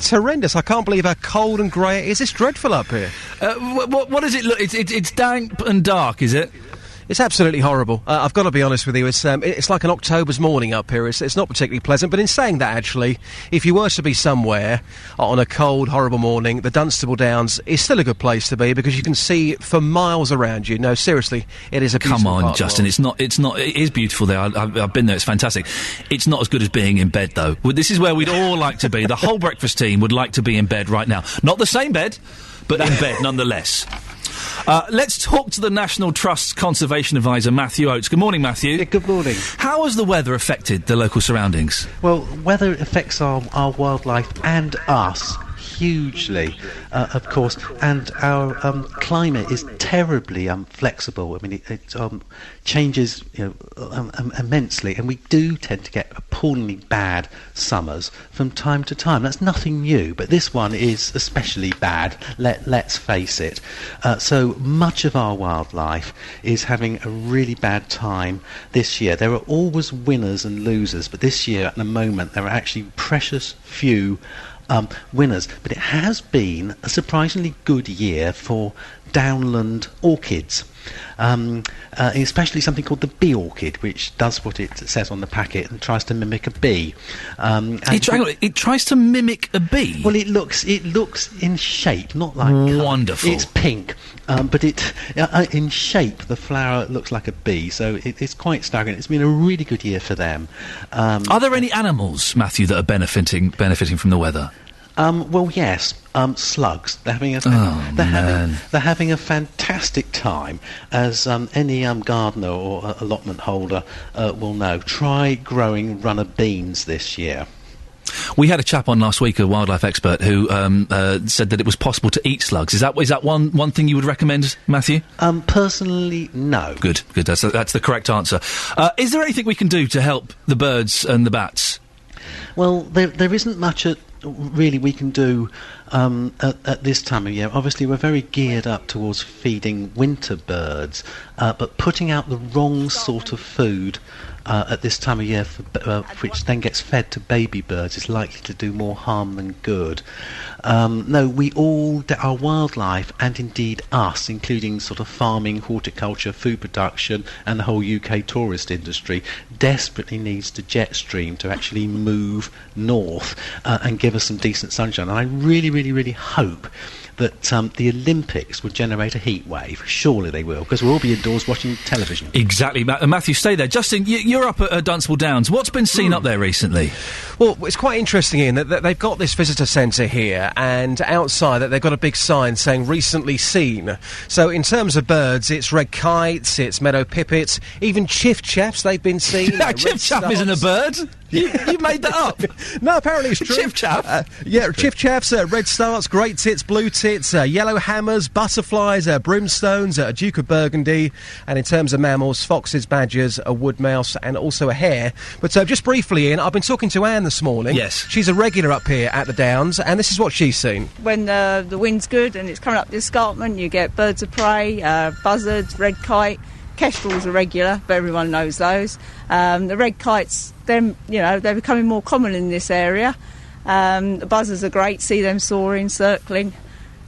horrendous. I can't believe how cold and grey it is. It's dreadful up here. What does it look? It's damp and dark, is it? It's absolutely horrible. I've got to be honest with you. It's like an October's morning up here. It's not particularly pleasant. But in saying that, actually, if you were to be somewhere on a cold, horrible morning, the Dunstable Downs is still a good place to be because you can see for miles around you. No, seriously, it is a beautiful Come on, part Justin. It's not. It is beautiful there. I've been there. It's fantastic. It's not as good as being in bed, though. This is where we'd all like to be. The whole breakfast team would like to be in bed right now. Not the same bed, but in bed nonetheless. Let's talk to the National Trust's Conservation Advisor, Matthew Oates. Good morning, Matthew. Yeah, good morning. How has the weather affected the local surroundings? Well, weather affects our wildlife and us hugely, of course, and our climate is terribly flexible. I mean, it changes immensely, and we do tend to get appallingly bad summers from time to time. That's nothing new, but this one is especially bad, let's face it. So much of our wildlife is having a really bad time this year. There are always winners and losers, but this year, at the moment, there are actually precious few winners, but it has been a surprisingly good year for downland orchids, especially something called the bee orchid, which does what it says on the packet and tries to mimic a bee. It tries to mimic a bee? Well, it looks in shape, not like wonderful. It's pink, but in shape the flower looks like a bee, so it's quite staggering. It's been a really good year for them. Are there any animals, Matthew, that are benefiting from the weather? Well, yes. Slugs. They're having a fantastic time, as any gardener or allotment holder will know. Try growing runner beans this year. We had a chap on last week, a wildlife expert, who said that it was possible to eat slugs. Is that one thing you would recommend, Matthew? Personally, no. Good. That's the correct answer. Is there anything we can do to help the birds and the bats? Well, there isn't much really we can do at this time of year. Obviously, we're very geared up towards feeding winter birds, but putting out the wrong sort of food at this time of year, which then gets fed to baby birds, is likely to do more harm than good. No, our wildlife, and indeed us, including sort of farming, horticulture, food production, and the whole UK tourist industry, desperately needs to jet stream to actually move north and give us some decent sunshine. And I really, really, really hope that the Olympics would generate a heat wave. Surely they will, because we'll all be indoors watching television. Exactly. Matthew, stay there. Justin, you're up at Dunstable Downs. What's been seen up there recently? Well, it's quite interesting, Ian, that they've got this visitor centre here, and outside that they've got a big sign saying recently seen. So in terms of birds, it's red kites, it's meadow pipits, even chiff-chaffs they've been seen. Chiff-chaff isn't a bird. You made that up. No, apparently it's true. Chiff-chaff? Chiff-chaffs, red starts, great tits, blue tits, yellow hammers, butterflies, brimstones, a Duke of Burgundy, and in terms of mammals, foxes, badgers, a wood mouse, and also a hare. But just briefly, Ian, I've been talking to Anne this morning. Yes. She's a regular up here at the Downs, and this is what she's seen. When the wind's good and it's coming up the escarpment, you get birds of prey, buzzards, red kite. Kestrels are regular, but everyone knows those. The red kites, they're becoming more common in this area. The buzzards are great, see them soaring, circling.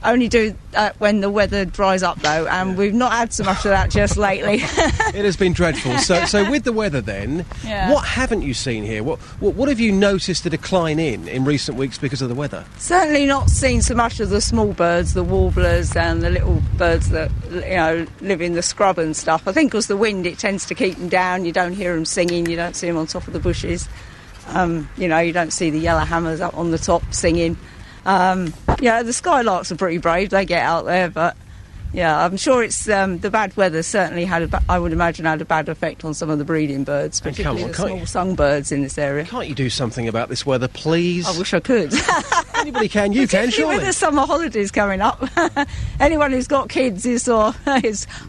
Only do when the weather dries up, though, and we've not had so much of that just lately. It has been dreadful. So with the weather then, what haven't you seen here? What have you noticed a decline in recent weeks because of the weather? Certainly not seen so much of the small birds, the warblers and the little birds that live in the scrub and stuff. I think because the wind, it tends to keep them down. You don't hear them singing, you don't see them on top of the bushes. You don't see the yellow hammers up on the top singing. The skylarks are pretty brave, they get out there, but I'm sure it's the bad weather certainly I would imagine had a bad effect on some of the breeding birds, particularly the small songbirds in this area. Can't you do something about this weather, please? I wish I could. Anybody can, you can, surely. With the summer holidays coming up, anyone who's got kids is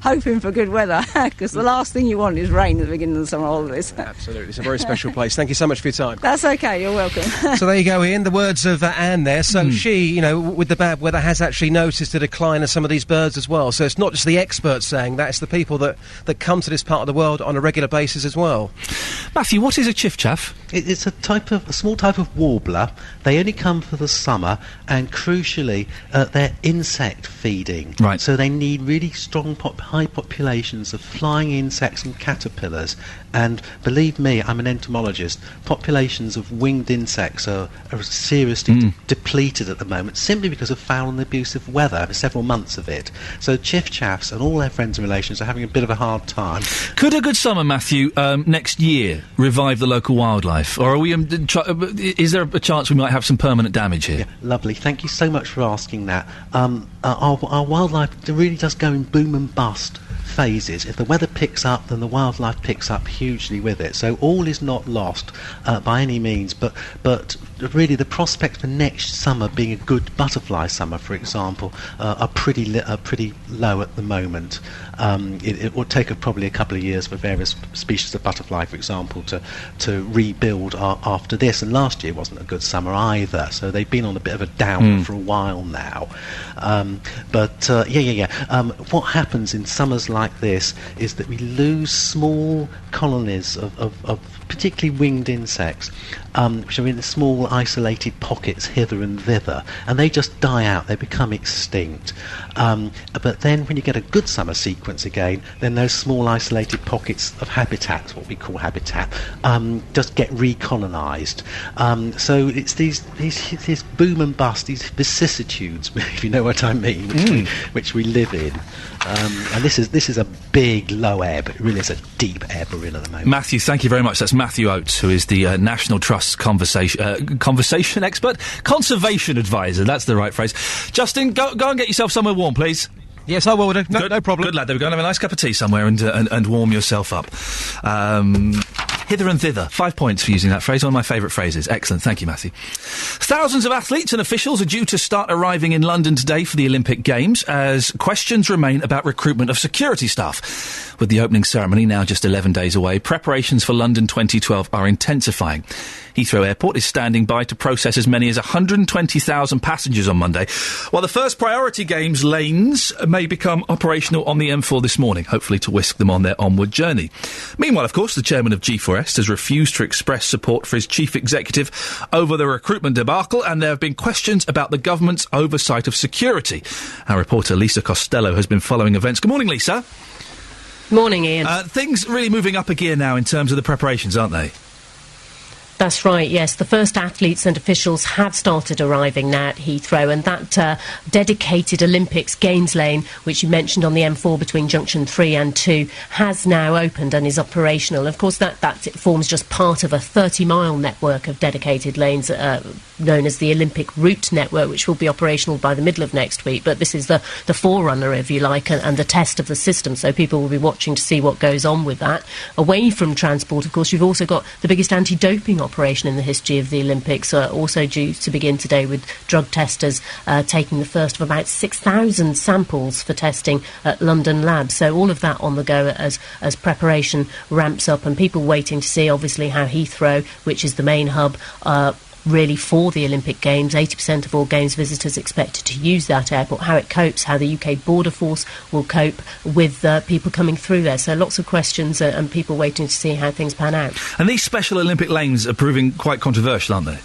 hoping for good weather, because the last thing you want is rain at the beginning of the summer holidays. Absolutely, it's a very special place. Thank you so much for your time. That's okay, you're welcome. So there you go, Ian, the words of Anne there. So she, with the bad weather, has actually noticed a decline of some of these birds as well. So it's not just the experts saying that, it's the people that come to this part of the world on a regular basis as well. Matthew, what is a chiff-chaff? It's a small type of warbler. They only come for the summer, and crucially, they're insect feeding. Right. So they need really strong, high populations of flying insects and caterpillars. And believe me, I'm an entomologist. Populations of winged insects are seriously depleted at the moment, simply because of foul and abusive weather. Several months of it. So Chiff Chaffs and all their friends and relations are having a bit of a hard time. Could a good summer, Matthew, next year revive the local wildlife? Or are we? Is there a chance we might have some permanent damage here? Yeah, lovely. Thank you so much for asking that. Our wildlife really does go in boom and bust phases. If the weather picks up, then the wildlife picks up hugely with it. So all is not lost by any means, but really the prospects for next summer being a good butterfly summer, for example, are pretty low at the moment. It will take probably a couple of years for various species of butterfly, for example, to rebuild after this. And last year wasn't a good summer either, so they've been on a bit of a downer for a while now. What happens in summers like this is that we lose small colonies of particularly winged insects, which are in small isolated pockets hither and thither, and they just die out, they become extinct. But then when you get a good summer sequence again, then those small isolated pockets of habitat, what we call habitat, just get recolonised. So it's these boom and bust, these vicissitudes, if you know what I mean, which we live in. And this is a big low ebb. It really is a deep ebb we're in at the moment. Matthew, thank you very much. That's Matthew Oates, who is the National Trust's conversation expert, conservation advisor. That's the right phrase. Justin, go and get yourself somewhere warm, please. Yes, I will do. No problem. Good lad. There we go. And have a nice cup of tea somewhere and warm yourself up. Hither and thither. 5 points for using that phrase. One of my favourite phrases. Excellent. Thank you, Matthew. Thousands of athletes and officials are due to start arriving in London today for the Olympic Games as questions remain about recruitment of security staff. With the opening ceremony now just 11 days away, preparations for London 2012 are intensifying. Heathrow Airport is standing by to process as many as 120,000 passengers on Monday, while the first priority games lanes may become operational on the M4 this morning, hopefully to whisk them on their onward journey. Meanwhile, of course, the chairman of G4S has refused to express support for his chief executive over the recruitment debacle, and there have been questions about the government's oversight of security. Our reporter Lisa Costello has been following events. Good morning, Lisa. Morning, Ian. Things really moving up a gear now in terms of the preparations, aren't they? That's right, yes. The first athletes and officials have started arriving now at Heathrow, and that dedicated Olympics Games lane, which you mentioned on the M4 between Junction 3 and 2, has now opened and is operational. Of course, that forms just part of a 30-mile network of dedicated lanes known as the Olympic Route Network, which will be operational by the middle of next week. But this is the forerunner, if you like, and the test of the system, so people will be watching to see what goes on with that. Away from transport, of course, you've also got the biggest anti-doping operation in the history of the Olympics, also due to begin today with drug testers taking the first of about 6,000 samples for testing at London labs. So all of that on the go as preparation ramps up, and people waiting to see, obviously, how Heathrow, which is the main hub, really for the Olympic Games, 80% of all Games visitors expected to use that airport, how it copes, how the UK Border Force will cope with people coming through there. So lots of questions and people waiting to see how things pan out. And these special Olympic lanes are proving quite controversial, aren't they?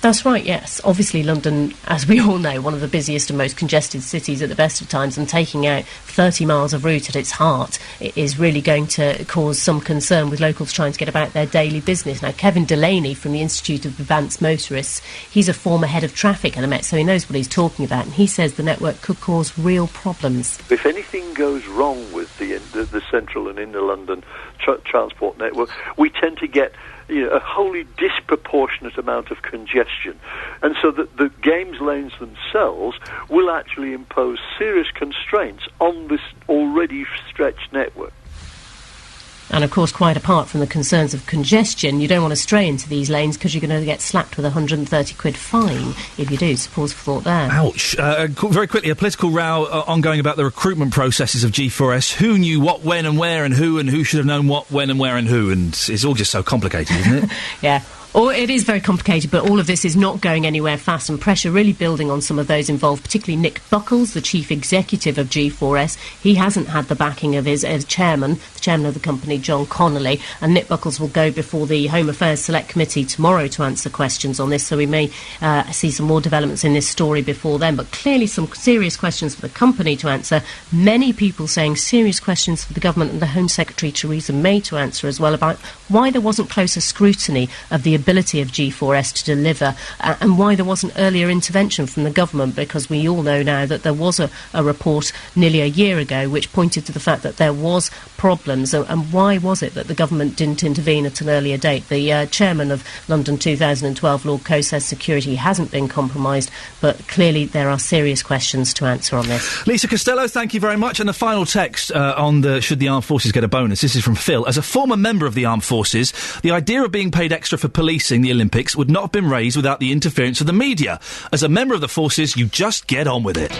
That's right, yes. Obviously, London, as we all know, one of the busiest and most congested cities at the best of times, and taking out 30 miles of route at its heart is really going to cause some concern with locals trying to get about their daily business. Now, Kevin Delaney from the Institute of Advanced Motorists, he's a former head of traffic at the Met, so he knows what he's talking about, and he says the network could cause real problems. If anything goes wrong with the central and inner London transport network, we tend to get a wholly disproportionate amount of congestion. And so the Games lanes themselves will actually impose serious constraints on this already stretched network. And, of course, quite apart from the concerns of congestion, you don't want to stray into these lanes because you're going to get slapped with a £130 fine if you do. So pause for thought there. Ouch. Very quickly, a political row ongoing about the recruitment processes of G4S. Who knew what, when and where and who should have known what, when and where and who. And it's all just so complicated, isn't it? Yeah. It is very complicated, but all of this is not going anywhere fast, and pressure really building on some of those involved, particularly Nick Buckles, the chief executive of G4S. He hasn't had the backing of his chairman, the chairman of the company, John Connolly, and Nick Buckles will go before the Home Affairs Select Committee tomorrow to answer questions on this, so we may see some more developments in this story before then, but clearly some serious questions for the company to answer. Many people saying serious questions for the government and the Home Secretary, Theresa May, to answer as well, about why there wasn't closer scrutiny of the ability of G4S to deliver, and why there wasn't earlier intervention from the government, because we all know now that there was a report nearly a year ago which pointed to the fact that there was problems, and why was it that the government didn't intervene at an earlier date? The chairman of London 2012, Lord Coe, says security hasn't been compromised, but clearly there are serious questions to answer on this. Lisa Costello, thank you very much. And a final text on the should the armed forces get a bonus. This is from Phil. As a former member of the armed forces, the idea of being paid extra for policing the Olympics would not have been raised without the interference of the media. As a member of the forces, you just get on with it.